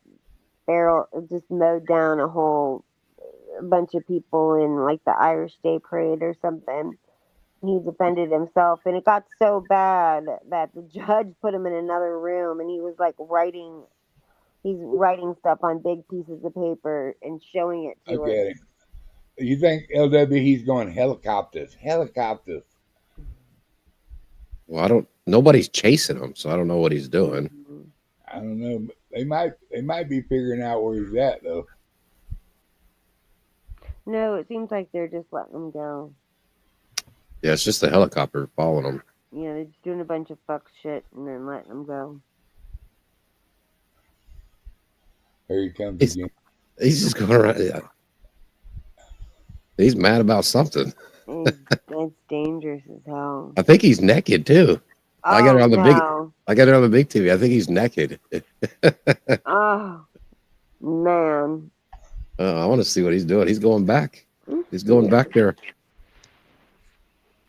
just mowed down a whole bunch of people in like the Irish Day Parade or something. He defended himself, and it got so bad that the judge put him in another room, and he was like writing stuff on big pieces of paper and showing it to us. You think LW he's going helicopters? Well, nobody's chasing him, so I don't know what he's doing. I don't know. They might be figuring out where he's at though. No, it seems like they're just letting him go. Yeah, it's just the helicopter following him. Yeah, they're just doing a bunch of fuck shit and then letting him go. Here he comes again. He's just going around. Yeah. He's mad about something. It's dangerous as hell. I think he's naked too. Oh, I got it on the big TV. I think he's naked. Oh man. I want to see what he's doing. He's going back. He's going back there.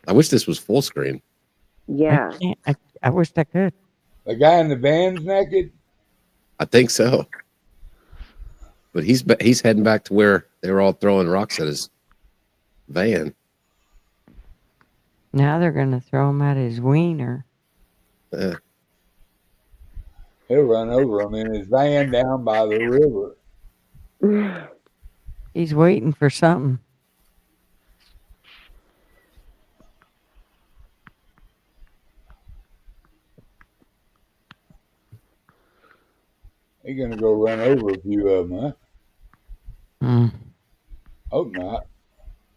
I wish this was full screen. Yeah. I wish I could. The guy in the van's naked? I think so. But he's heading back to where they were all throwing rocks at his van. Now they're going to throw him at his wiener. He'll run over him in his van down by the river. He's waiting for something. He's gonna go run over a few of them, huh? Hope not.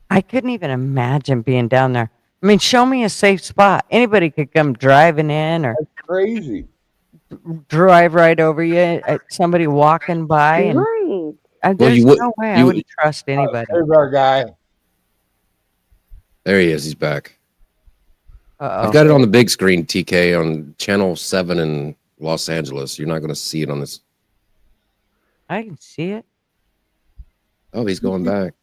I couldn't even imagine being down there. I mean, show me a safe spot. Anybody could come driving in or that's crazy. Drive right over you. Somebody walking by, and there's no way I wouldn't trust anybody. There's our guy. There he is. He's back. Uh-oh. I've got it on the big screen, TK, on channel 7 in Los Angeles. You're not going to see it on this I can see it. Oh, he's going back.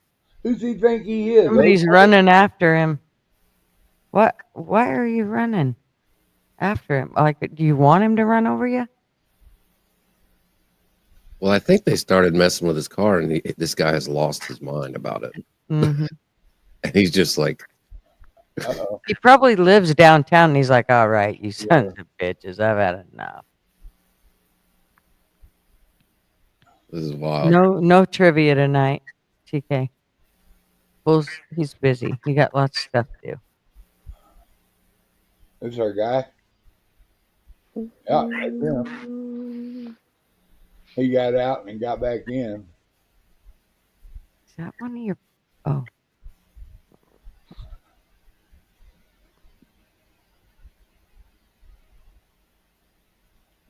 Who's he think he is? Somebody's OJ? running after him. What? Why are you running after him? Like, do you want him to run over you? Well, I think they started messing with his car, and this guy has lost his mind about it. Mm-hmm. And he's just like, Uh-oh. He probably lives downtown, and he's like, "All right, you sons of bitches, I've had enough." this is wild. No trivia tonight, TK. He's busy. He got lots of stuff to do. This our guy. Yeah, that's him. He got out and got back in. Is that one of your? Oh,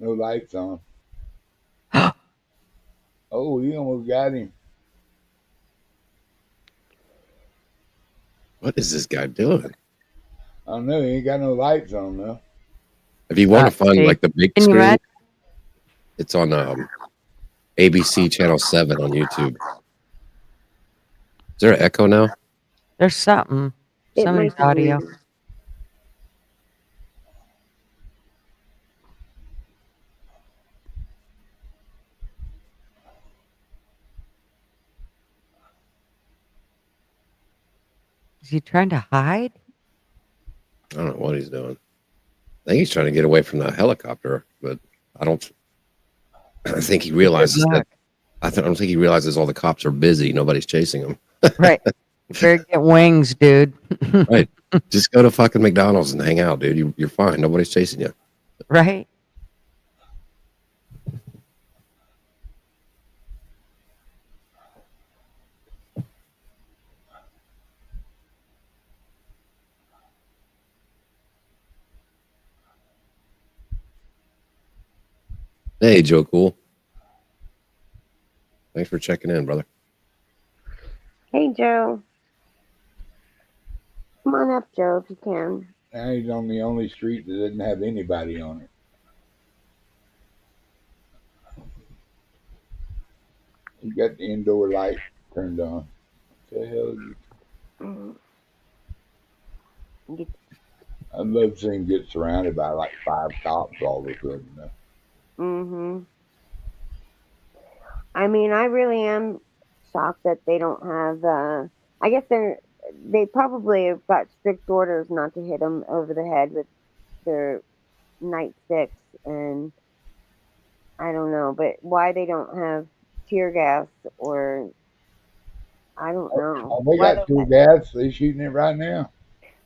No lights on. Oh, he almost got him. What is this guy doing? I don't know. He ain't got no lights on though. If you want to find see, like the big can you screen, add? it's on ABC Channel 7 on YouTube. Is there an echo now? There's something. It Somebody's might be audio. me. Is he trying to hide? I don't know what he's doing. I think he's trying to get away from the helicopter, but I don't. I think he realizes that. I don't think he realizes all the cops are busy. Nobody's chasing him. Right. You better get wings, dude. Right. Just go to fucking McDonald's and hang out, dude. You're fine. Nobody's chasing you. Right. Hey, Joe Cool. Thanks for checking in, brother. Hey, Joe. Come on up, Joe, if you can. Now he's on the only street that doesn't have anybody on it. He got the indoor light turned on. What the hell? I'd love to see him get surrounded by like 5 cops all of a sudden. Mm-hmm. I mean, I really am shocked that they don't have. I guess they probably have got strict orders not to hit them over the head with their nightsticks, and I don't know, but why they don't have tear gas or I don't know. Oh, they got tear gas. They shooting it right now.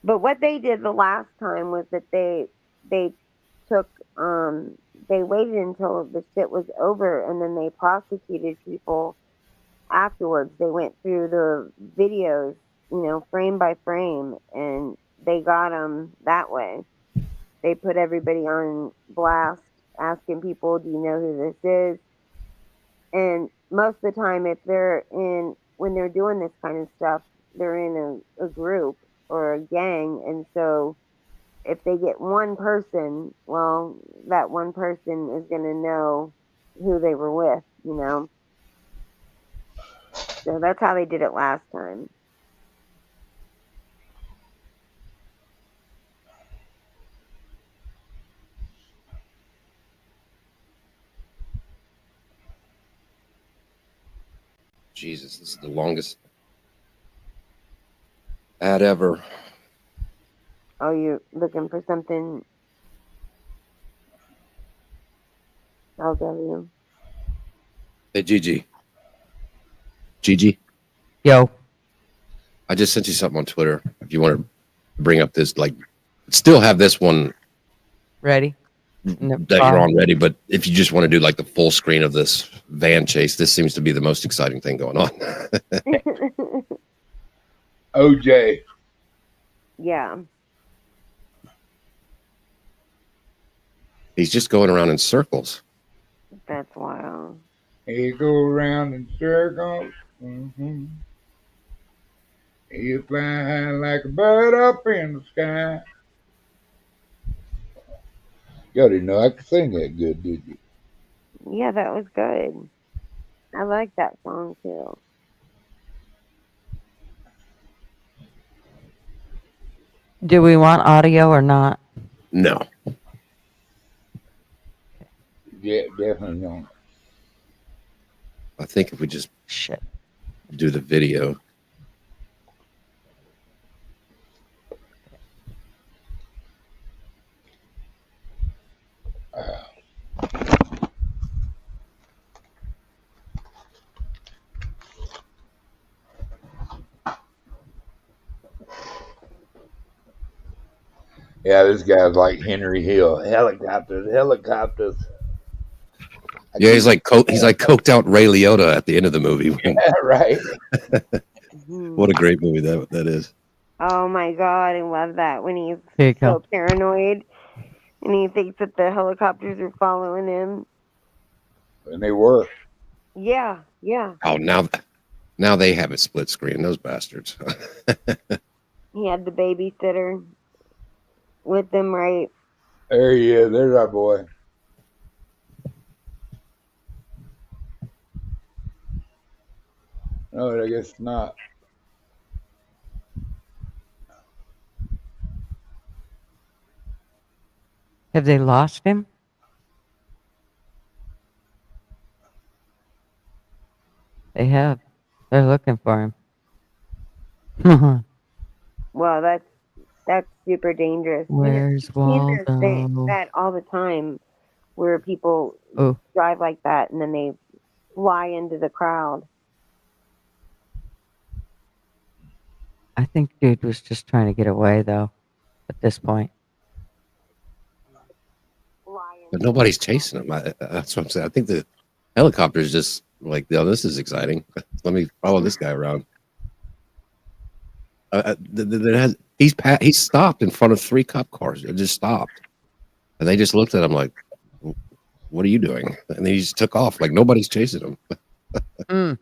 But what they did the last time was that they took they waited until the shit was over and then they prosecuted people afterwards. They went through the videos, frame by frame, and they got them that way. They put everybody on blast, asking people, "Do you know who this is?" And most of the time, when they're doing this kind of stuff, they're in a group or a gang, and so if they get one person, well, that one person is going to know who they were with, So that's how they did it last time. Jesus, this is the longest ad ever. Oh, you're looking for something? I'll give you. Hey, Gigi. Gigi? Yo. I just sent you something on Twitter. If you want to bring up this, still have this one ready that you're on ready, but if you just want to do like the full screen of this van chase, this seems to be the most exciting thing going on. OJ. Yeah. He's just going around in circles. That's wild. He go around in circles. Mm-hmm. He'll fly high like a bird up in the sky. You didn't know I could sing that good, did you? Yeah, that was good. I like that song too. Do we want audio or not? No. Yeah, definitely don't. I think if we just Shit. do the video. Yeah, this guy's like Henry Hill. Helicopters, helicopters. Yeah, he's like coked out Ray Liotta at the end of the movie. Yeah, right. What a great movie that is. Oh my god, I love that when he's Here you so go. paranoid and he thinks that the helicopters are following him. And they were. Yeah, yeah. Oh, now they have it split screen. Those bastards. He had the babysitter with them, right? There he is. There's our boy. No, I guess not. Have they lost him? They have. They're looking for him. Well, that's super dangerous. Where's You see Waldo? that all the time, where people Oh, drive like that and then they fly into the crowd. I think dude was just trying to get away though. At this point, But nobody's chasing him. That's what I'm saying. I think the helicopter's just like, oh, this is exciting. Let me follow this guy around. He's stopped in front of 3 cop cars. It just stopped, and they just looked at him like, "What are you doing?" And he just took off like nobody's chasing him.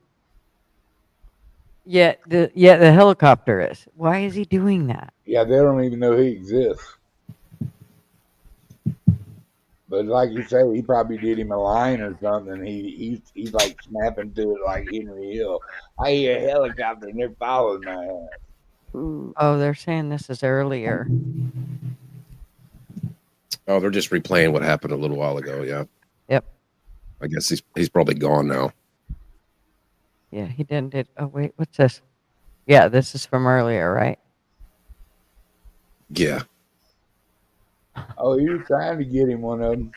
Yeah, the helicopter is. Why is he doing that? Yeah, they don't even know he exists. But like you say, he probably did him a line or something. He's like snapping to it like Henry Hill. I hear a helicopter and they're following my ass. Oh, they're saying this is earlier. Oh, they're just replaying what happened a little while ago. Yeah. Yep. I guess he's probably gone now. Yeah, he did. Oh wait, what's this? Yeah, this is from earlier, right? Yeah. Oh, he was trying to get him one of them.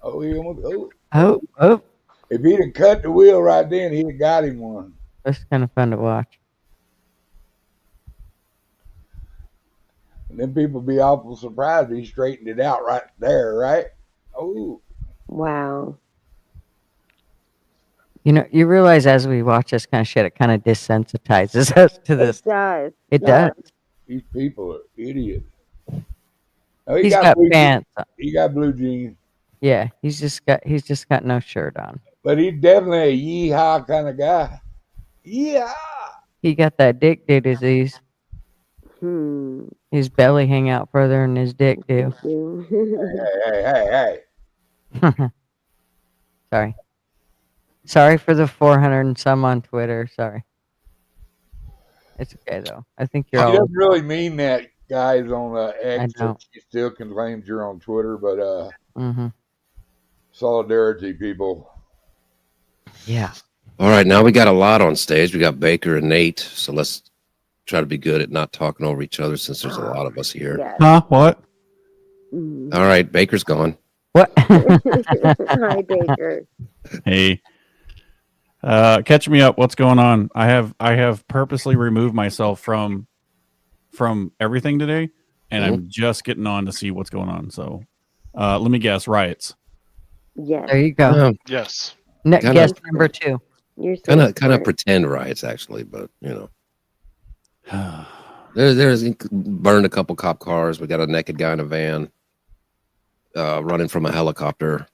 Oh, he almost. Oh. If he'd have cut the wheel right then, he'd have got him one. That's kind of fun to watch. And then people be awful surprised he straightened it out right there, right? Oh. Wow. You know, you realize as we watch this kind of shit, it kind of desensitizes us to this. It does. It does. These people are idiots. Oh, He's got blue pants. He got blue jeans. Yeah, he's just got no shirt on. But he's definitely a yeehaw kind of guy. Yeah. He got that dick do disease. His belly hang out further than his dick do. Hey. Sorry for the 400 and some on Twitter. Sorry. It's okay though. I think you're He all. doesn't really mean that, guys, on X. I don't. He still claims you're on Twitter, but Mm-hmm. solidarity, people. Yeah. All right, now we got a lot on stage. We got Baker and Nate, so let's try to be good at not talking over each other since there's a lot of us here. Yes. Huh? What? All right, Baker's gone. What? Hi, Baker. Hey. Catch me up. What's going on? I have purposely removed myself from everything today, and I'm just getting on to see what's going on. So, let me guess. Riots. Yes. There you go. Yes. Guess number 2. You're so Kind of pretend riots actually, but you know, there's burned a couple cop cars. We got a naked guy in a van, running from a helicopter.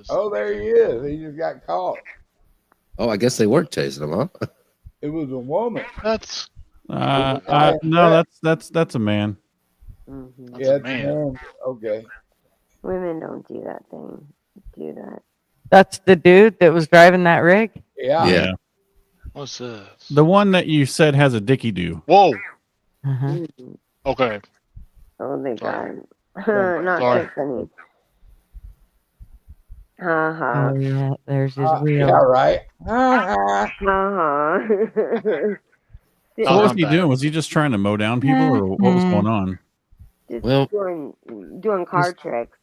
Oh, there he is. He just got caught. Oh, I guess they were chasing him, huh? It was a woman. That's no, that's a man. Mm-hmm. Yeah, it's a man. Okay. Women don't do that thing. Do that. That's the dude that was driving that rig? Yeah. Yeah. What's this? The one that you said has a dicky do. Whoa. Uh-huh. Mm. Okay. Oh, they got Sorry. not Sorry. so funny. Ha ha. Oh, yeah, there's his Yeah, wheel. right. Ha Ha ha. So what was not he bad. doing? Was he just trying to mow down people, or what was going on? Just Well, doing car tricks.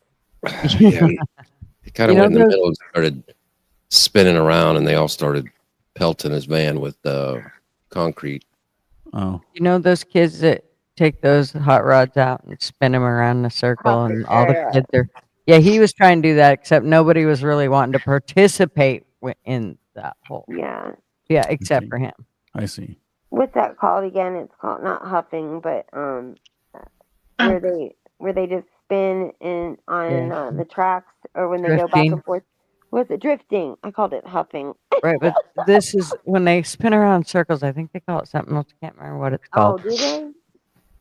yeah, he kind of You know went in the those- middle and started spinning around, and they all started pelting his van with concrete. Oh, You know those kids that take those hot rods out and spin them around in a circle, and all the kids are. Yeah, he was trying to do that, except nobody was really wanting to participate in that whole. Yeah. Yeah, except see. for him. I see. What's that called again? It's called not huffing, but where they just spin on Yeah. the tracks, or when they go back Drifting. and forth. What's it? Drifting. I called it huffing. Right, but this is when they spin around in circles. I think they call it something else. I can't remember what it's Oh, called. do they?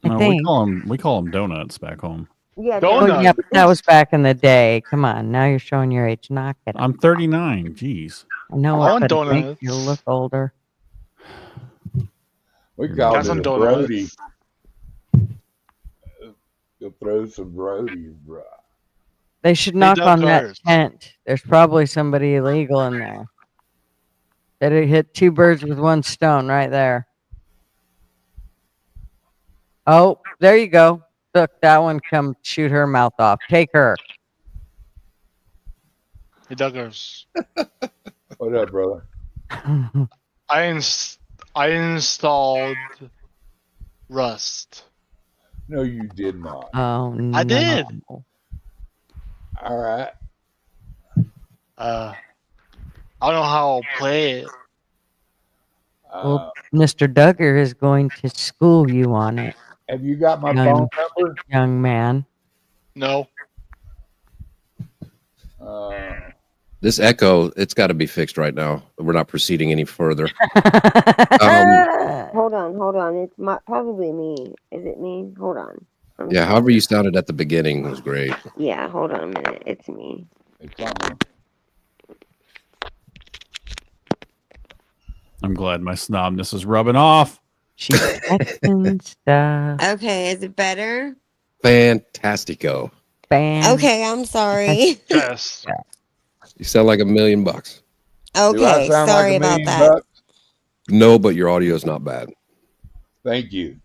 I No, think. we call them donuts back home. Yeah, Well, Donut. yeah, but that was back in the day. Come on, now you're showing your age. Knock it. I'm 39. Jeez. I know I it, want but it makes you donuts. look older. We Got called some it a donuts. Brody. You'll throw some Brody, bro. They should Hey, knock Doug on that Cars. tent. There's probably somebody illegal in there. That it hit two birds with one stone right there. Oh, there you go. Look, that one come shoot her mouth off. Take her. Hey, Duggars. What up, brother? I installed Rust. No, you did not. Oh no. I did. All right. I don't know how I'll play it. Well, Mr. Duggar is going to school you on it, Have you got my young, phone number? young man. No. This echo, it's got to be fixed right now. We're not proceeding any further. Hold on. It's probably me. Is it me? Hold on. Yeah, however you sounded at the beginning was great. Yeah, hold on a minute. It's me. It's on. I'm glad my snobness is rubbing off. She's texting stuff. Okay, is it better? Fantastico. Bam. Okay, I'm sorry. Yes. You sound like $1 million. Do I Okay, sound sorry like about $1 million that. bucks? No, but your audio is not bad. Thank you.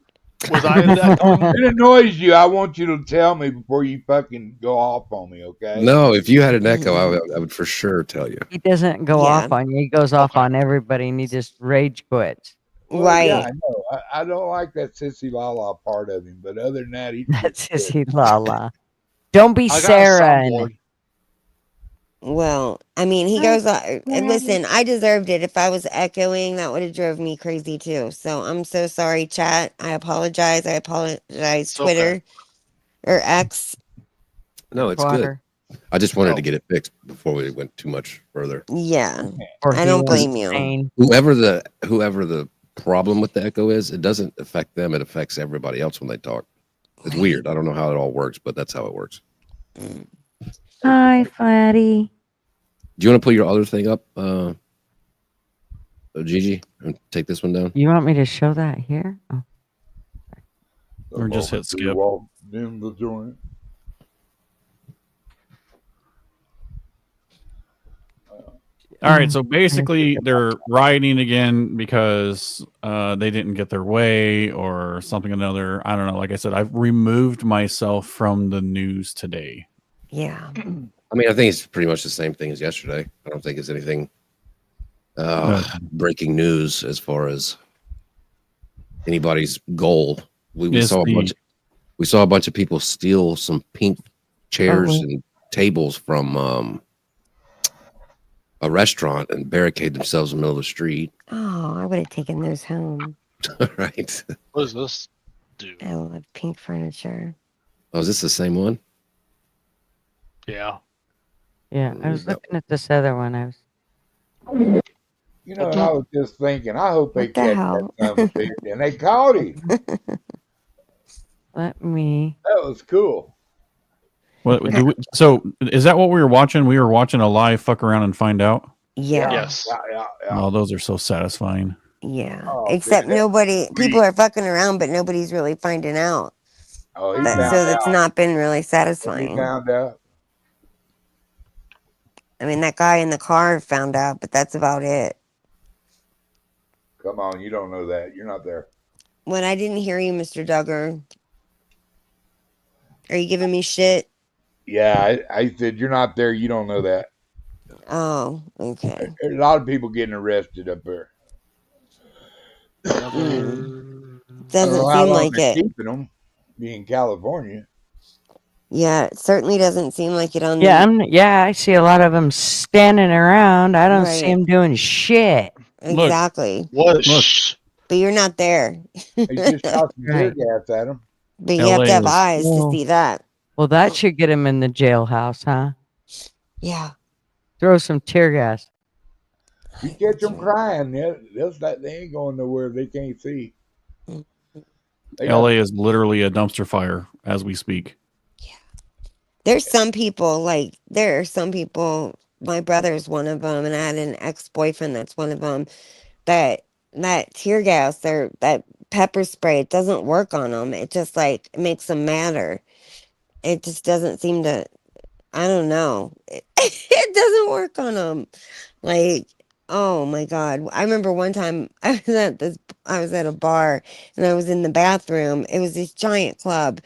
Was I that If it annoys you, I want you to tell me before you fucking go off on me, okay? No, if you had an echo, I would for sure tell you. He doesn't go Yeah. off on you. He goes off on everybody, and he just rage quits. Well, Right. Yeah, I know. I don't like that sissy la la part of him, but other than that, he's That's his he la la. Don't be I got a Sarah. And soundboard. Well, I mean, he goes. Listen, I deserved it. If I was echoing, that would have drove me crazy too. So I'm so sorry, chat. I apologize. It's Twitter or X. No, it's good. water. I just wanted Oh. to get it fixed before we went too much further. Yeah, Or I he don't was blame you. insane. Whoever the problem with the echo is, it doesn't affect them. It affects everybody else when they talk. It's weird. I don't know how it all works, but that's how it works. Hi, Flatty. Do you want to put your other thing up, Gigi, and take this one down? You want me to show that here? Oh. Or just hit skip. Walk in the joint. All right, so basically they're rioting again because they didn't get their way or something or another. I don't know. Like I said, I've removed myself from the news today. Yeah. I mean, I think it's pretty much the same thing as yesterday. I don't think it's anything breaking news as far as anybody's goal. We saw a bunch of people steal some pink chairs and tables from a restaurant and barricade themselves in the middle of the street. Oh, I would have taken those home. Right. What does this do? I love pink furniture. Oh, is this the same one? Yeah. Yeah, I was looking at this other one. I was. You know, and I was just thinking, I hope they What the catch hell? that son of a bitch. And they caught him. Let me. That was cool. What do we, so is that what we were watching? We were watching a live fuck around and find out. Yeah. Yes. Yeah. Oh, those are so satisfying. Yeah. Oh, Except dude, people are fucking around, but nobody's really finding out. Oh, he So found that's out. not been really He satisfying. found out. I mean, that guy in the car found out, but that's about it. Come on, you don't know that. You're not there. When I didn't hear you, Mr. Duggar, are you giving me shit? Yeah, I said you're not there. You don't know that. Oh, okay. There's a lot of people getting arrested up there. I don't Doesn't know how seem long like they're it. keeping them. Being California. Yeah, it certainly doesn't seem like it on Yeah, the I see a lot of them standing around. I don't see right. them doing shit. Exactly. What? Look. But you're not there. They just shot some tear Right. gas at them. But you have to have LA is- eyes to see that. Well, that should get them in the jailhouse, huh? Yeah. Throw some tear gas. You catch them crying, they ain't going nowhere they can't see. They got- LA is literally a dumpster fire as we speak. There's some people, there are some people, my brother's one of them, and I had an ex-boyfriend that's one of them, that tear gas, that pepper spray, it doesn't work on them. It just, it makes them madder. It just doesn't seem to, I don't know. It doesn't work on them. Oh my God. I remember one time I was at a bar, and I was in the bathroom. It was this giant club.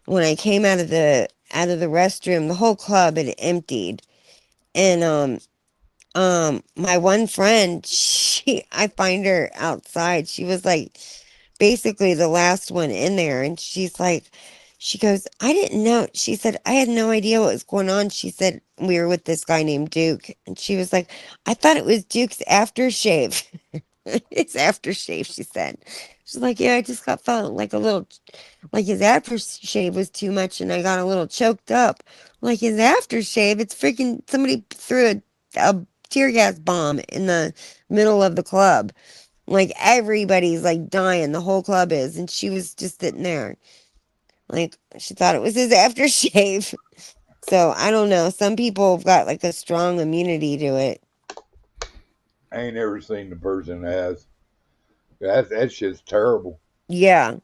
When I came out of the restroom, the whole club had emptied. And my one friend, I find her outside. She was basically the last one in there, and she goes, I didn't know. She said, I had no idea what was going on. She said, we were with this guy named Duke, and she was like, I thought it was Duke's aftershave. It's aftershave, she said. She's like, yeah, I just felt like a little, like his aftershave was too much, and I got a little choked up. Like his aftershave, it's freaking, somebody threw a tear gas bomb in the middle of the club. Like everybody's dying, the whole club is, and she was just sitting there. Like she thought it was his aftershave. So I don't know. Some people have got a strong immunity to it. I ain't ever seen the person that has. That shit's terrible. Yeah,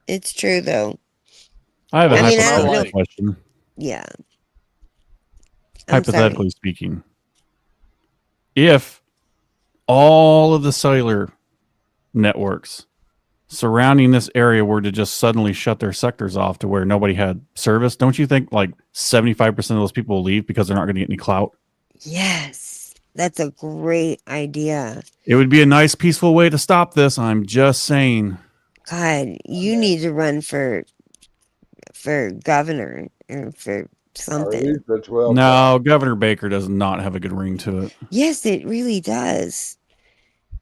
it's true though. I have a I mean, I don't hypothetical know. question. Yeah. I'm Hypothetically sorry. speaking, if all of the cellular networks surrounding this area were to just suddenly shut their sectors off to where nobody had service, don't you think 75% of those people will leave because they're not going to get any clout? Yes, that's a great idea. It would be a nice, peaceful way to stop this. I'm just saying. God, you need to run for governor or for Or at something. least the 12. No, Governor Baker does not have a good ring to it. Yes, it really does.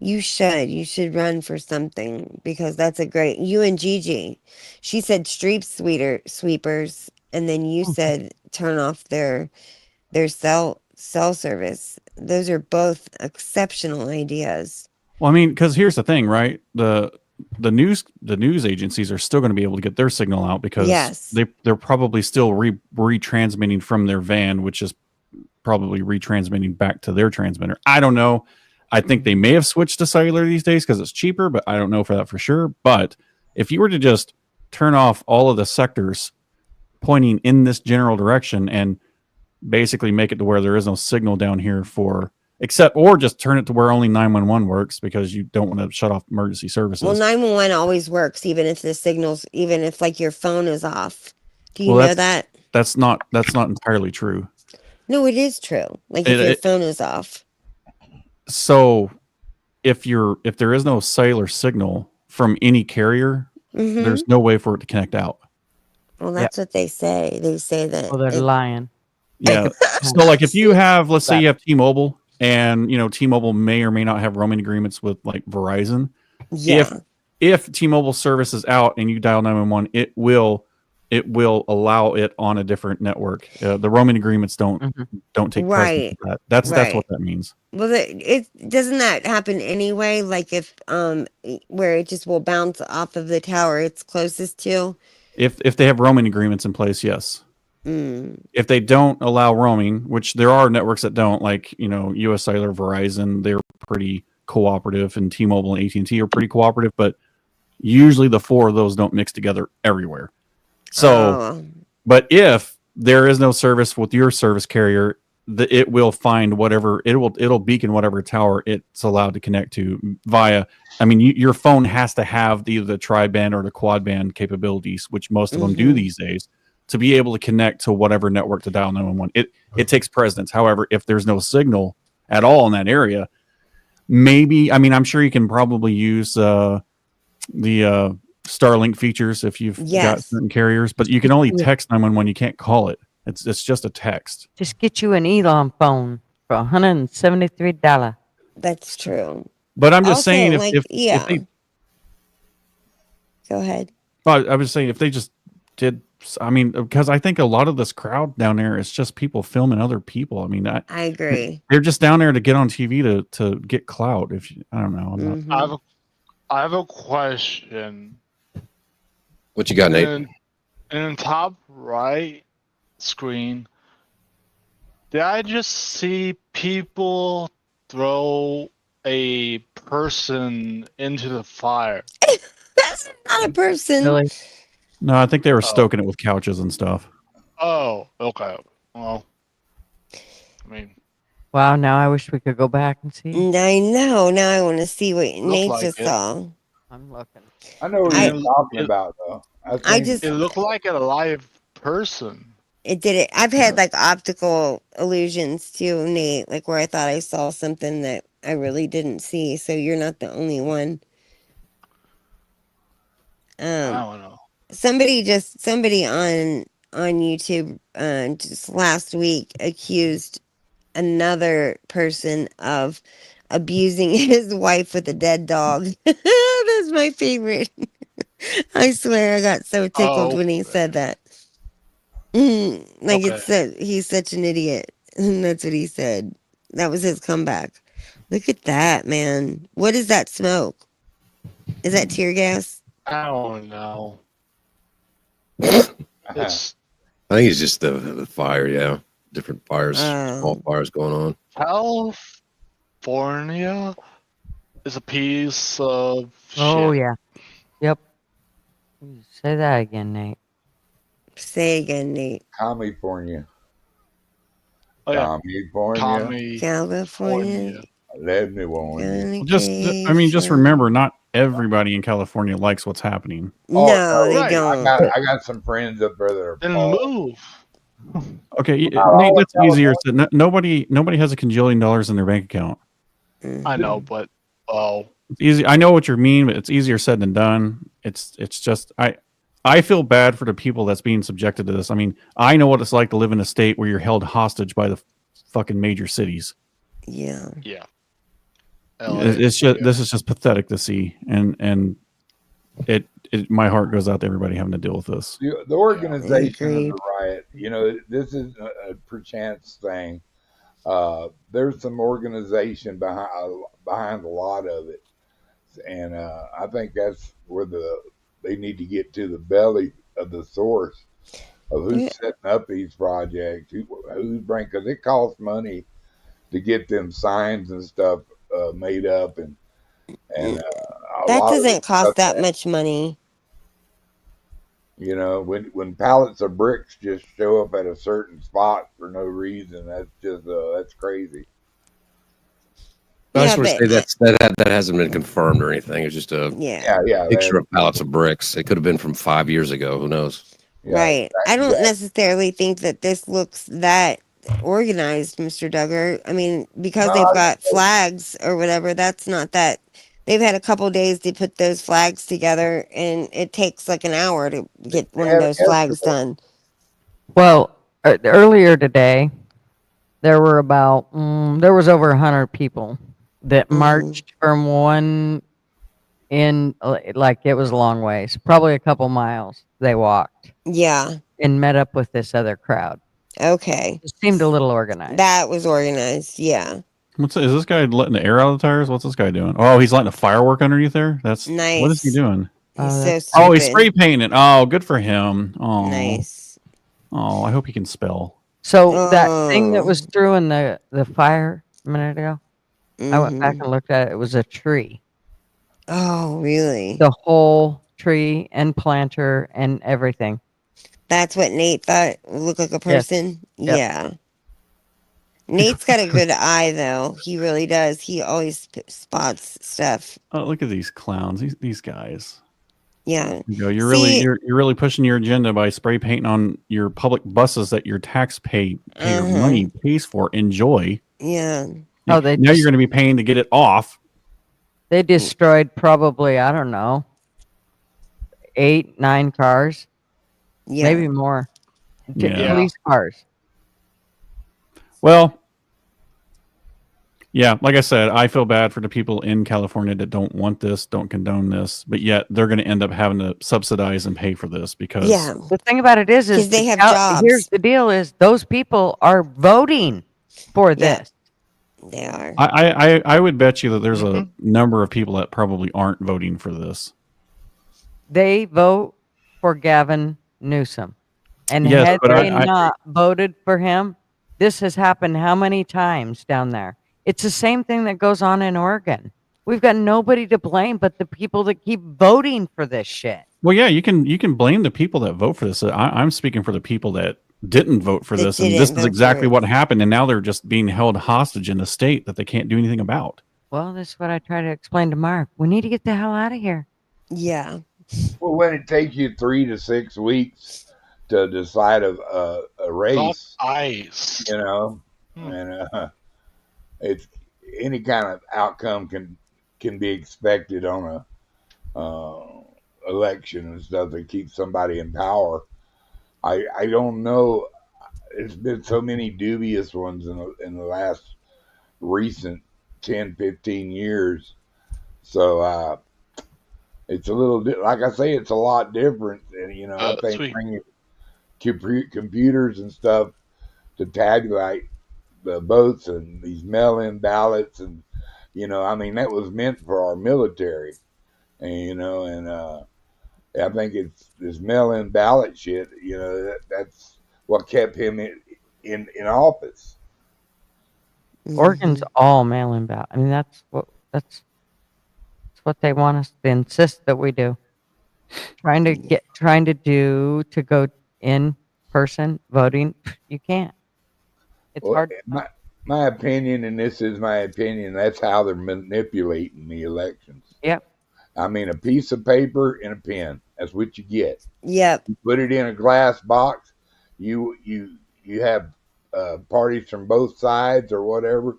You should run for something because that's a great. You and Gigi, she said sweepers, and then you said turn off their cell service. Those are both exceptional ideas. Well, I mean, because here's the thing, right? The news agencies are still going to be able to get their signal out because Yes. they're probably still retransmitting from their van, which is probably retransmitting back to their transmitter. I don't know. I think they may have switched to cellular these days because it's cheaper, but I don't know for that for sure. But if you were to just turn off all of the sectors pointing in this general direction and basically make it to where there is no signal down here or just turn it to where only 911 works because you don't want to shut off emergency services. Well, 911 always works, even if your phone is off. Do you Well, know that? That's not entirely true. No, it is true. If your phone is off. So if there is no cellular signal from any carrier, Mhm. there's no way for it to connect out. Well, that's what they say. They say that. Well, they're lying. Yeah. So if you have, let's say you have T-Mobile and, T-Mobile may or may not have roaming agreements with Verizon. Yeah. If T-Mobile service is out and you dial 911, it will allow it on a different network. The roaming agreements don't take precedence for that. That's what that means. Well, it doesn't that happen anyway? If where it just will bounce off of the tower it's closest to. If they have roaming agreements in place, yes. If they don't allow roaming, which there are networks that don't, like U.S. Cellular, Verizon, they're pretty cooperative, and T-Mobile and AT&T are pretty cooperative, but usually the four of those don't mix together everywhere. So, but if there is no service with your service carrier, it will find whatever it'll beacon whatever tower it's allowed to connect to via. I mean, your phone has to have either the tri-band or the quad-band capabilities, which most of them do these days, to be able to connect to whatever network to dial 911. It takes precedence. However, if there's no signal at all in that area, maybe, I mean, I'm sure you can probably use the Starlink features if you've got certain carriers, but you can only text 911. You can't call it. It's just a text. Just get you an Elon phone for $173. That's true. But I'm just saying, if they, go ahead. I was saying if they just did. I mean, because I think a lot of this crowd down there is just people filming other people. I mean, I agree. They're just down there to get on TV to get clout. I don't know. I have a question. What you got, Nate? In the top right screen, did I just see people throw a person into the fire? That's not a person. Really? No, I think they were stoking it with couches and stuff. Oh, okay. Well, I mean, Wow, now I wish we could go back and see. I know. Now I want to see what Nate like just it. saw. I'm looking. I know what you're talking about, though. It looked like a live person. It did it. I've had like optical illusions too, Nate, like where I thought I saw something that I really didn't see. So you're not the only one. I don't know. Somebody on YouTube just last week accused another person of abusing his wife with a dead dog. That's my favorite. I swear I got so tickled when he said that. He's such an idiot. And that's what he said. That was his comeback. Look at that, man. What is that smoke? Is that tear gas? I don't know. I think it's just the fire, yeah. Different fires, small fires going on. California is a piece of Oh, shit. yeah. Yep. Say that again, Nate. Say again, Nate. California. Oh, yeah. California. Just remember, not everybody in California likes what's happening. No, they don't. I got some friends up there that are Then move. Okay, Nate, that's easier said. Nobody has $1 cajillion in their bank account. I know, but it's easy. I know what you mean, but it's easier said than done. It's just I feel bad for the people that's being subjected to this. I mean, I know what it's like to live in a state where you're held hostage by the fucking major cities. Yeah. Yeah. It's just this is just pathetic to see, and it my heart goes out to everybody having to deal with this. The organization of the riot, this is a perchance thing. There's some organization behind a lot of it, and I think that's where they need to get to the belly of the source of who's setting up these projects, who's bringing, because it costs money to get them signs and stuff made up, and that doesn't cost that much money. When pallets of bricks just show up at a certain spot for no reason, that's crazy. I just want to say that hasn't been confirmed or anything. It's just a picture of pallets of bricks. It could have been from 5 years ago. Who knows? Yeah, right. I don't necessarily think that this looks that organized, Mr. Duggar. I mean, because they've got flags or whatever, that's not that. They've had a couple days to put those flags together, and it takes like an hour to get one of those flags done. Well, earlier today, there were there was over 100 people that marched from one end, like it was a long ways, probably a couple miles. They walked. Yeah. And met up with this other crowd. Okay. It seemed a little organized. That was organized, yeah. Is this guy letting the air out of the tires? What's this guy doing? Oh, he's lighting a firework underneath there? That's nice. What is he doing? He's so stupid. Oh, he's spray painting. Oh, good for him. Oh. Nice. Oh, I hope he can spell. So that thing that was Oh. through in the fire a minute ago, I went back Mhm. and looked at it. It was a tree. Oh, really? The whole tree and planter and everything. That's what Nate thought looked like a Yes. person? Yep. Yeah. Nate's got a good eye, though. He really does. He always spots stuff. Oh, look at these clowns. These guys. Yeah. You go. You're See, really pushing your agenda by spray painting on your public buses that your taxpayer money pays for. Enjoy. Yeah. Oh, they Now you're going to be paying to get it off. They destroyed probably, I don't know, 8, 9 cars, Yeah. maybe more. Yeah. Police cars. Well, yeah, like I said, I feel bad for the people in California that don't want this, don't condone this, but yet they're going to end up having to subsidize and pay for this because Yeah. The thing about it is 'Cause they have here's jobs. the deal: is those people are voting for Yeah. this. They are. I would bet you that there's a number of people that probably aren't voting for this. They vote for Gavin Newsom, and Yes, had but they I not voted for him, this has happened how many times down there? It's the same thing that goes on in Oregon. We've got nobody to blame but the people that keep voting for this shit. well, yeah, you can blame the people that vote for this. I'm speaking for the people that didn't vote for That this, and didn't this vote is for exactly it. what happened. And now they're just being held hostage in a state that they can't do anything about. Well, this is what I try to explain to Mark. We need to get the hell out of here. Yeah. Well, when it takes you 3 to 6 weeks to decide a race, Ice. you know, and it's any kind of outcome can be expected on a election and stuff to keep somebody in power. I don't know. It's been so many dubious ones in the last recent 10, 15 years. So it's a little like I say, it's a lot different. And I think Sweet. bringing computers and stuff to tabulate the votes and these mail-in ballots, and I mean that was meant for our military, and I think it's this mail-in ballot shit. That's what kept him in office. Oregon's all mail-in ballot. I mean, that's what they want us to insist that we do. Trying to go in person voting, you can't. It's Well, hard. my opinion, and this is my opinion, that's how they're manipulating the elections. Yep. I mean, a piece of paper and a pen. That's what you get. Yep. You put it in a glass box. You have parties from both sides or whatever.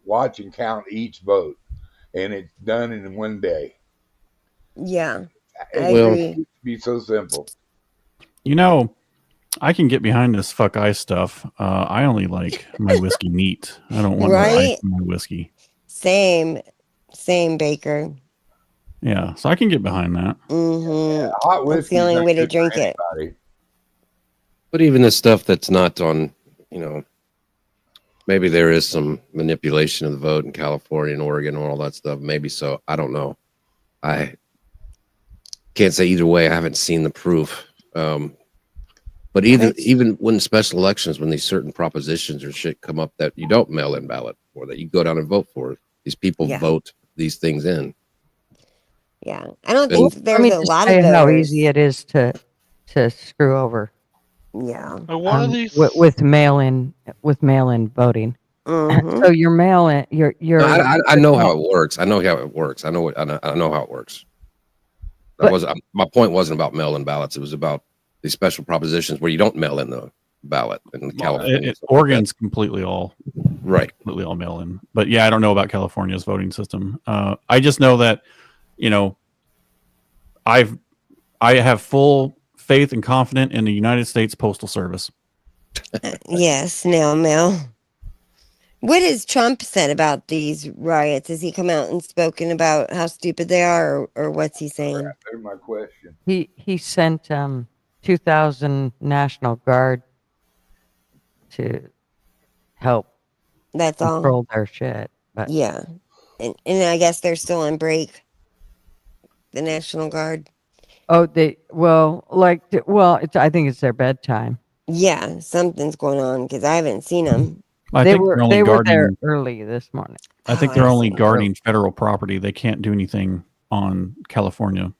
Watch and count each vote, and it's done in one day. Yeah. I It agree. used to be so simple. I can get behind this fuck ice stuff. I only like my whiskey neat. I don't want no ice Right? in my whiskey. Same, Baker. Yeah, so I can get behind that. Mm-hmm. Hot That's whiskey the only not way to good for drink it. anybody. But even the stuff that's not on, maybe there is some manipulation of the vote in California and Oregon and all that stuff. Maybe so. I don't know. I can't say either way. I haven't seen the proof. But even when special elections, when these certain propositions or shit come up that you don't mail in ballot or that you go down and vote for, these people Yeah. vote these things in. Yeah. I don't And- think Let me there's a just lot tell of you how voters. easy it is to screw over Yeah. One of these. with mail-in voting. Mm-hmm. So your mail-in, your No, I know how it works. I know how it works. I know how it works. My point wasn't about mail-in ballots. It was about these special propositions where you don't mail in the ballot in California. Oregon's completely all mail in. But yeah, I don't know about California's voting system. I just know that, I have full faith and confidence in the United States Postal Service. Yes, snail mail. What has Trump said about these riots? Has he come out and spoken about how stupid they are, or what's he saying? There's my question. He sent 2,000 National Guard to help That's all. control their shit. But Yeah, and I guess they're still on break. The National Guard. Oh, I think it's their bedtime. Yeah, something's going on because I haven't seen them. I think they're only They were there guarding. early this morning. I think Oh, they're I only see. guarding federal property. They can't do anything on California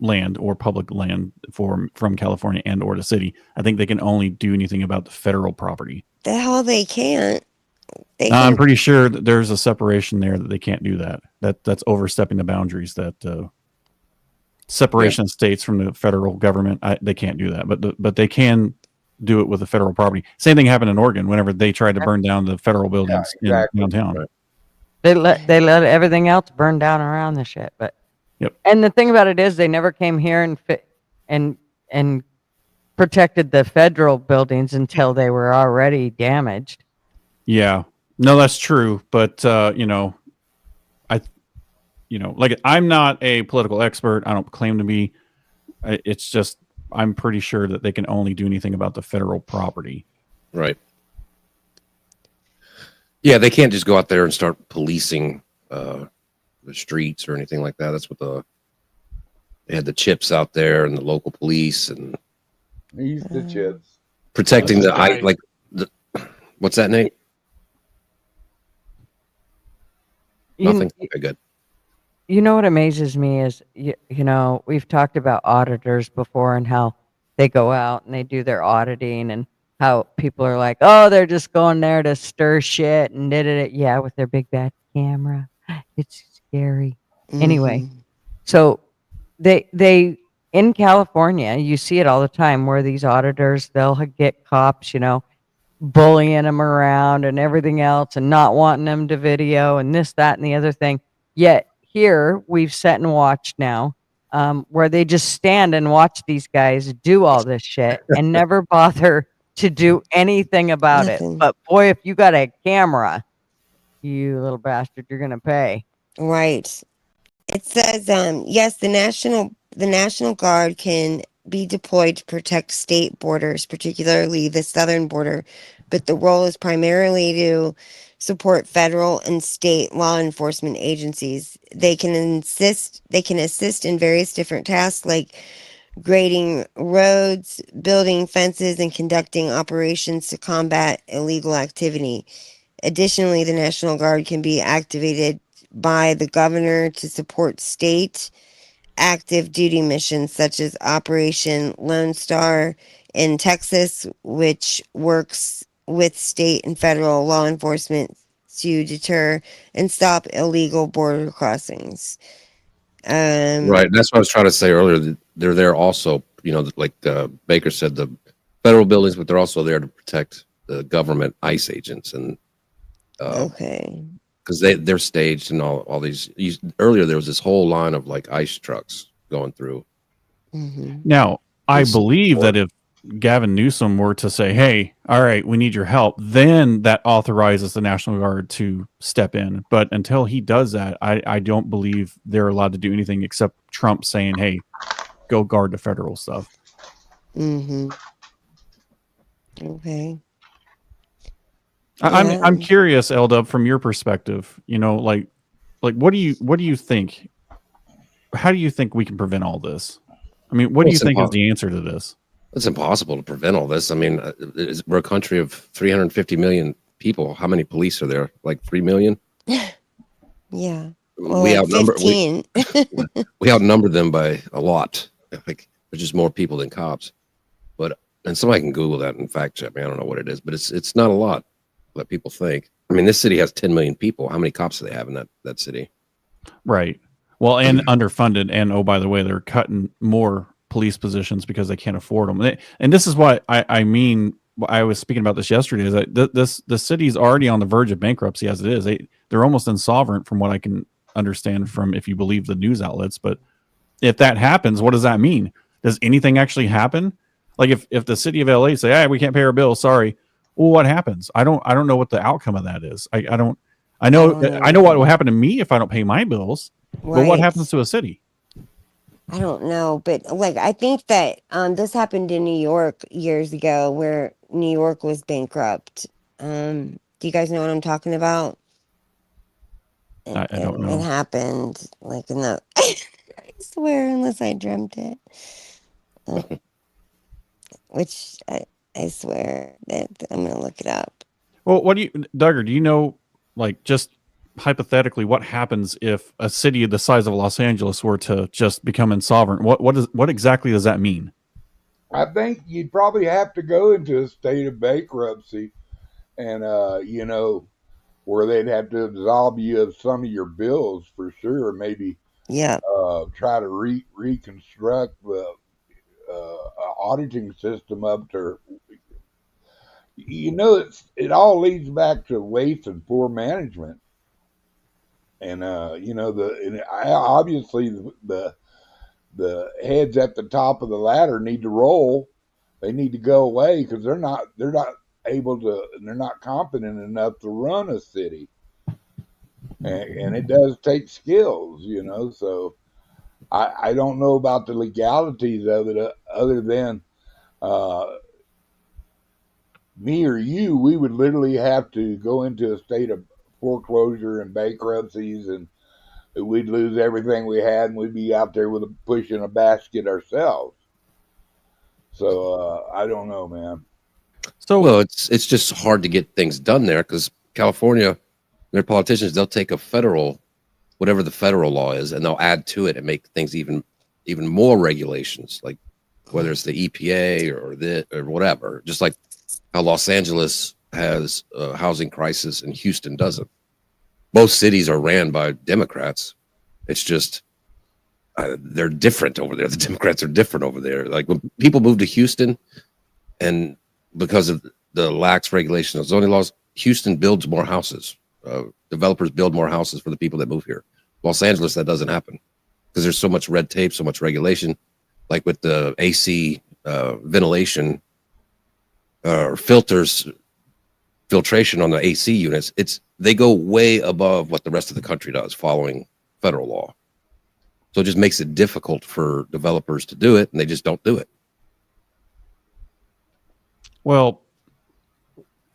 land or public land from California and or the city. I think they can only do anything about the federal property. The hell they can't. They I'm can. pretty sure that there's a separation there that they can't do that. That's overstepping the boundaries. That separation of states from the federal government. They can't do that, but they can do it with the federal property. Same thing happened in Oregon whenever they tried to burn down the federal buildings exactly. in downtown. Right. They let everything else burn down around the shit. But Yep. And the thing about it is, they never came here and protected the federal buildings until they were already damaged. Yeah, no, that's true. But like I'm not a political expert. I don't claim to be. It's just I'm pretty sure that they can only do anything about the federal property. Right. Yeah, they can't just go out there and start policing the streets or anything like that. That's what they had the chips out there and the local police and He's the chips. protecting This the guy- what's that, Nate? Nothing. Okay, good. You know what amazes me is, we've talked about auditors before and how they go out and they do their auditing and how people are like, oh, they're just going there to stir shit and did it. Yeah, with their big bad camera. It's scary. Anyway, Mhm. so they in California, you see it all the time where these auditors, they'll get cops, bullying them around and everything else and not wanting them to video and this, that, and the other thing. Yet here we've sat and watched now where they just stand and watch these guys do all this shit and never bother to do anything about it. Nothing. But boy, if you got a camera, you little bastard, you're going to pay. Right. It says, yes, the National Guard can be deployed to protect state borders, particularly the southern border, but the role is primarily to support federal and state law enforcement agencies. They can assist in various different tasks like grading roads, building fences, and conducting operations to combat illegal activity. Additionally, the National Guard can be activated by the governor to support state active duty missions such as Operation Lone Star in Texas, which works with state and federal law enforcement to deter and stop illegal border crossings. Right. That's what I was trying to say earlier. That they're there also, like Baker said, the federal buildings, but they're also there to protect the government ICE agents and Okay. because they're staged and all these. Earlier, there was this whole line of like ICE trucks going through. Mm-hmm. Now, I Yes. believe that if Gavin Newsom were to say, hey, all right, we need your help, then that authorizes the National Guard to step in. But until he does that, I don't believe they're allowed to do anything except Trump saying, hey, go guard the federal stuff. Mm-hmm. Okay. I'm curious, Eldub, from your perspective, like what do you think? How do you think we can prevent all this? I mean, what do you think is the answer to this? It's impossible to prevent all this. I mean, we're a country of 350 million people. How many police are there? Like 3 million? Yeah. Well, we like outnumber 15. we outnumber them by a lot. Like there's just more people than cops. And somebody can Google that and fact check me. I don't know what it is, but it's not a lot. What people think. I mean, this city has 10 million people. How many cops do they have in that city? Right. Well, and underfunded. And oh, by the way, they're cutting more police positions because they can't afford them. And this is what I mean. I was speaking about this yesterday. Is that the city's already on the verge of bankruptcy as it is. They're almost insolvent from what I can understand from if you believe the news outlets. But if that happens, what does that mean? Does anything actually happen? Like if the city of LA say, "Hey, we can't pay our bills, sorry." Well, what happens? I don't know what the outcome of that is. I know what will happen to me if I don't pay my bills. Right. But what happens to a city? I don't know, but like I think that this happened in New York years ago where New York was bankrupt. Do you guys know what I'm talking about? I don't know. It happened like in the swear, unless I dreamt it. Which I swear that I'm gonna look it up. Well, what do you, Duggar? Do you know, like, just hypothetically, what happens if a city the size of Los Angeles were to just become insolvent? What exactly does that mean? I think you'd probably have to go into a state of bankruptcy, and where they'd have to absolve you of some of your bills for sure. Maybe Yeah. try to reconstruct the auditing system up to. It all leads back to waste and poor management, and obviously the heads at the top of the ladder need to roll. They need to go away because they're not able to, and they're not competent enough to run a city. And it does take skills, So I don't know about the legalities of it, other than me or you. We would literally have to go into a state of foreclosure and bankruptcies, and we'd lose everything we had, and we'd be out there with a push in a basket ourselves. So I don't know, man. So well, it's just hard to get things done there because California, their politicians, they'll take whatever the federal law is, and they'll add to it and make things even more regulations, like whether it's the EPA or whatever. Just like how Los Angeles has a housing crisis and Houston doesn't. Both cities are ran by Democrats. It's just they're different over there. The Democrats are different over there. Like when people move to Houston, and because of the lax regulation of zoning laws, Houston builds more houses. Developers build more houses for the people that move here. Los Angeles, that doesn't happen because there's so much red tape, so much regulation. Like with the AC ventilation or filtration on the AC units, they go way above what the rest of the country does following federal law. So it just makes it difficult for developers to do it, and they just don't do it. Well,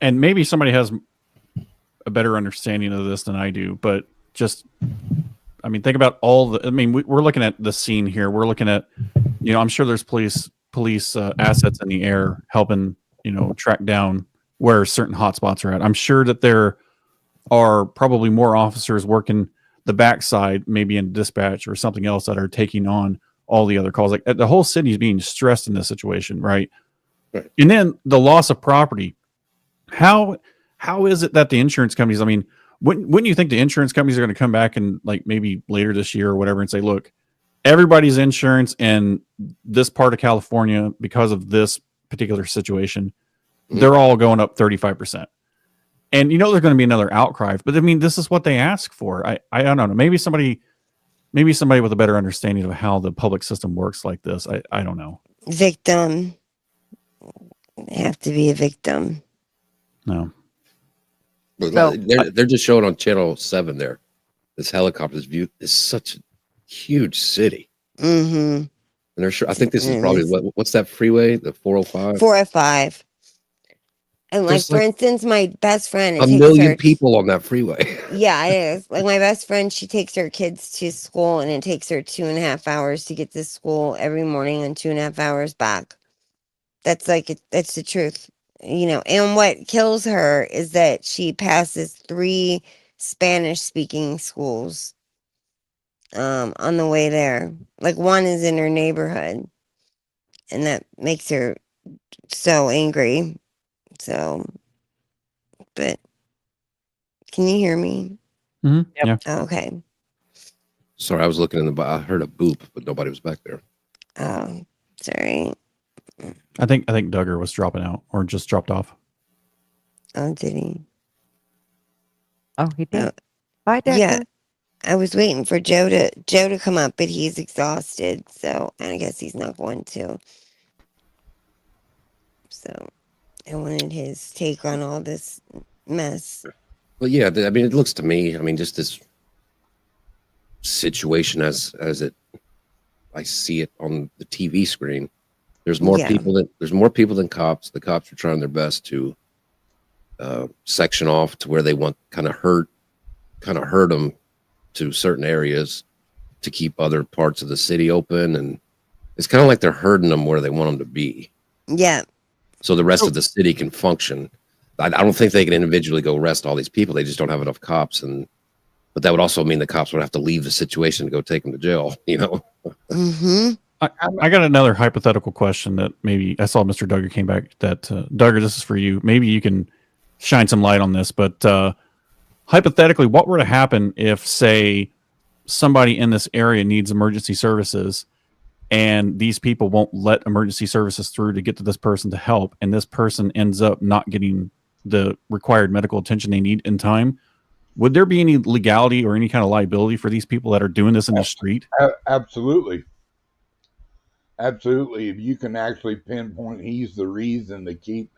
and maybe somebody has a better understanding of this than I do, but just, I mean, think about we're looking at the scene here. We're looking at, I'm sure there's police assets in the air helping, track down where certain hotspots are at. I'm sure that there are probably more officers working the backside, maybe in dispatch or something else, that are taking on all the other calls. Like the whole city is being stressed in this situation, right? Right. And then the loss of property. How is it that the insurance companies? I mean, wouldn't you think the insurance companies are going to come back and like maybe later this year or whatever and say, look, everybody's insurance in this part of California because of this particular situation, they're all going up 35%. And there's going to be another outcry, but I mean, this is what they ask for. I don't know. Maybe somebody with a better understanding of how the public system works like this. I don't know. Victim. They have to be a victim. No. So, they're just showing on Channel 7 there. This helicopter's view is such a huge city. Mm-hmm. And they're sure. I think this is probably what's that freeway? The 405. 405. And like, for instance, my best friend, a million people on that freeway. Yeah, it is. Like my best friend, she takes her kids to school, and it takes her 2.5 hours to get to school every morning, and 2.5 hours back. That's that's the truth, And what kills her is that she passes 3 Spanish-speaking schools on the way there. Like one is in her neighborhood, and that makes her so angry. So, but can you hear me? Mm-hmm. Yep. Yeah. Oh, okay. Sorry, I was looking in I heard a boop, but nobody was back there. Oh, sorry. I think Duggar was dropping out or just dropped off. Oh, did he? Oh, he did. Bye, Decker. Yeah. I was waiting for Joe to come up, but he's exhausted, so I guess he's not going to. So I wanted his take on all this mess. Well, yeah, I mean, it looks to me, just this situation as I see it on the TV screen. There's more people than cops. The cops are trying their best to section off to where they want kind of hurt them to certain areas, to keep other parts of the city open, and it's kind of like they're herding them where they want them to be, Yeah. so the rest of the city can function. I don't think they can individually go arrest all these people. They just don't have enough cops, but that would also mean the cops would have to leave the situation to go take them to jail. Mm-hmm. I got another hypothetical question that maybe I saw Mr. Duggar came back. That Duggar, this is for you. Maybe you can shine some light on this. But hypothetically, what were to happen if, say, somebody in this area needs emergency services, and these people won't let emergency services through to get to this person to help, and this person ends up not getting the required medical attention they need in time? Would there be any legality or any kind of liability for these people that are doing this in the street? Absolutely. Absolutely. If you can actually pinpoint he's the reason to keep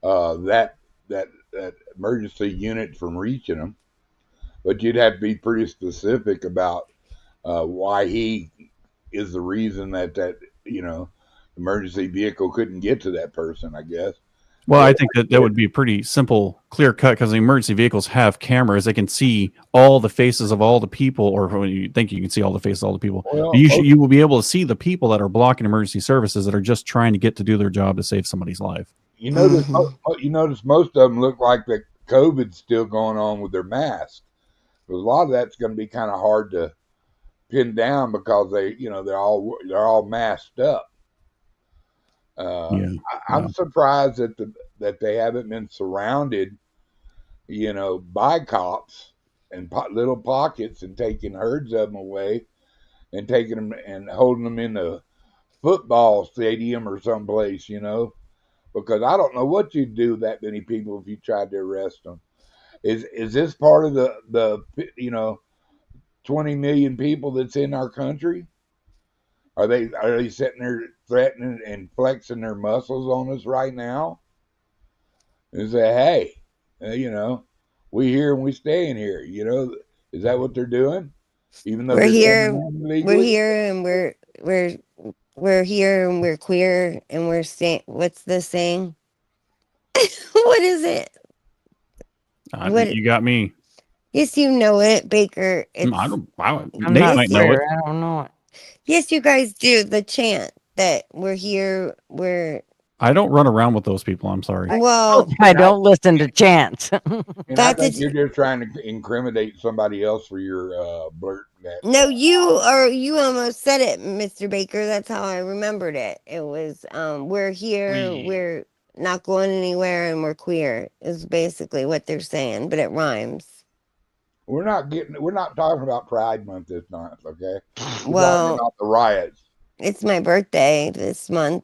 that emergency unit from reaching them, but you'd have to be pretty specific about why he is the reason that emergency vehicle couldn't get to that person, I guess. Well, I think that would be pretty simple, clear cut, because the emergency vehicles have cameras. They can see all the faces of all the people, or when you think you can see all the faces of all the people. Well, You will be able to see the people that are blocking emergency services that are just trying to get to do their job to save somebody's life. You notice, most of them look like the COVID's still going on with their mask. But a lot of that's going to be kind of hard to pin down because they're all masked up. I'm surprised that they haven't been surrounded, by cops and little pockets and taking herds of them away and taking them and holding them in the football stadium or someplace, because I don't know what you'd do with that many people if you tried to arrest them. Is this part of the 20 million people that's in our country? Are they sitting there threatening and flexing their muscles on us right now? And say, hey, we here and we staying here. Is that what they're doing? Even though We're they're here. coming in We're illegally? here, and we're here, and we're queer, and we're saying. What's the saying? What is it? What? You got me. Yes, you know it, Baker. It's I don't. I'm Nate not might know it. clear. I don't know it. yes, you guys do the chant that we're here. We're I don't run around with those people. I'm sorry. well. I don't listen to chants. And I That's think a, you're just trying to incriminate somebody else for your blurt. no. You almost said it, Mr. Baker. That's how I remembered it. It was we're here. We're not going anywhere, and we're queer. Is basically what they're saying, but it rhymes. We're not talking about Pride Month this month, okay? We're Well, talking about the riots. it's my birthday this month,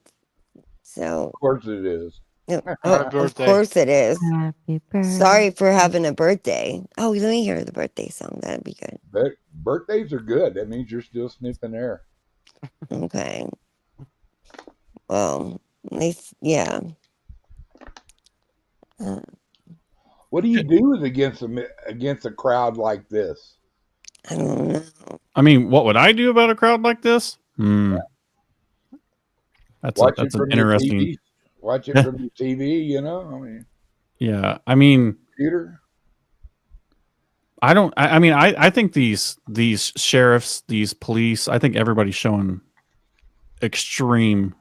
so Of course it is. of course it is. Happy birthday. Sorry for having a birthday. Oh, let me hear the birthday song. That'd be good. But birthdays are good. That means you're still sniffing air. Okay. Well, at least, yeah. What do you do against a crowd like this? I don't know. I mean, what would I do about a crowd like this? That's an interesting. Watch it from the TV. I mean. Yeah, I mean, computer. I think these sheriffs, these police, I think everybody's showing extreme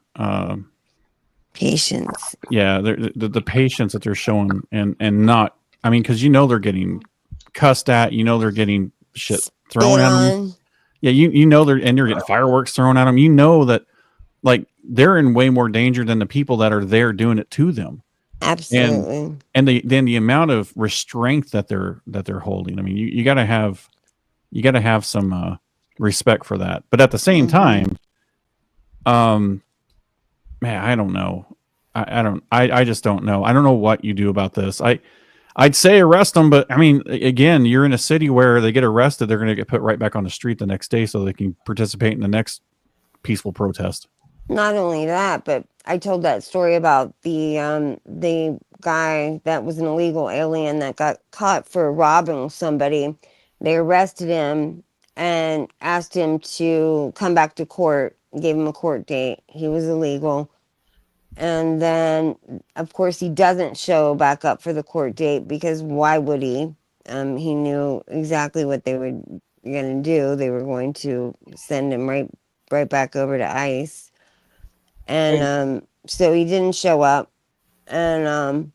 patience. Yeah, the patience that they're showing, and not. I mean, because they're getting cussed at. They're getting shit thrown at them. Yeah, they're getting fireworks thrown at them. That, like, they're in way more danger than the people that are there doing it to them. Absolutely. And the amount of restraint that they're holding. I mean, you got to have some respect for that. But at the same time, man, I don't know. I just don't know. I don't know what you do about this. I'd say arrest them, but I mean, again, you're in a city where they get arrested, they're going to get put right back on the street the next day so they can participate in the next peaceful protest. Not only that, but I told that story about the guy that was an illegal alien that got caught for robbing somebody. They arrested him and asked him to come back to court, gave him a court date. He was illegal. And then, of course, he doesn't show back up for the court date because why would he? He knew exactly what they would going to do. They were going to send him right back over to ICE. And so he didn't show up. And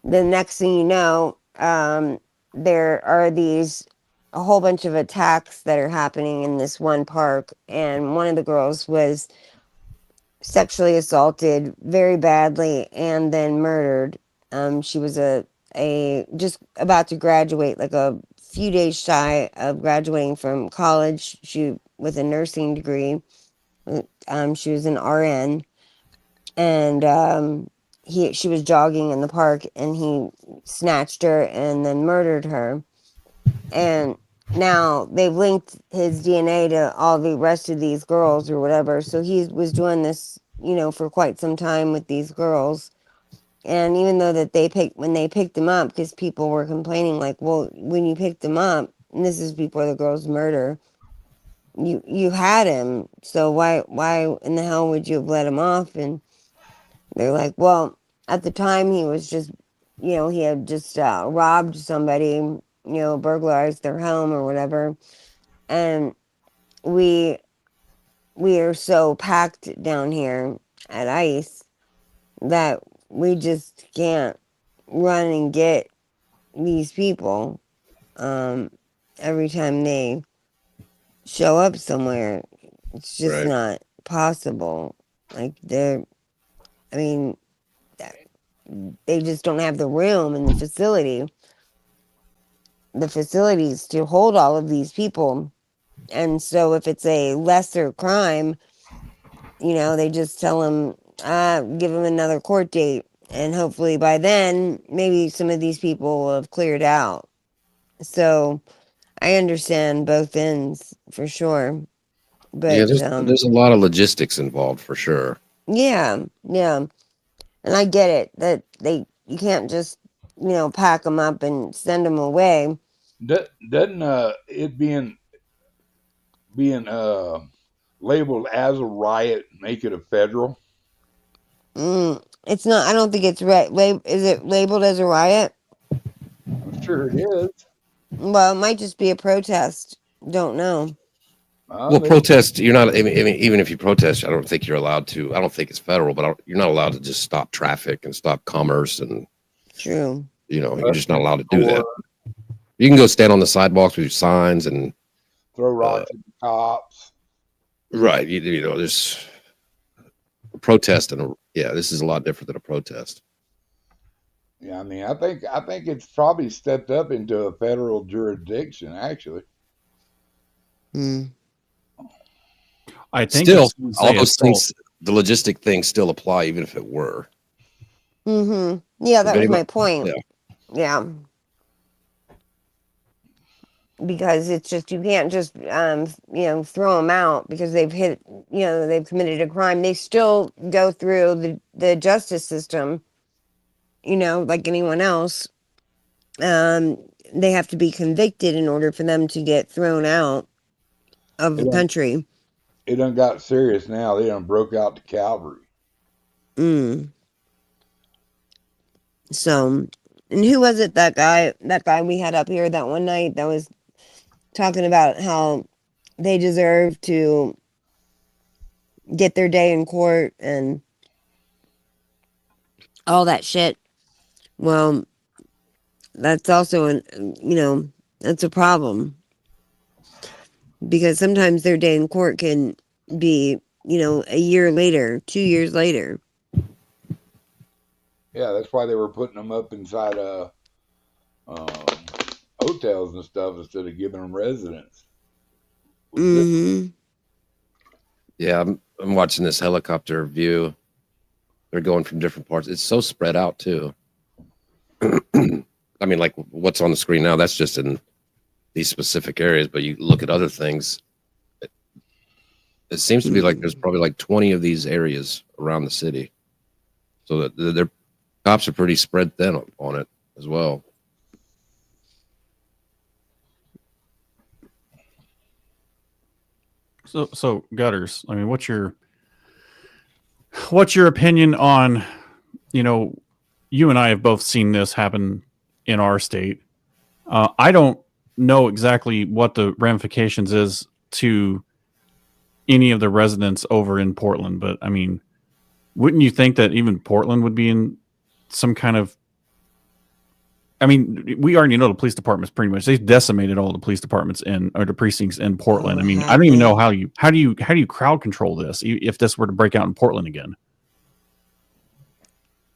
the next thing you know, there are a whole bunch of attacks that are happening in this one park. And one of the girls was sexually assaulted very badly and then murdered. She was a just about to graduate, like a few days shy of graduating from college. She with a nursing degree. She was an RN, and she was jogging in the park, and he snatched her and then murdered her. And now they've linked his DNA to all the rest of these girls or whatever. So he was doing this, for quite some time with these girls. And even though that when they picked him up, because people were complaining, like, well, when you picked him up, and this is before the girl's murder, you had him. So why in the hell would you have let him off? And they're like, well, at the time he was just, he had just robbed somebody, burglarized their home or whatever. And we are so packed down here at ICE that we just can't run and get these people every time they show up somewhere. It's just Right. not possible. Like I mean, they just don't have the room and the facilities to hold all of these people. And so if it's a lesser crime, they just tell them, give them another court date. And hopefully by then, maybe some of these people will have cleared out. So I understand both ends for sure. Yeah, But there's a lot of logistics involved for sure. yeah. And I get it that you can't just, pack them up and send them away. Doesn't it being labeled as a riot make it a federal? It's not. I don't think it's right. Is it labeled as a riot? I'm sure it is. Well, it might just be a protest. Don't know. Well, protest, you're not, I mean, even if you protest, I don't think you're allowed to, I don't think it's federal, but you're not allowed to just stop traffic and stop commerce. And, True. You're just not allowed to do that. You can go stand on the sidewalks with your signs and throw rocks at the cops. Right. There's a protest and this is a lot different than a protest. Yeah, I mean, I think it's probably stepped up into a federal jurisdiction, actually. I think still all those things, the logistic things still apply, even if it were. Yeah, that was my point. Yeah. Because it's just, you can't just throw them out because they've they've committed a crime. They still go through the justice system, like anyone else. They have to be convicted in order for them to get thrown out of the country. It done got serious now. They done broke out the cavalry. So, and who was it, that guy we had up here that one night that was talking about how they deserve to get their day in court and all that shit? Well, that's also that's a problem, because sometimes their day in court can be, a year later, 2 years later. Yeah, that's why they were putting them up inside hotels and stuff instead of giving them residence. Yeah, I'm watching this helicopter view. They're going from different parts. It's so spread out too. I mean, like what's on the screen now, that's just in these specific areas, but you look at other things, it seems to be like there's probably like 20 of these areas around the city. So that their cops are pretty spread thin on it as well. So Gutters, I mean, what's your opinion on, you and I have both seen this happen in our state. I don't know exactly what the ramifications is to any of the residents over in Portland, but I mean, wouldn't you think that even Portland would be in some kind of? I mean, we already know the police department's pretty much they've decimated all the police departments or the precincts in Portland. I mean, I don't even know how do you crowd control this if this were to break out in Portland again.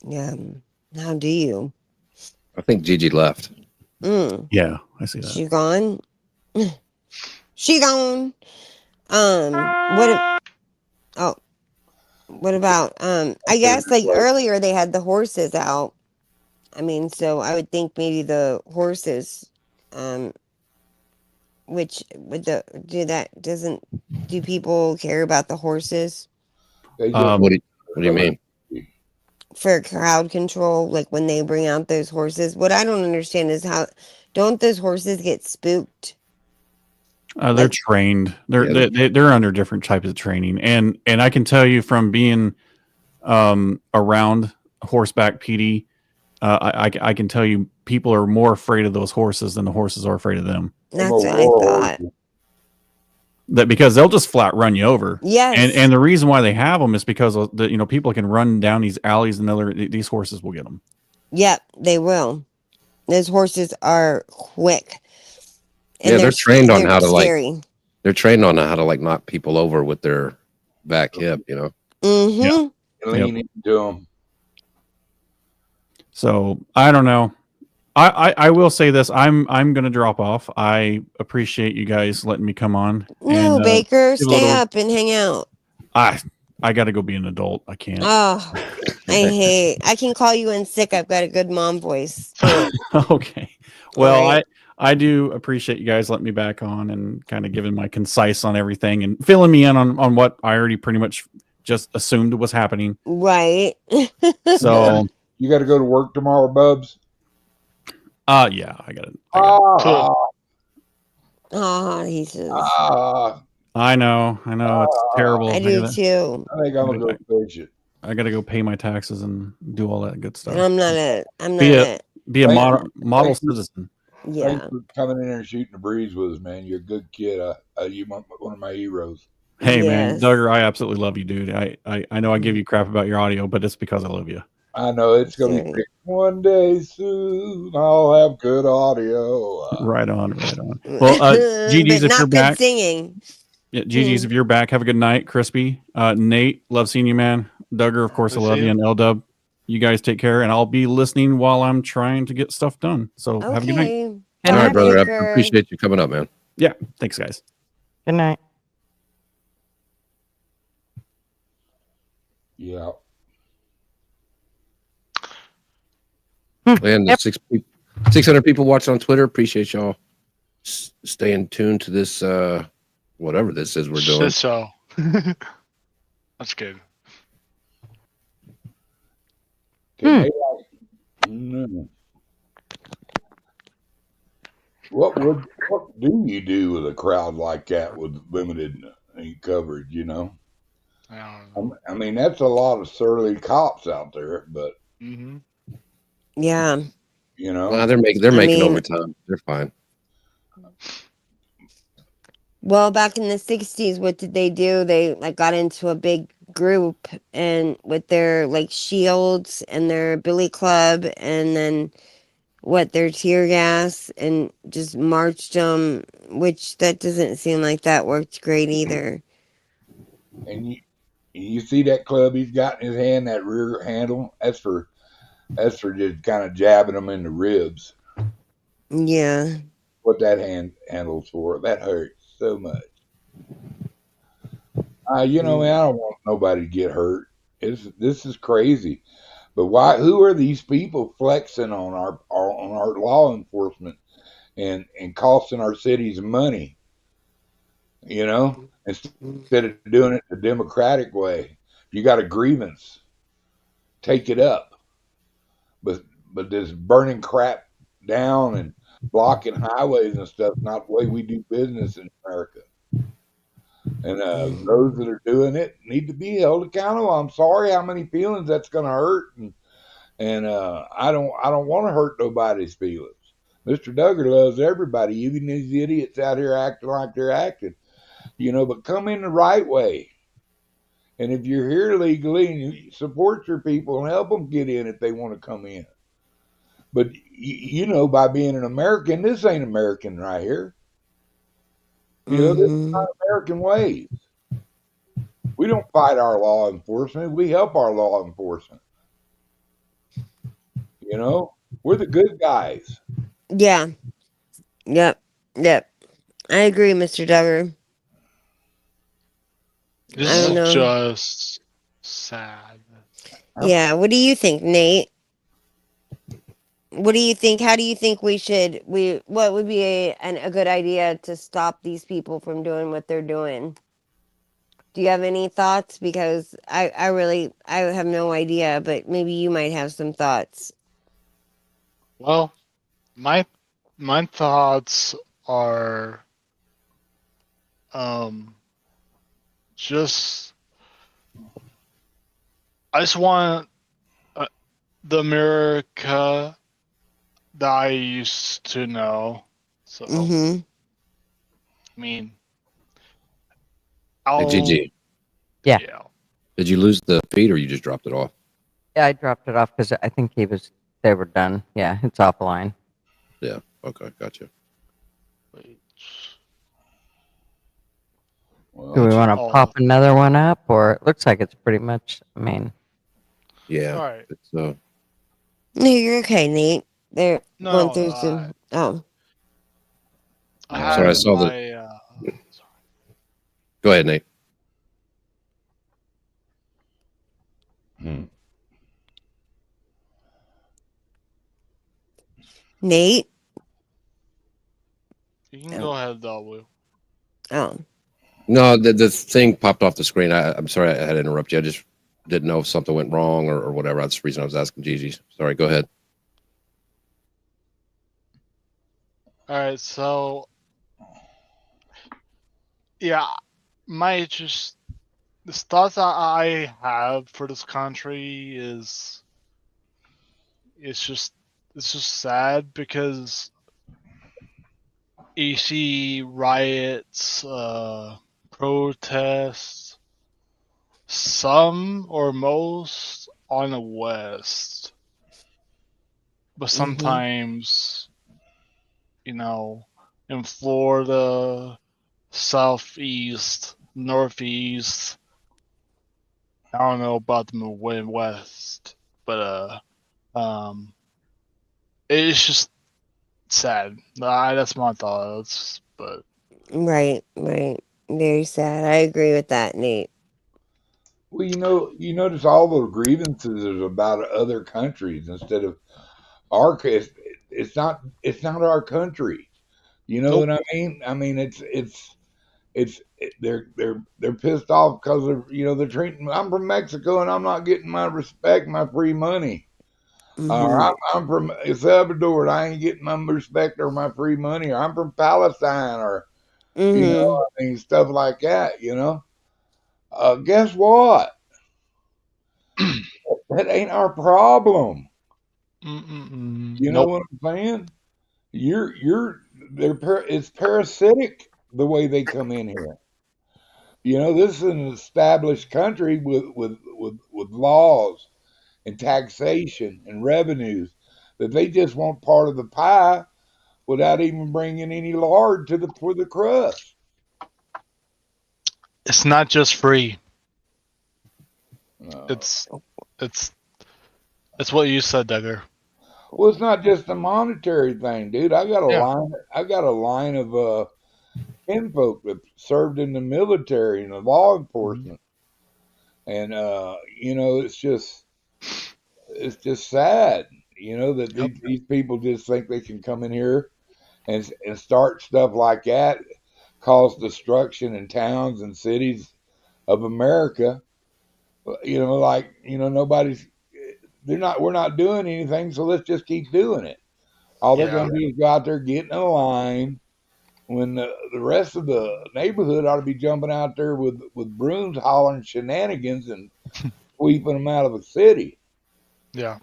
Yeah. How do you? I think Gigi left. Yeah, I see that. She gone. She gone. What about I guess like earlier they had the horses out. I mean, so I would think maybe the horses, which would do people care about the horses What do you mean? for crowd control? Like when they bring out those horses, what I don't understand is how don't those horses get spooked? They're trained. They're under different types of training, and I can tell you from being around horseback PD, I can tell you people are more afraid of those horses than the horses are afraid of them. That's what I thought. That because they'll just flat run you over. Yes. And the reason why they have them is because people can run down these alleys and these horses will get them. Yep, they will. Those horses are quick. And they're trained on how to scary. They're trained on how to like knock people over with their back hip, you know. Mm-hmm. Lean into them. So I don't know. I will say this. I'm gonna drop off. I appreciate you guys letting me come on. No, Baker, stay up and hang out. I gotta go be an adult. I can't. Oh, I can call you in sick. I've got a good mom voice. Okay. Well, I do appreciate you guys letting me back on and kind of giving my concise on everything and filling me in on what I already pretty much just assumed was happening. Right. So you got to go to work tomorrow, Bubs? Yeah, I got it. He says. I know. It's terrible. I do too. I think I'm gonna go fix it. I got to go pay my taxes and do all that good stuff. And be a model citizen. Yeah. Thanks for coming in there and shooting the breeze with us, man. You're a good kid. You're one of my heroes. Hey, man, Duggar, I absolutely love you, dude. I know I give you crap about your audio, but it's because I love you. I know it's going to be great. One day soon I'll have good audio. Right on. Well, Gigi's, if you're back, singing. Yeah, Gigi's, if you're back, have a good night. Crispy, Nate, love seeing you, man. Duggar, of course, I love you, and L-Dub. You guys take care, and I'll be listening while I'm trying to get stuff done. So have a good night. All right, brother. I appreciate you coming up, man. Yeah, thanks, guys. Good night. Yeah. And the 600 people watching on Twitter. Appreciate y'all staying tuned to this, whatever this is we're doing. So that's good. What do you do with a crowd like that with limited coverage? You know, I mean that's a lot of surly cops out there, but yeah, you know, well, they're making overtime. They're fine. Well, back in the 60s, what did they do? They got into a big group and with their shields and their billy club and then their tear gas and just marched them, which that doesn't seem like that worked great either. And you see that club he's got in his hand, that rear handle? That's for just kind of jabbing them in the ribs. Yeah. What that handle's for. That hurts so much. You know, man, I don't want nobody to get hurt. This is crazy. But why? Who are these people flexing on our law enforcement and costing our cities money? You know, instead of doing it the democratic way. If you got a grievance, take it up. But this burning crap down and blocking highways and stuff, not the way we do business in America. And those that are doing it need to be held accountable. I'm sorry how many feelings that's going to hurt, and I don't want to hurt nobody's feelings. Mr. Duggar loves everybody, even these idiots out here acting like they're acting. But come in the right way. And if you're here legally and you support your people and help them get in if they want to come in. But, by being an American, this ain't American right here. This is not American ways. We don't fight our law enforcement. We help our law enforcement. We're the good guys. Yeah. Yep. I agree, Mr. Duggar. This I don't is know. just sad. Yeah. What do you think, Nate? What do you think? How do you think what would be a good idea to stop these people from doing what they're doing? Do you have any thoughts? Because I have no idea, but maybe you might have some thoughts. Well, my thoughts are just I just want the America that I used to know. So I mean, Hey, GG. Yeah. Did you lose the feed or you just dropped it off? Yeah, I dropped it off because I think they were done. Yeah, it's offline. Yeah. Okay. Gotcha. Do we want to pop another one up, or it looks like it's pretty much? I mean, yeah. All right. It's No, you're okay, Nate. They're going through I some. Oh, sorry, I saw my, Go ahead, Nate. Nate. You can go ahead, W. Oh. No, the thing popped off the screen. I'm sorry I had to interrupt you. I just didn't know if something went wrong or whatever. That's the reason I was asking Gigi. Sorry, go ahead. All right, so yeah, the thoughts I have for this country is it's just sad because you see riots, protests, some or most on the west, but sometimes in Florida, southeast, northeast. I don't know about the Midwest, but it's just sad. That's my thoughts, but Right. Very sad. I agree with that, Nate. Well, you notice all the grievances is about other countries instead of our case. It's not our country. You know what I mean? I mean, they're pissed off because of they're treating. I'm from Mexico and I'm not getting my respect, my free money. Or I'm from El Salvador and I ain't getting my respect or my free money. Or I'm from Palestine or I mean stuff like that. Guess what? That ain't our problem. You know what I'm saying? It's parasitic the way they come in here. This is an established country with laws and taxation and revenues that they just want part of the pie without even bringing any lard for the crust. it's not just free. No. It's what you said, Duggar. Well, it's not just a monetary thing, dude. I got a line of kinfolk that served in the military and the law enforcement, and it's just sad, that these people just think they can come in here and start stuff like that, cause destruction in towns and cities of America. Nobody's. We're not doing anything, so let's just keep doing it. All they're going to do is go out there, get in a line, when the rest of the neighborhood ought to be jumping out there with brooms, hollering shenanigans and sweeping them out of the city. Yeah.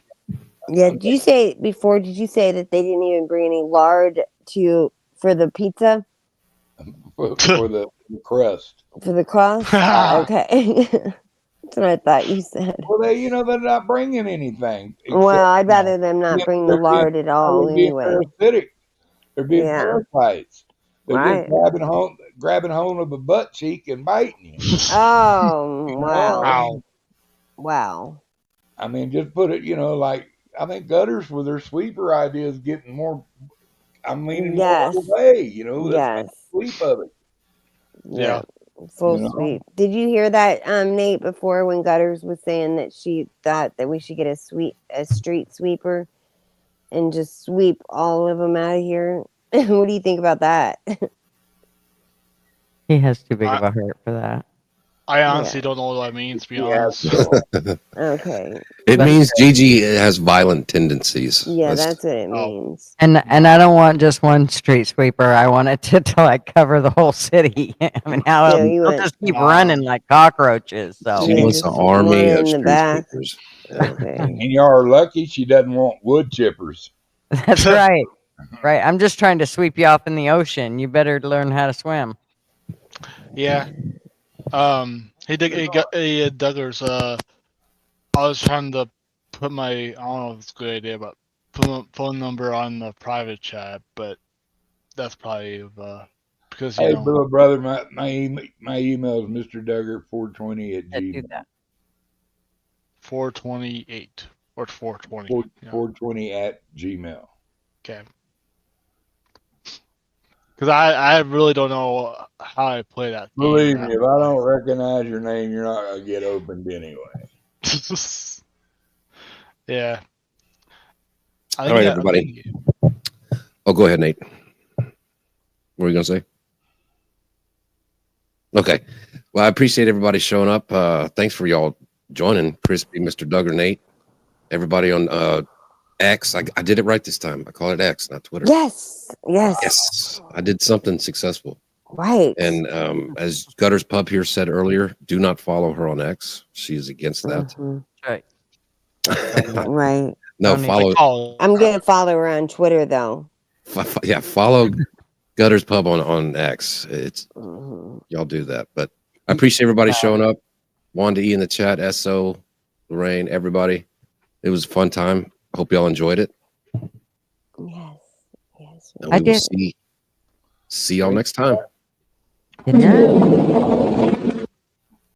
Yeah, did you say before? Did you say that they didn't even bring any lard for the pizza for the crust. for the crust? Okay, that's what I thought you said. Well, they're not bringing anything. Well, I'd Except rather them not bring the lard at all they're being anyway. parasitic. They're being Yeah, parasites. They're just right. grabbing hold of a butt cheek and biting you. Oh, I wow. mean, Wow. just put it. Like I think gutters with their sweeper idea is getting more. I'm leaning more Yes. away. Let's make Yes. a sweep of it. Yeah. Full You know? sweep. Did you hear that, Nate, before when Gutters was saying that she thought that we should get a street sweeper and just sweep all of them out of here? What do you think about that? He has too big of a heart for that. I honestly don't know what that means, to be honest. Okay. It means Gigi has violent tendencies. Yeah, that's what it means. And I don't want just one street sweeper. I want it to like cover the whole city. I mean, how else? you They'll want- just keep running like cockroaches. So She wants an army one of in the street back. sweepers. Okay. And y'all are lucky she doesn't want wood chippers. That's right. Right. I'm just trying to sweep you off in the ocean. You better learn how to swim. Yeah. Hey, Duggars, I was trying to put my, I don't know if it's a good idea, but put my phone number on the private chat, but that's probably because Hey, little brother, my email is Mr. Duggar 420 at Do gmail. that. 428 or 420. 420 at gmail. Okay. Because I really don't know how I play that. Believe me, if I don't recognize your name, you're not gonna get opened anyway. Yeah. All right, everybody. Oh, go ahead, Nate. What were you gonna say? Okay. Well, I appreciate everybody showing up. Thanks for y'all joining. Crispy, Mr. Duggar, Nate, everybody on X. I did it right this time. I call it X, not Twitter. Yes. Yes. I did something successful. Right. And as Gutters Pub here said earlier, do not follow her on X. She is against that. Right. Right. No, follow. I'm gonna follow her on Twitter though. Yeah, follow Gutters Pub on X. It's y'all do that. But I appreciate everybody showing up. Wanda E in the chat, SO, Lorraine, everybody. It was a fun time. Hope y'all enjoyed it. Yes. And we will see y'all next time. Good night.